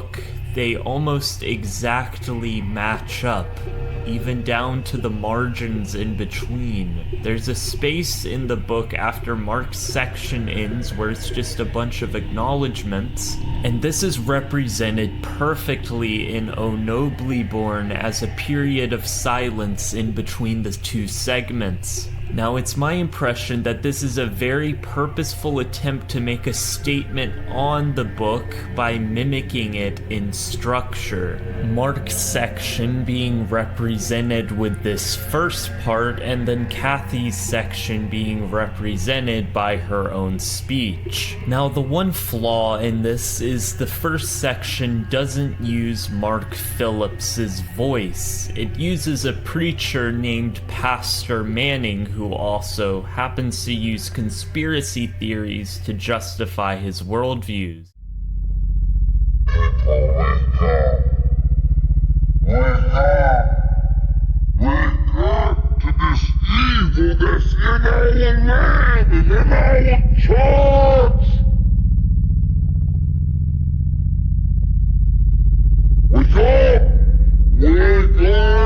they almost exactly match up, even down to the margins in between. There's a space in the book after Mark's section ends where it's just a bunch of acknowledgments, and this is represented perfectly in Oh Nobly Born as a period of silence in between the two segments. Now, it's my impression that this is a very purposeful attempt to make a statement on the book by mimicking it in structure. Mark's section being represented with this first part, and then Kathy's section being represented by her own speech. Now, the one flaw in this is the first section doesn't use Mark Phillips's voice. It uses a preacher named Pastor Manning, who also happens to use conspiracy theories to justify his worldviews. Wake up to this evil that's in our land and in our church. Wake up! Wake up!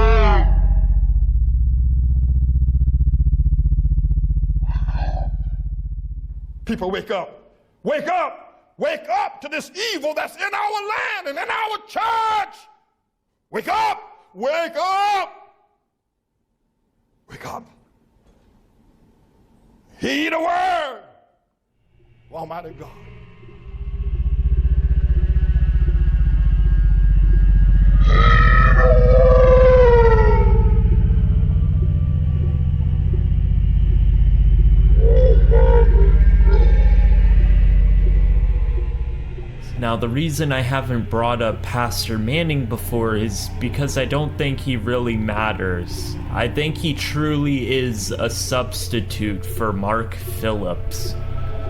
People, wake up! Wake up! Wake up to this evil that's in our land and in our church! Wake up! Wake up! Wake up! Heed the word, Almighty God. Now, the reason I haven't brought up Pastor Manning before is because I don't think he really matters. I think he truly is a substitute for Mark Phillips.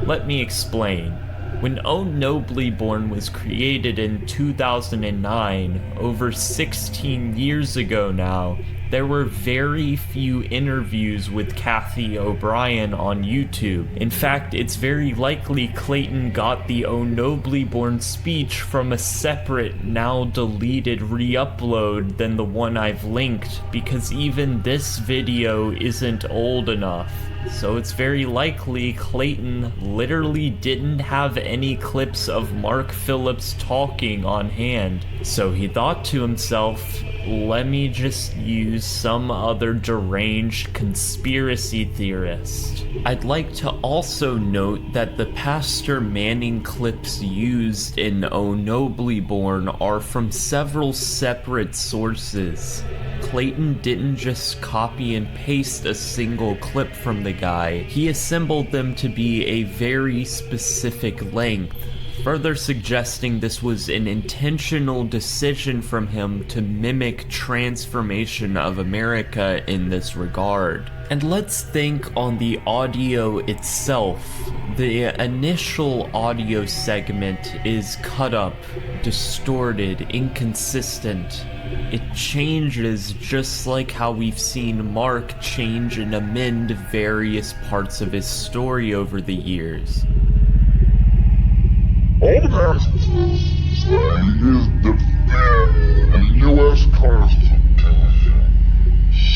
Let me explain. When O Nobly Born was created in 2009, over 16 years ago now, there were very few interviews with Kathy O'Brien on YouTube. In fact, it's very likely Clayton got the O Nobly Born speech from a separate, now deleted re-upload than the one I've linked, because even this video isn't old enough. So it's very likely Clayton literally didn't have any clips of Mark Phillips talking on hand. So he thought to himself, let me just use some other deranged conspiracy theorist. I'd like to also note that the Pastor Manning clips used in O Nobly Born are from several separate sources. Clayton didn't just copy and paste a single clip from the guy, he assembled them to be a very specific length, further suggesting this was an intentional decision from him to mimic Transformation of America in this regard. And let's think on the audio itself. The initial audio segment is cut up, distorted, inconsistent. It changes just like how we've seen Mark change and amend various parts of his story over the years. All the Constitution is defending the U.S. Constitution.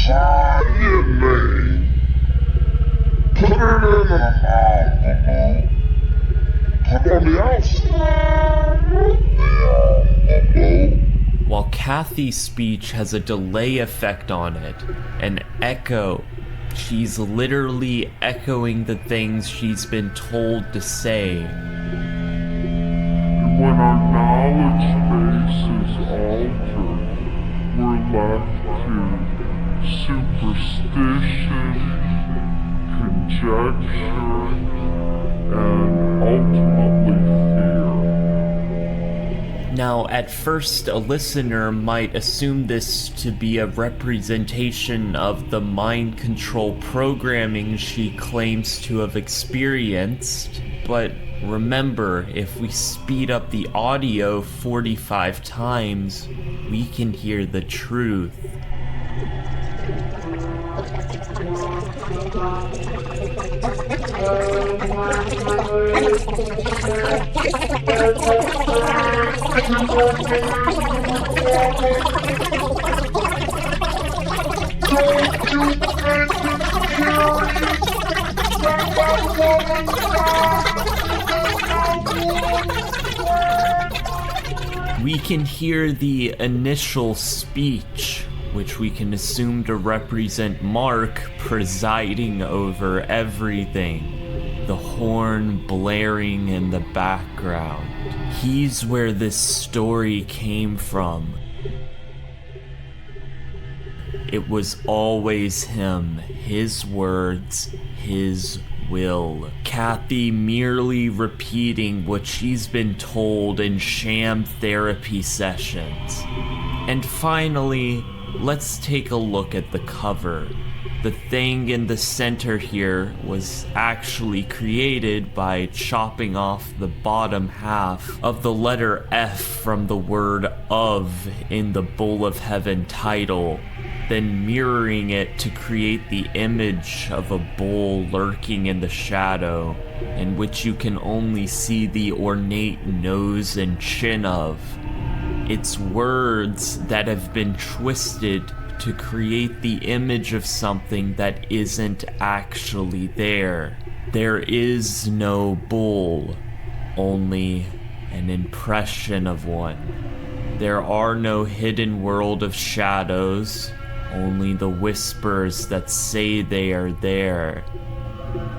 Sign your name. Put it in the envelope. Put on the outside of the envelope. While Kathy's speech has a delay effect on it, an echo. She's literally echoing the things she's been told to say. When our knowledge base is altered, we're left to superstition, conjecture, and ultimately fear. Now, at first, a listener might assume this to be a representation of the mind control programming she claims to have experienced, but remember, if we speed up the audio 45 times, we can hear the truth. We can hear the initial speech, which we can assume to represent Mark presiding over everything, the horn blaring in the background. He's where this story came from. It was always him, his words, his will. Kathy merely repeating what she's been told in sham therapy sessions. And finally, let's take a look at the cover. The thing in the center here was actually created by chopping off the bottom half of the letter F from the word of in the Bull of Heaven title, then mirroring it to create the image of a bull lurking in the shadow, in which you can only see the ornate nose and chin of. It's words that have been twisted to create the image of something that isn't actually there. There is no bull, only an impression of one. There are no hidden world of shadows, only the whispers that say they are there.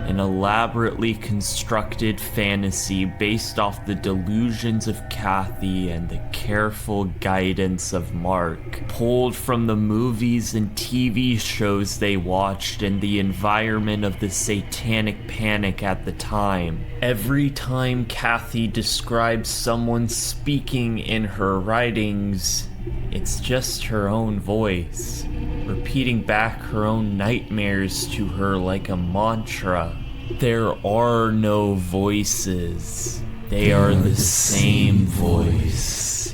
An elaborately constructed fantasy based off the delusions of Kathy and the careful guidance of Mark, pulled from the movies and TV shows they watched and the environment of the satanic panic at the time. Every time Kathy describes someone speaking in her writings, it's just her own voice, repeating back her own nightmares to her like a mantra. There are no voices. They are the same voice.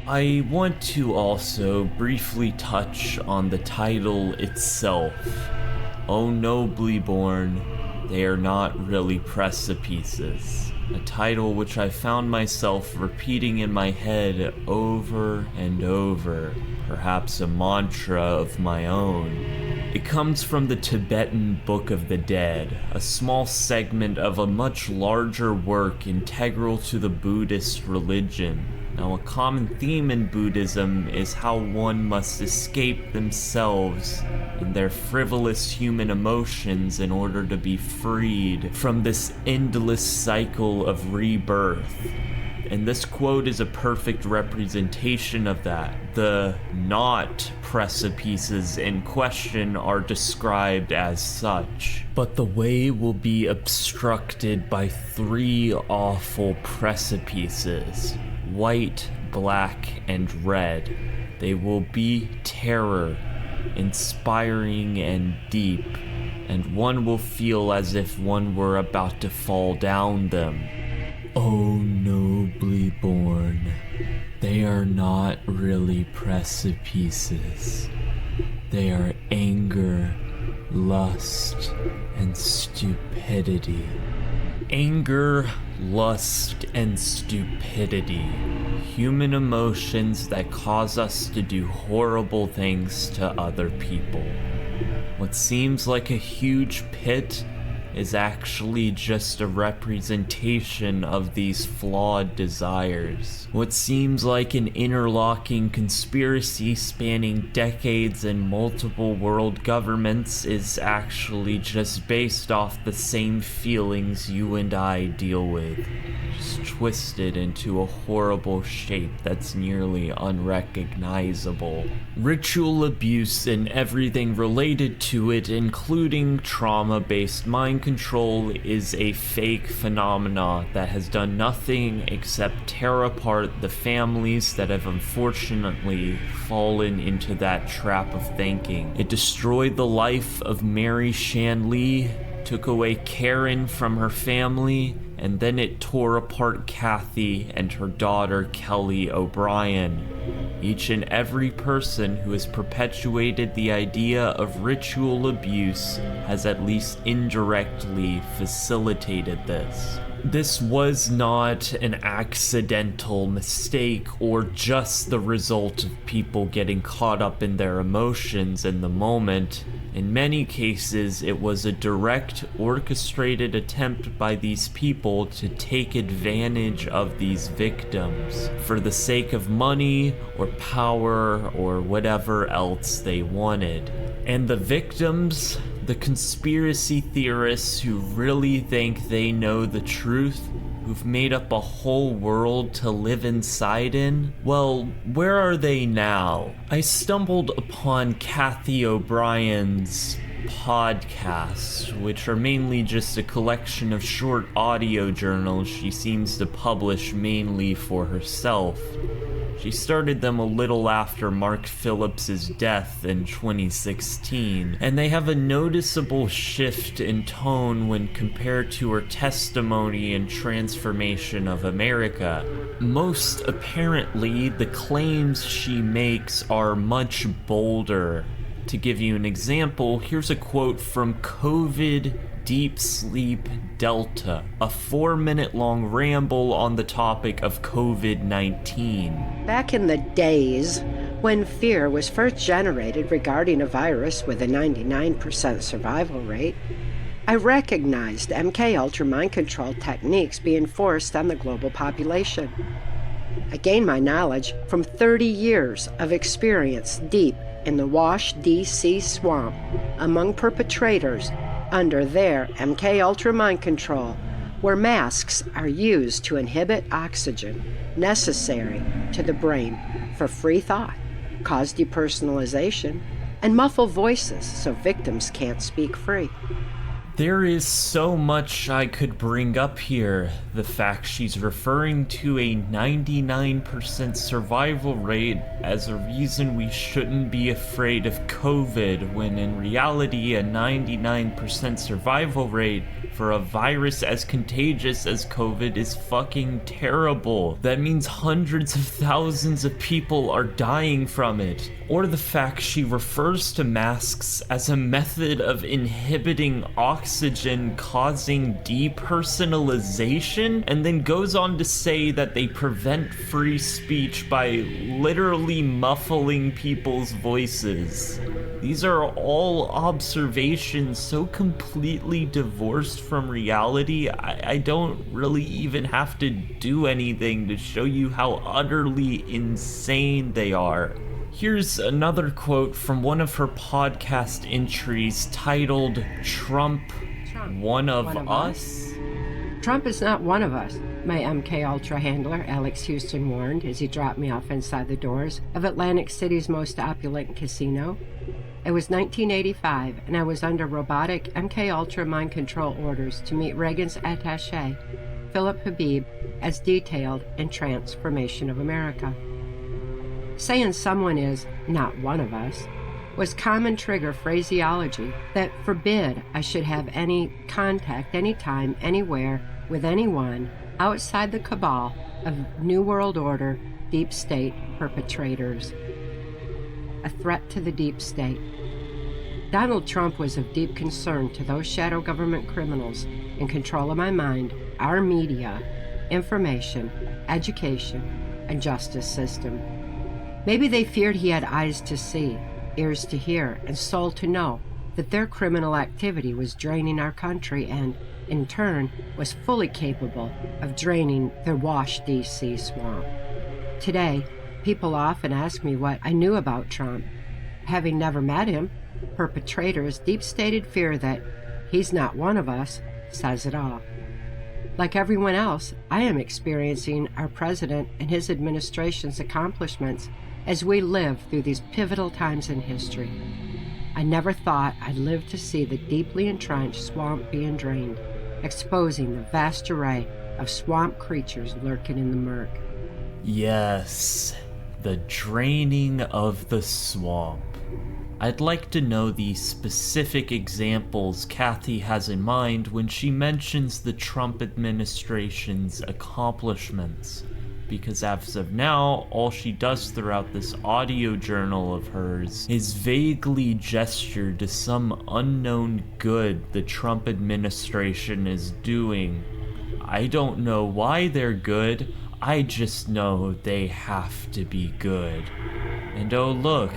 I want to also briefly touch on the title itself. Oh, nobly born, they are not really precipices. A title which I found myself repeating in my head over and over, perhaps a mantra of my own. It comes from the Tibetan Book of the Dead, a small segment of a much larger work integral to the Buddhist religion. Now, a common theme in Buddhism is how one must escape themselves and their frivolous human emotions in order to be freed from this endless cycle of rebirth. And this quote is a perfect representation of that. The not precipices in question are described as such. But the way will be obstructed by 3 awful precipices. White, black, and red. They will be terror, inspiring and deep, and one will feel as if one were about to fall down them. Oh, nobly born, they are not really precipices. They are anger, lust, and stupidity. Anger, lust, and stupidity. Human emotions that cause us to do horrible things to other people. What seems like a huge pit is actually just a representation of these flawed desires. What seems like an interlocking conspiracy spanning decades and multiple world governments is actually just based off the same feelings you and I deal with, just twisted into a horrible shape that's nearly unrecognizable. Ritual abuse and everything related to it, including trauma-based mind control, is a fake phenomena that has done nothing except tear apart the families that have unfortunately fallen into that trap of thinking. It destroyed the life of Mary Shan Lee, took away Karen from her family, and then it tore apart Kathy and her daughter Kelly O'Brien. Each and every person who has perpetuated the idea of ritual abuse has at least indirectly facilitated this. This was not an accidental mistake or just the result of people getting caught up in their emotions in the moment. In many cases, it was a direct, orchestrated attempt by these people to take advantage of these victims for the sake of money or power or whatever else they wanted. And the victims, the conspiracy theorists who really think they know the truth, who've made up a whole world to live inside in, well, where are they now? I stumbled upon Kathy O'Brien's podcasts, which are mainly just a collection of short audio journals she seems to publish mainly for herself. She started them a little after Mark Phillips's death in 2016, and they have a noticeable shift in tone when compared to her testimony and transformation of America. Most apparently, the claims she makes are much bolder. To give you an example, here's a quote from COVID Deep Sleep Delta, a 4-minute long ramble on the topic of COVID-19. Back in the days when fear was first generated regarding a virus with a 99% survival rate, I recognized MK-Ultra mind control techniques being forced on the global population. I gained my knowledge from 30 years of experience deep in the Wash, D.C. swamp among perpetrators under their MK-Ultra mind control, where masks are used to inhibit oxygen necessary to the brain for free thought, cause depersonalization, and muffle voices so victims can't speak free. There is so much I could bring up here. The fact she's referring to a 99% survival rate as a reason we shouldn't be afraid of COVID, when in reality a 99% survival rate for a virus as contagious as COVID is fucking terrible. That means hundreds of thousands of people are dying from it. Or the fact she refers to masks as a method of inhibiting oxygen causing depersonalization, and then goes on to say that they prevent free speech by literally muffling people's voices. These are all observations so completely divorced from reality, I don't really even have to do anything to show you how utterly insane they are. Here's another quote from one of her podcast entries titled Trump One of Us? Trump is not one of us, my MK-Ultra handler, Alex Houston, warned as he dropped me off inside the doors of Atlantic City's most opulent casino. It was 1985, and I was under robotic MK-Ultra mind control orders to meet Reagan's attaché, Philip Habib, as detailed in Transformation of America. Saying someone is not one of us was common trigger phraseology that forbid I should have any contact anytime, anywhere, with anyone outside the cabal of New World Order deep state perpetrators. A threat to the deep state. Donald Trump was of deep concern to those shadow government criminals in control of my mind, our media, information, education, and justice system. Maybe they feared he had eyes to see, ears to hear, and soul to know that their criminal activity was draining our country and, in turn, was fully capable of draining their Wash, D.C. swamp. Today, people often ask me what I knew about Trump. Having never met him, perpetrators' deep-stated fear that he's not one of us says it all. Like everyone else, I am experiencing our president and his administration's accomplishments as we live through these pivotal times in history. I never thought I'd live to see the deeply entrenched swamp being drained, exposing the vast array of swamp creatures lurking in the murk. Yes, the draining of the swamp. I'd like to know the specific examples Kathy has in mind when she mentions the Trump administration's accomplishments, because as of now, all she does throughout this audio journal of hers is vaguely gesture to some unknown good the Trump administration is doing. I don't know why they're good, I just know they have to be good. And oh look,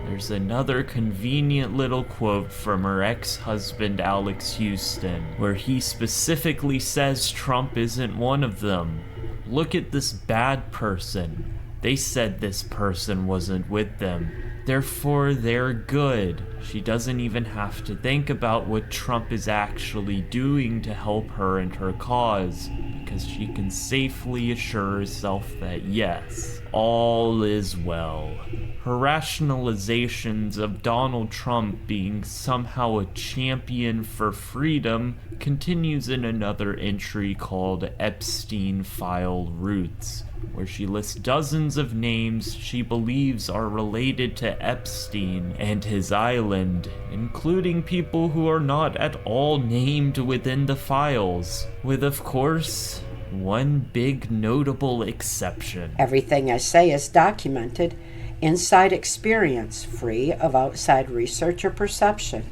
there's another convenient little quote from her ex-husband Alex Houston, where he specifically says Trump isn't one of them. Look at this bad person. They said this person wasn't with them. Therefore, they're good. She doesn't even have to think about what Trump is actually doing to help her and her cause, because she can safely assure herself that yes, all is well. Her rationalizations of Donald Trump being somehow a champion for freedom continues in another entry called Epstein File Roots, where she lists dozens of names she believes are related to Epstein and his island, including people who are not at all named within the files, with, of course, one big notable exception. Everything I say is documented, inside experience, free of outside research or perception.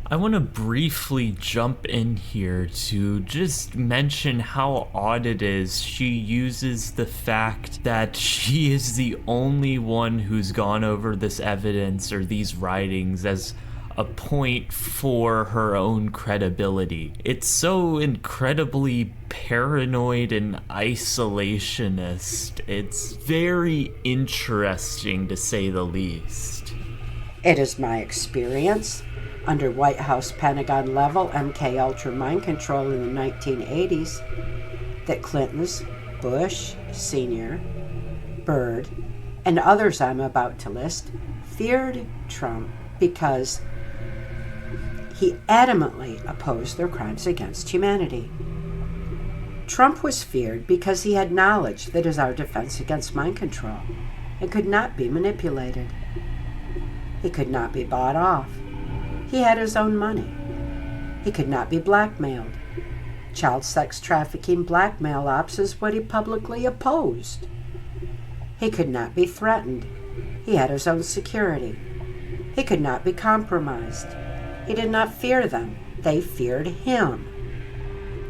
I want to briefly jump in here to just mention how odd it is she uses the fact that she is the only one who's gone over this evidence or these writings as a point for her own credibility. It's so incredibly paranoid and isolationist. It's very interesting, to say the least. It is my experience under White House Pentagon level MK Ultra mind control in the 1980s that Clinton's, Bush Sr., Byrd, and others I'm about to list feared Trump because he adamantly opposed their crimes against humanity. Trump was feared because he had knowledge that is our defense against mind control and could not be manipulated. He could not be bought off. He had his own money. He could not be blackmailed. Child sex trafficking blackmail ops is what he publicly opposed. He could not be threatened. He had his own security. He could not be compromised. He did not fear them. They feared him.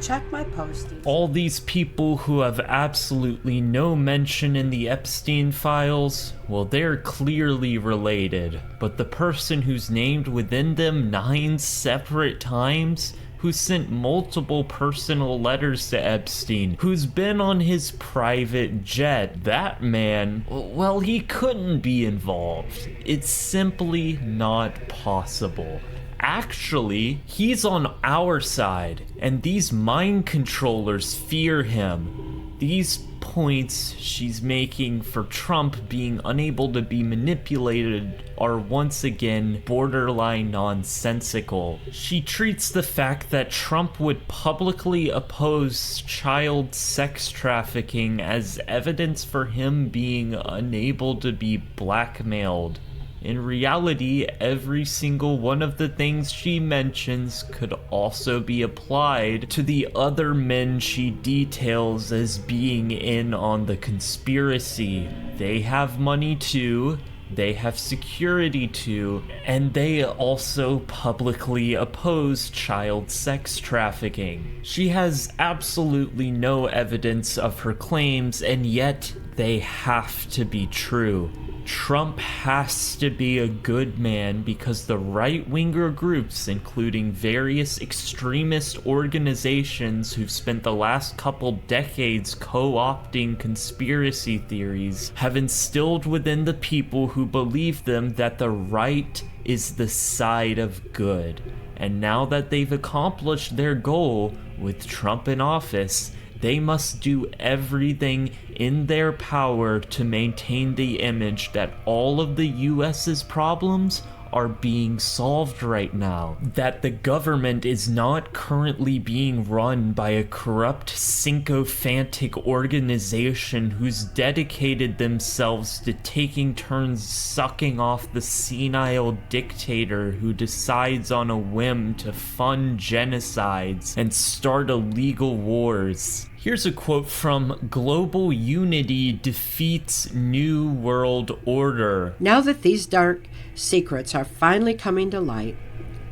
Check my postings. All these people who have absolutely no mention in the Epstein files, well, they're clearly related, but the person who's named within them 9 separate times, who sent multiple personal letters to Epstein, who's been on his private jet, that man, well, he couldn't be involved. It's simply not possible. Actually, he's on our side, and these mind controllers fear him. These points she's making for Trump being unable to be manipulated are once again borderline nonsensical. She treats the fact that Trump would publicly oppose child sex trafficking as evidence for him being unable to be blackmailed. In reality, every single one of the things she mentions could also be applied to the other men she details as being in on the conspiracy. They have money too, they have security too, and they also publicly oppose child sex trafficking. She has absolutely no evidence of her claims, and yet they have to be true. Trump has to be a good man because the right-winger groups, including various extremist organizations who've spent the last couple decades co-opting conspiracy theories, have instilled within the people who believe them that the right is the side of good. And now that they've accomplished their goal with Trump in office, they must do everything in their power to maintain the image that all of the US's problems are being solved right now. That the government is not currently being run by a corrupt, sycophantic organization who's dedicated themselves to taking turns sucking off the senile dictator who decides on a whim to fund genocides and start illegal wars. Here's a quote from Global Unity Defeats New World Order. Now that these dark secrets are finally coming to light,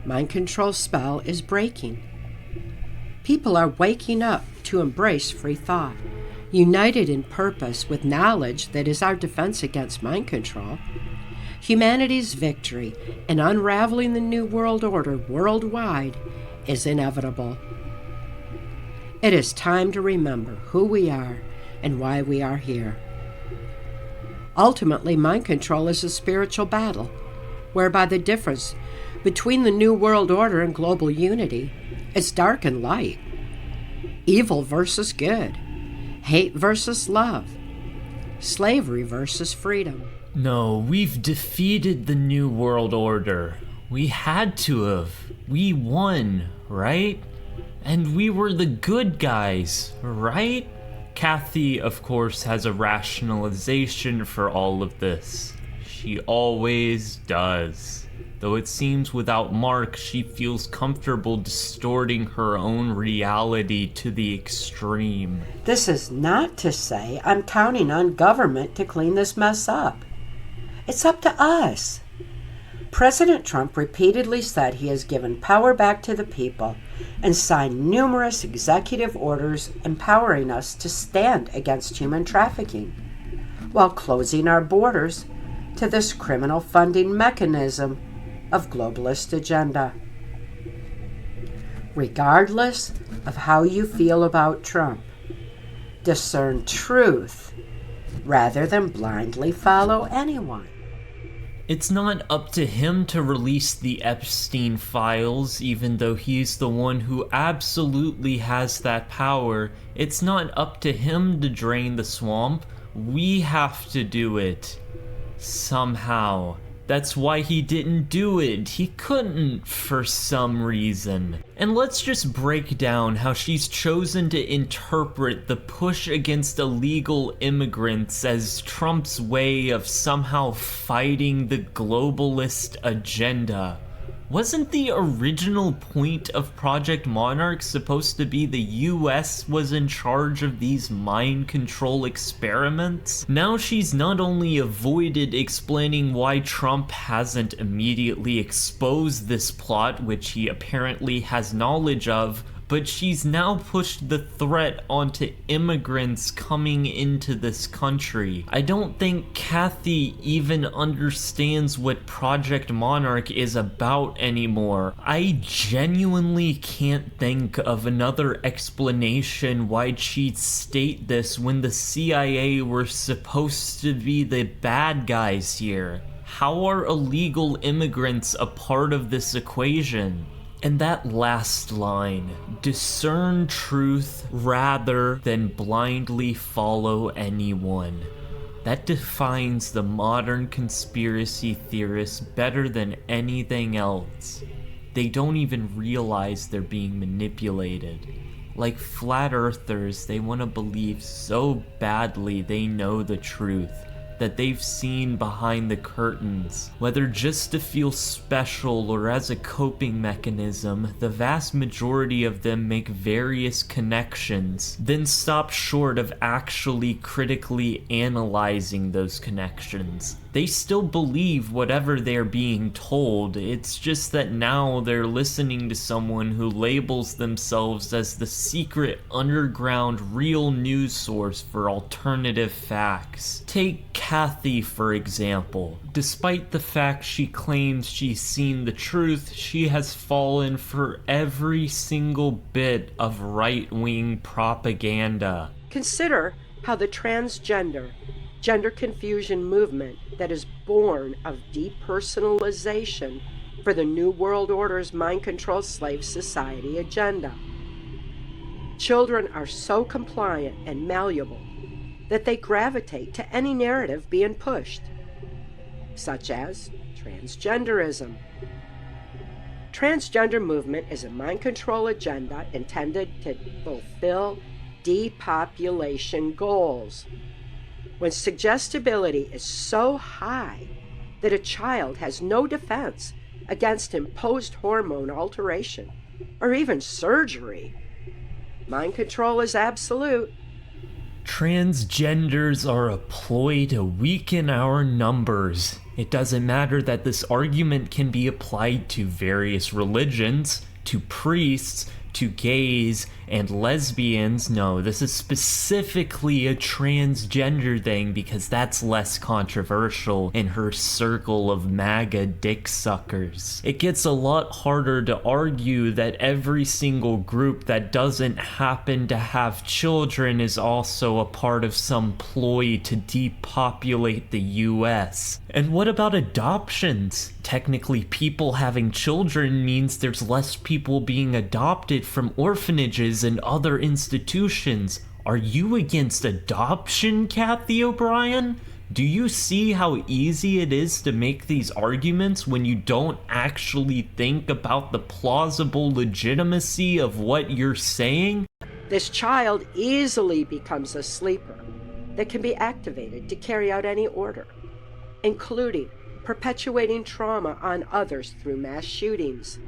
mind control spell is breaking. People are waking up to embrace free thought, united in purpose with knowledge that is our defense against mind control. Humanity's victory in unraveling the New World Order worldwide is inevitable. It is time to remember who we are and why we are here. Ultimately, mind control is a spiritual battle, whereby the difference between the New World Order and global unity is dark and light, evil versus good, hate versus love, slavery versus freedom. No, we've defeated the New World Order. We had to have. We won, right? And we were the good guys, right? Kathy, of course, has a rationalization for all of this. She always does. Though it seems without Mark, she feels comfortable distorting her own reality to the extreme. This is not to say I'm counting on government to clean this mess up. It's up to us. President Trump repeatedly said he has given power back to the people and signed numerous executive orders empowering us to stand against human trafficking, while closing our borders to this criminal funding mechanism of globalist agenda. Regardless of how you feel about Trump, discern truth rather than blindly follow anyone. It's not up to him to release the Epstein files, even though he's the one who absolutely has that power. It's not up to him to drain the swamp. We have to do it. Somehow. That's why he didn't do it. He couldn't for some reason. And let's just break down how she's chosen to interpret the push against illegal immigrants as Trump's way of somehow fighting the globalist agenda. Wasn't the original point of Project Monarch supposed to be the US was in charge of these mind control experiments? Now she's not only avoided explaining why Trump hasn't immediately exposed this plot, which he apparently has knowledge of, but she's now pushed the threat onto immigrants coming into this country. I don't think Kathy even understands what Project Monarch is about anymore. I genuinely can't think of another explanation why she'd state this when the CIA were supposed to be the bad guys here. How are illegal immigrants a part of this equation? And that last line, discern truth rather than blindly follow anyone. That defines the modern conspiracy theorists better than anything else. They don't even realize they're being manipulated. Like flat earthers, they want to believe so badly they know the truth, that they've seen behind the curtains. Whether just to feel special or as a coping mechanism, the vast majority of them make various connections, then stop short of actually critically analyzing those connections. They still believe whatever they're being told, it's just that now they're listening to someone who labels themselves as the secret underground real news source for alternative facts. Take Kathy, for example. Despite the fact she claims she's seen the truth, she has fallen for every single bit of right-wing propaganda. Consider how the transgender, gender confusion movement that is born of depersonalization for the New World Order's mind control slave society agenda. Children are so compliant and malleable that they gravitate to any narrative being pushed, such as transgenderism. Transgender movement is a mind control agenda intended to fulfill depopulation goals. When suggestibility is so high that a child has no defense against imposed hormone alteration or even surgery, mind control is absolute. Transgenders are a ploy to weaken our numbers. It doesn't matter that this argument can be applied to various religions, to priests, to gays and lesbians. No, this is specifically a transgender thing because that's less controversial in her circle of MAGA dick suckers. It gets a lot harder to argue that every single group that doesn't happen to have children is also a part of some ploy to depopulate the US. And what about adoptions? Technically, people having children means there's less people being adopted from orphanages and other institutions. Are you against adoption, Kathy O'Brien? Do you see how easy it is to make these arguments when you don't actually think about the plausible legitimacy of what you're saying? This child easily becomes a sleeper that can be activated to carry out any order, including perpetuating trauma on others through mass shootings.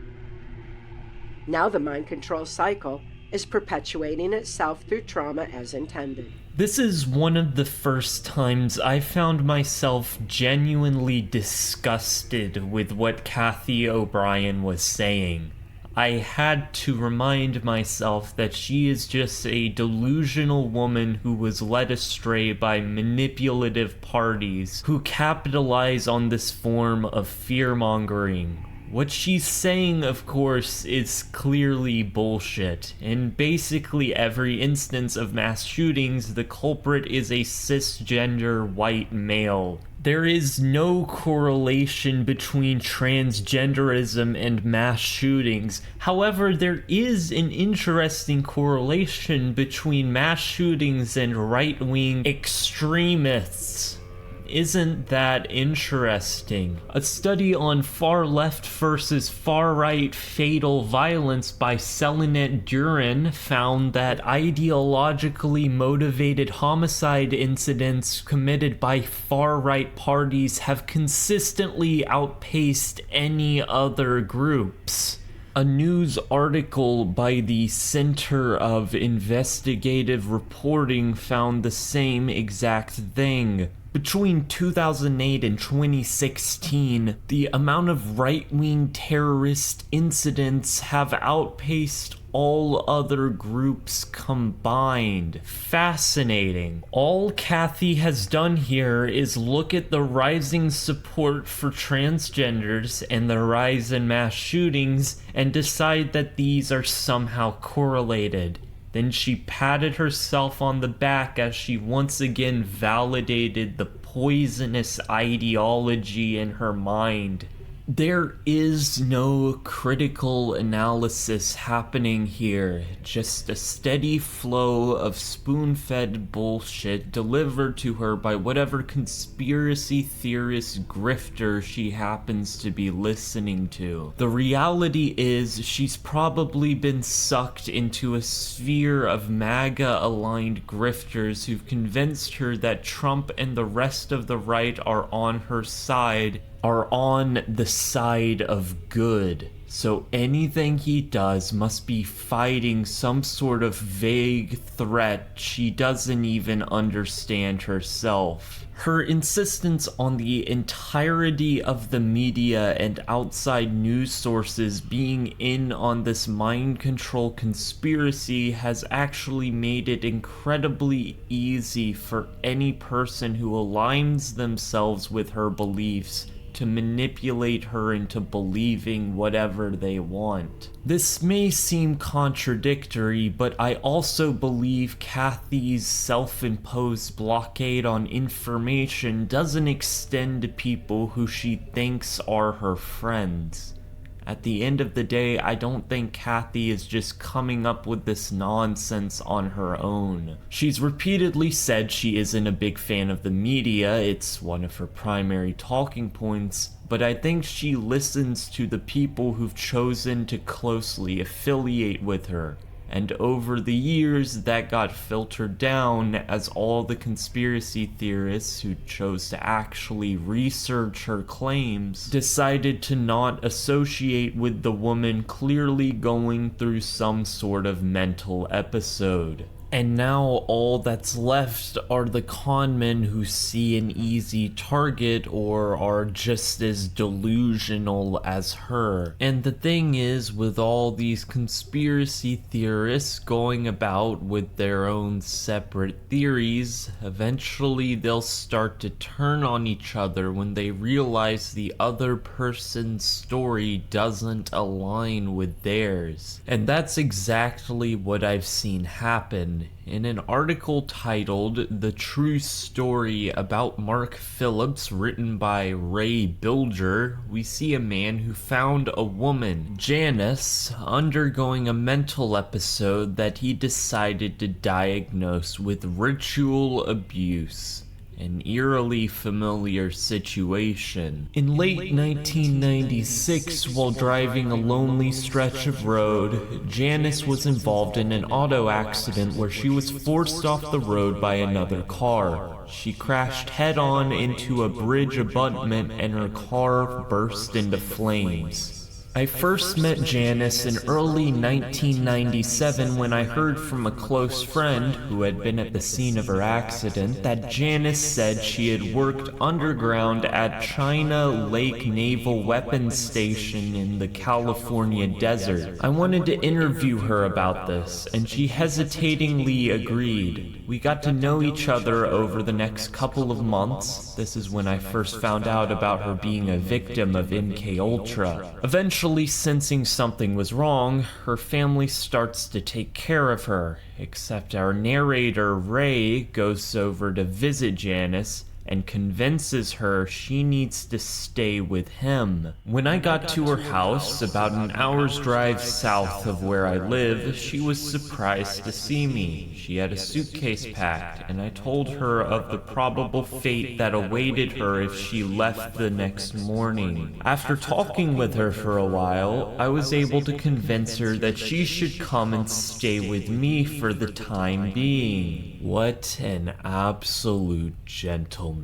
Now the mind control cycle is perpetuating itself through trauma as intended. This is one of the first times I found myself genuinely disgusted with what Kathy O'Brien was saying. I had to remind myself that she is just a delusional woman who was led astray by manipulative parties who capitalize on this form of fear-mongering. What she's saying, of course, is clearly bullshit. In basically every instance of mass shootings, the culprit is a cisgender white male. There is no correlation between transgenderism and mass shootings. However, there is an interesting correlation between mass shootings and right-wing extremists. Isn't that interesting? A study on far-left versus far-right fatal violence by Selinet Duran found that ideologically motivated homicide incidents committed by far-right parties have consistently outpaced any other groups. A news article by the Center of Investigative Reporting found the same exact thing. Between 2008 and 2016, the amount of right-wing terrorist incidents have outpaced all other groups combined. Fascinating. All Kathy has done here is look at the rising support for transgenders and the rise in mass shootings and decide that these are somehow correlated. Then she patted herself on the back as she once again validated the poisonous ideology in her mind. There is no critical analysis happening here, just a steady flow of spoon-fed bullshit delivered to her by whatever conspiracy theorist grifter she happens to be listening to. The reality is she's probably been sucked into a sphere of MAGA-aligned grifters who've convinced her that Trump and the rest of the right are on her side, are on the side of good. So anything he does must be fighting some sort of vague threat she doesn't even understand herself. Her insistence on the entirety of the media and outside news sources being in on this mind control conspiracy has actually made it incredibly easy for any person who aligns themselves with her beliefs to manipulate her into believing whatever they want. This may seem contradictory, but I also believe Kathy's self-imposed blockade on information doesn't extend to people who she thinks are her friends. At the end of the day, I don't think Kathy is just coming up with this nonsense on her own. She's repeatedly said she isn't a big fan of the media, it's one of her primary talking points, but I think she listens to the people who've chosen to closely affiliate with her. And over the years, that got filtered down as all the conspiracy theorists who chose to actually research her claims decided to not associate with the woman clearly going through some sort of mental episode. And now all that's left are the conmen who see an easy target or are just as delusional as her. And the thing is, with all these conspiracy theorists going about with their own separate theories, eventually they'll start to turn on each other when they realize the other person's story doesn't align with theirs. And that's exactly what I've seen happen. In an article titled "The True Story About Mark Phillips," written by Ray Bilger, we see a man who found a woman, Janice, undergoing a mental episode that he decided to diagnose with ritual abuse. An eerily familiar situation. In late 1996, while driving a lonely stretch of road, Janice was involved in an auto accident where she was forced off the road by another car. She crashed head-on into a bridge abutment and her car burst into flames. I first met Janice in early 1997 when I heard from a close friend who had been at the scene of her accident that Janice said she had worked underground at China Lake Naval Weapons Station in the California desert. I wanted to interview her about this, and she hesitatingly agreed. We got to know each other over the next couple of months. This is when I first found out about her being a victim of MKUltra. Eventually, sensing something was wrong, her family starts to take care of her, except our narrator, Ray, goes over to visit Janice and convinces her she needs to stay with him. When I got to her house, about an hour's drive south of where I live, she was surprised to see me. She had a suitcase packed, and I told her of the probable fate that awaited her if she left the next morning. After talking with her for a while, I was able to convince her that she should come and stay with me for the time being. What an absolute gentleman.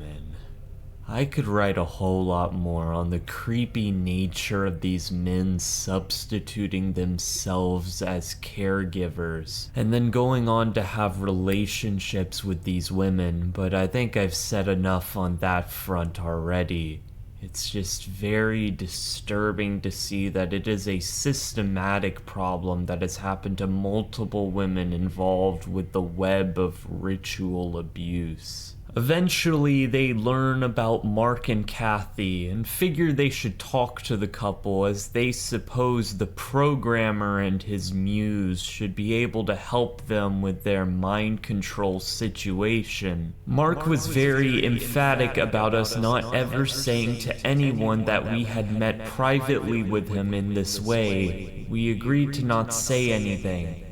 I could write a whole lot more on the creepy nature of these men substituting themselves as caregivers, and then going on to have relationships with these women, but I think I've said enough on that front already. It's just very disturbing to see that it is a systematic problem that has happened to multiple women involved with the web of ritual abuse. Eventually, they learn about Mark and Kathy and figure they should talk to the couple, as they suppose the programmer and his muse should be able to help them with their mind control situation. Mark was very emphatic about us not ever saying to anyone that we had met privately with him in this way. We agreed to not say anything.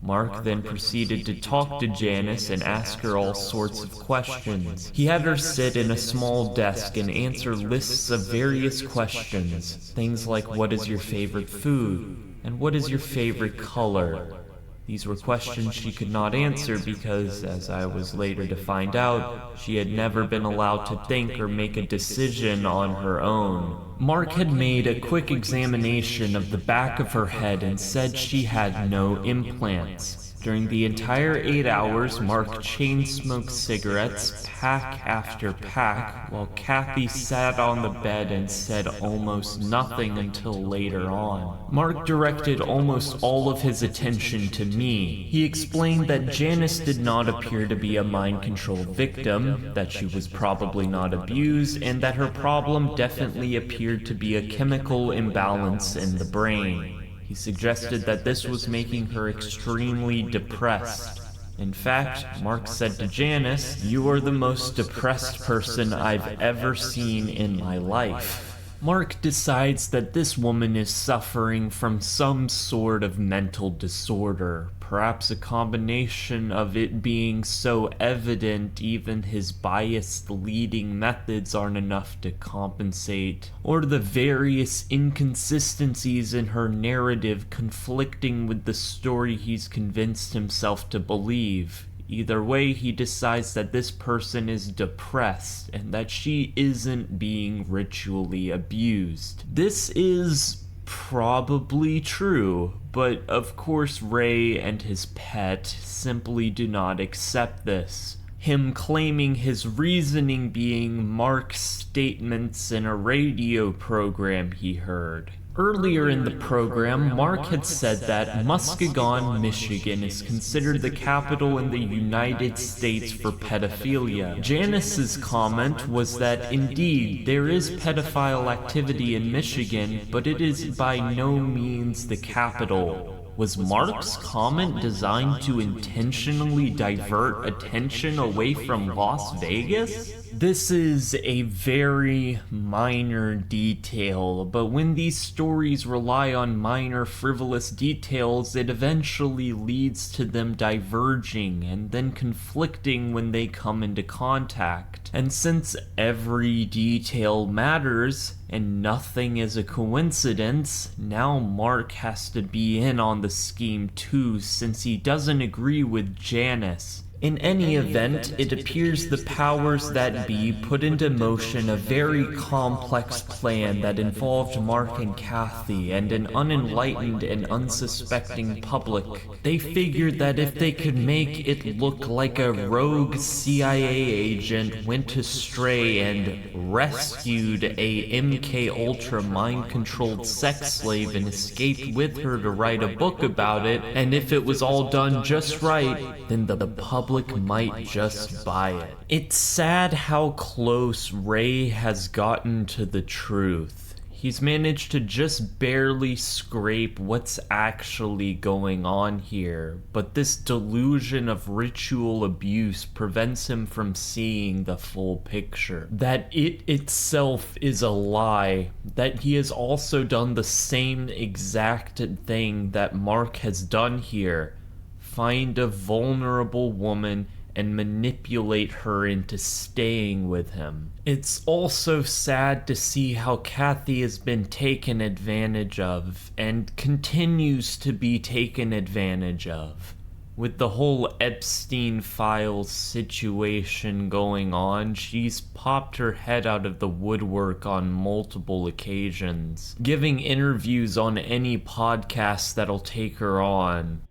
Mark then proceeded to talk to Janice and ask her all sorts of questions. He had her sit in a small desk and answer lists of various questions. Things like, what is your favorite food? And what is your favorite color? These were questions she could not answer because, as I was later to find out, she had never been allowed to think or make a decision on her own. Mark had made a quick examination of the back of her head and said she had no implants. During the entire 8 hours, Mark chain-smoked cigarettes, pack after pack, while Kathy sat on the bed and said almost nothing until later on. Mark directed almost all of his attention to me. He explained that Janice did not appear to be a mind control victim, that she was probably not abused, and that her problem definitely appeared to be a chemical imbalance in the brain. He suggested that this was making her extremely depressed. In fact, Mark said to Janice, "You are the most depressed person I've ever seen in my life." Mark decides that this woman is suffering from some sort of mental disorder, perhaps a combination of it being so evident even his biased leading methods aren't enough to compensate, or the various inconsistencies in her narrative conflicting with the story he's convinced himself to believe. Either way, he decides that this person is depressed and that she isn't being ritually abused. This is probably true, But of course Ray and his pet simply do not accept this. Him claiming his reasoning being Mark's statements in a radio program he heard. Earlier in the program, Mark had said that Muskegon, Michigan is considered the capital in the United States for pedophilia. Janice's comment was that indeed there is pedophile activity in Michigan, but it is by no means the capital. Was Mark's comment designed to intentionally divert attention away from Las Vegas? This is a very minor detail, but when these stories rely on minor frivolous details, it eventually leads to them diverging and then conflicting when they come into contact. And since every detail matters, and nothing is a coincidence, now Mark has to be in on the scheme too, since he doesn't agree with Janice. In any event, it appears the powers that be put into motion a very complex plan that involved Mark and Kathy and an unenlightened and unsuspecting public. They figured that if they could make it look like a rogue CIA agent went astray and rescued a MK Ultra mind-controlled sex slave and escaped with her to write a book about it, and if it was all done just right, then the public might just buy it. It's sad how close Ray has gotten to the truth. He's managed to just barely scrape what's actually going on here, but this delusion of ritual abuse prevents him from seeing the full picture. That it itself is a lie, that he has also done the same exact thing that Mark has done here. Find a vulnerable woman and manipulate her into staying with him. It's also sad to see how Kathy has been taken advantage of and continues to be taken advantage of. With the whole Epstein Files situation going on, she's popped her head out of the woodwork on multiple occasions, giving interviews on any podcast that'll take her on.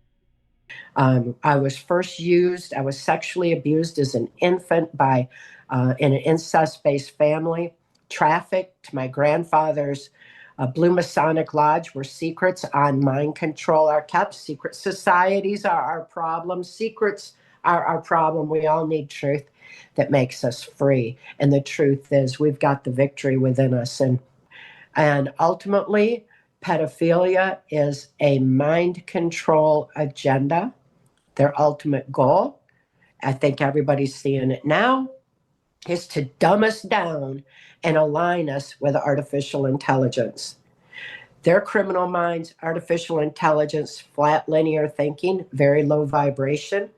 I was sexually abused as an infant by in an incest-based family, trafficked to my grandfather's Blue Masonic Lodge, where secrets on mind control are kept. Secret societies are our problem. Secrets are our problem. We all need truth that makes us free. And the truth is we've got the victory within us. And ultimately, pedophilia is a mind control agenda. Their ultimate goal, I think everybody's seeing it now, is to dumb us down and align us with artificial intelligence. Their criminal minds, artificial intelligence, flat linear thinking, very low vibration,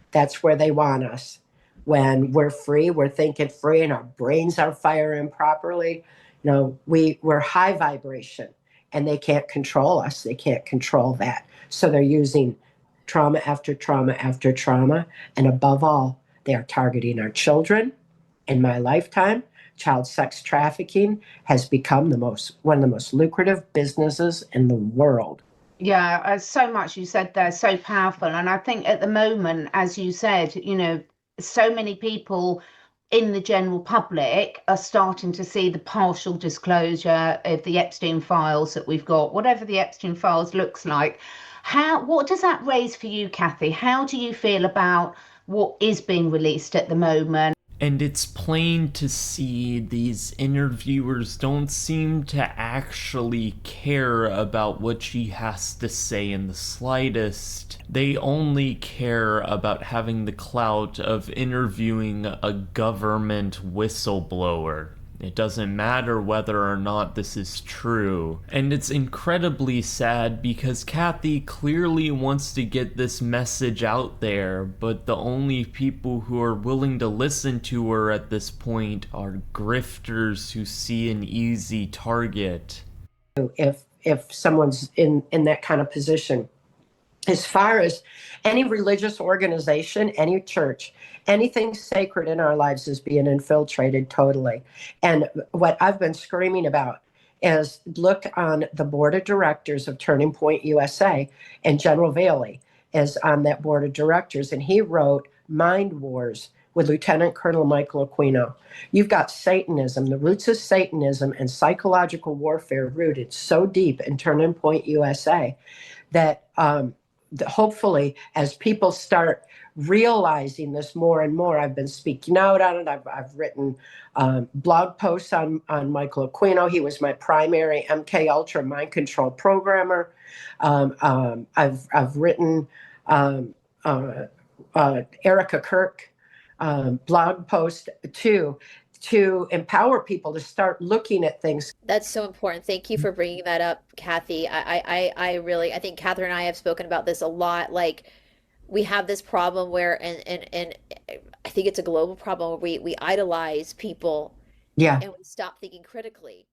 that's where they want us. When we're free, we're thinking free and our brains are firing properly. We're high vibration and they can't control us. They can't control that. So they're using trauma after trauma after trauma. And above all, they are targeting our children. In my lifetime, child sex trafficking has become one of the most lucrative businesses in the world. Yeah, so much you said there, so powerful. And I think at the moment, as you said, so many people in the general public are starting to see the partial disclosure of the Epstein files that we've got, whatever the Epstein files looks like. What does that raise for you, Kathy? How do you feel about what is being released at the moment? And it's plain to see these interviewers don't seem to actually care about what she has to say in the slightest. They only care about having the clout of interviewing a government whistleblower. It doesn't matter whether or not this is true. And it's incredibly sad because Kathy clearly wants to get this message out there, but the only people who are willing to listen to her at this point are grifters who see an easy target. If someone's in that kind of position, as far as any religious organization, any church, anything sacred in our lives is being infiltrated totally. And what I've been screaming about is look on the board of directors of Turning Point USA, and General Bailey is on that board of directors, and he wrote Mind Wars with Lieutenant Colonel Michael Aquino. You've got Satanism, the roots of Satanism and psychological warfare rooted so deep in Turning Point USA that hopefully as people start realizing this more and more, I've been speaking out on it. I've written blog posts on Michael Aquino. He was my primary MK Ultra mind control programmer. I've written Erica Kirk blog post to empower people to start looking at things. That's so important. Thank you for bringing that up, Kathy. I think Catherine and I have spoken about this a lot. Like, we have this problem where, and I think it's a global problem, where we idolize people, and we stop thinking critically.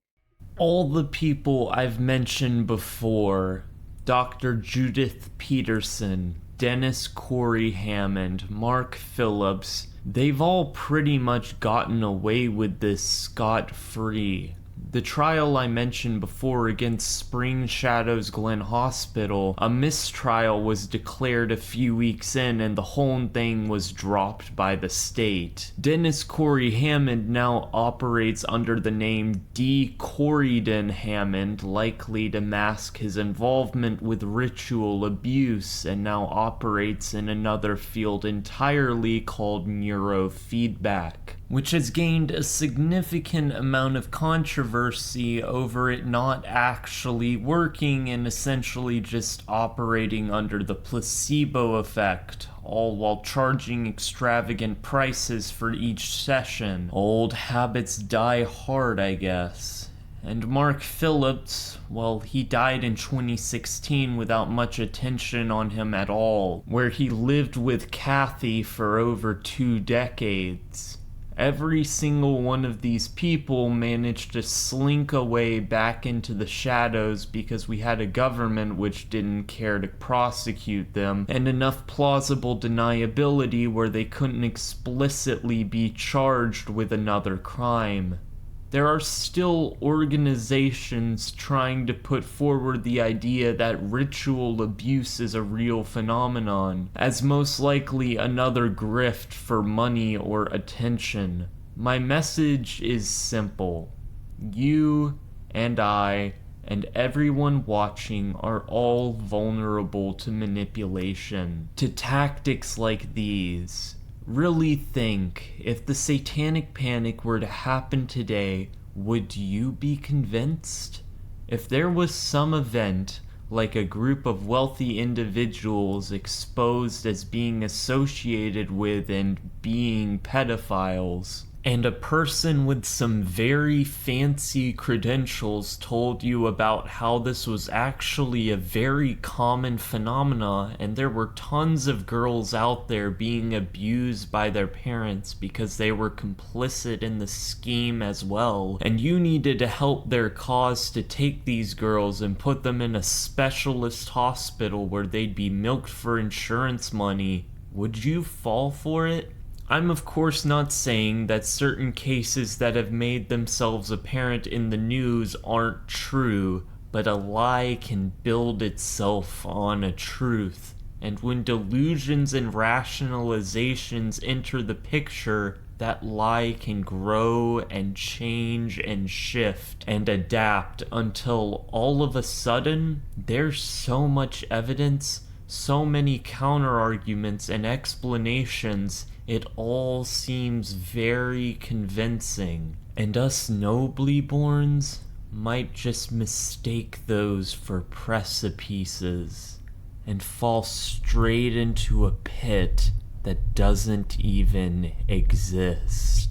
All the people I've mentioned before, Dr. Judith Peterson, Dennis Corey Hammond, Mark Phillips, they've all pretty much gotten away with this scot-free. The trial I mentioned before against Spring Shadows Glen Hospital, a mistrial was declared a few weeks in and the whole thing was dropped by the state. Dennis Corey Hammond now operates under the name D. Corydon Hammond, likely to mask his involvement with ritual abuse, and now operates in another field entirely called neurofeedback, which has gained a significant amount of controversy over it not actually working and essentially just operating under the placebo effect, all while charging extravagant prices for each session. Old habits die hard, I guess. And Mark Phillips, well, he died in 2016 without much attention on him at all, where he lived with Kathy for over 2 decades. Every single one of these people managed to slink away back into the shadows because we had a government which didn't care to prosecute them, and enough plausible deniability where they couldn't explicitly be charged with another crime. There are still organizations trying to put forward the idea that ritual abuse is a real phenomenon, as most likely another grift for money or attention. My message is simple. You and I and everyone watching are all vulnerable to manipulation, to tactics like these. Really think, if the satanic panic were to happen today, would you be convinced? If there was some event, like a group of wealthy individuals exposed as being associated with and being pedophiles, and a person with some very fancy credentials told you about how this was actually a very common phenomena and there were tons of girls out there being abused by their parents because they were complicit in the scheme as well, and you needed to help their cause to take these girls and put them in a specialist hospital where they'd be milked for insurance money, would you fall for it? I'm of course not saying that certain cases that have made themselves apparent in the news aren't true, but a lie can build itself on a truth. And when delusions and rationalizations enter the picture, that lie can grow and change and shift and adapt until all of a sudden there's so much evidence, so many counter-arguments and explanations, it all seems very convincing, and us nobly borns might just mistake those for precipices and fall straight into a pit that doesn't even exist.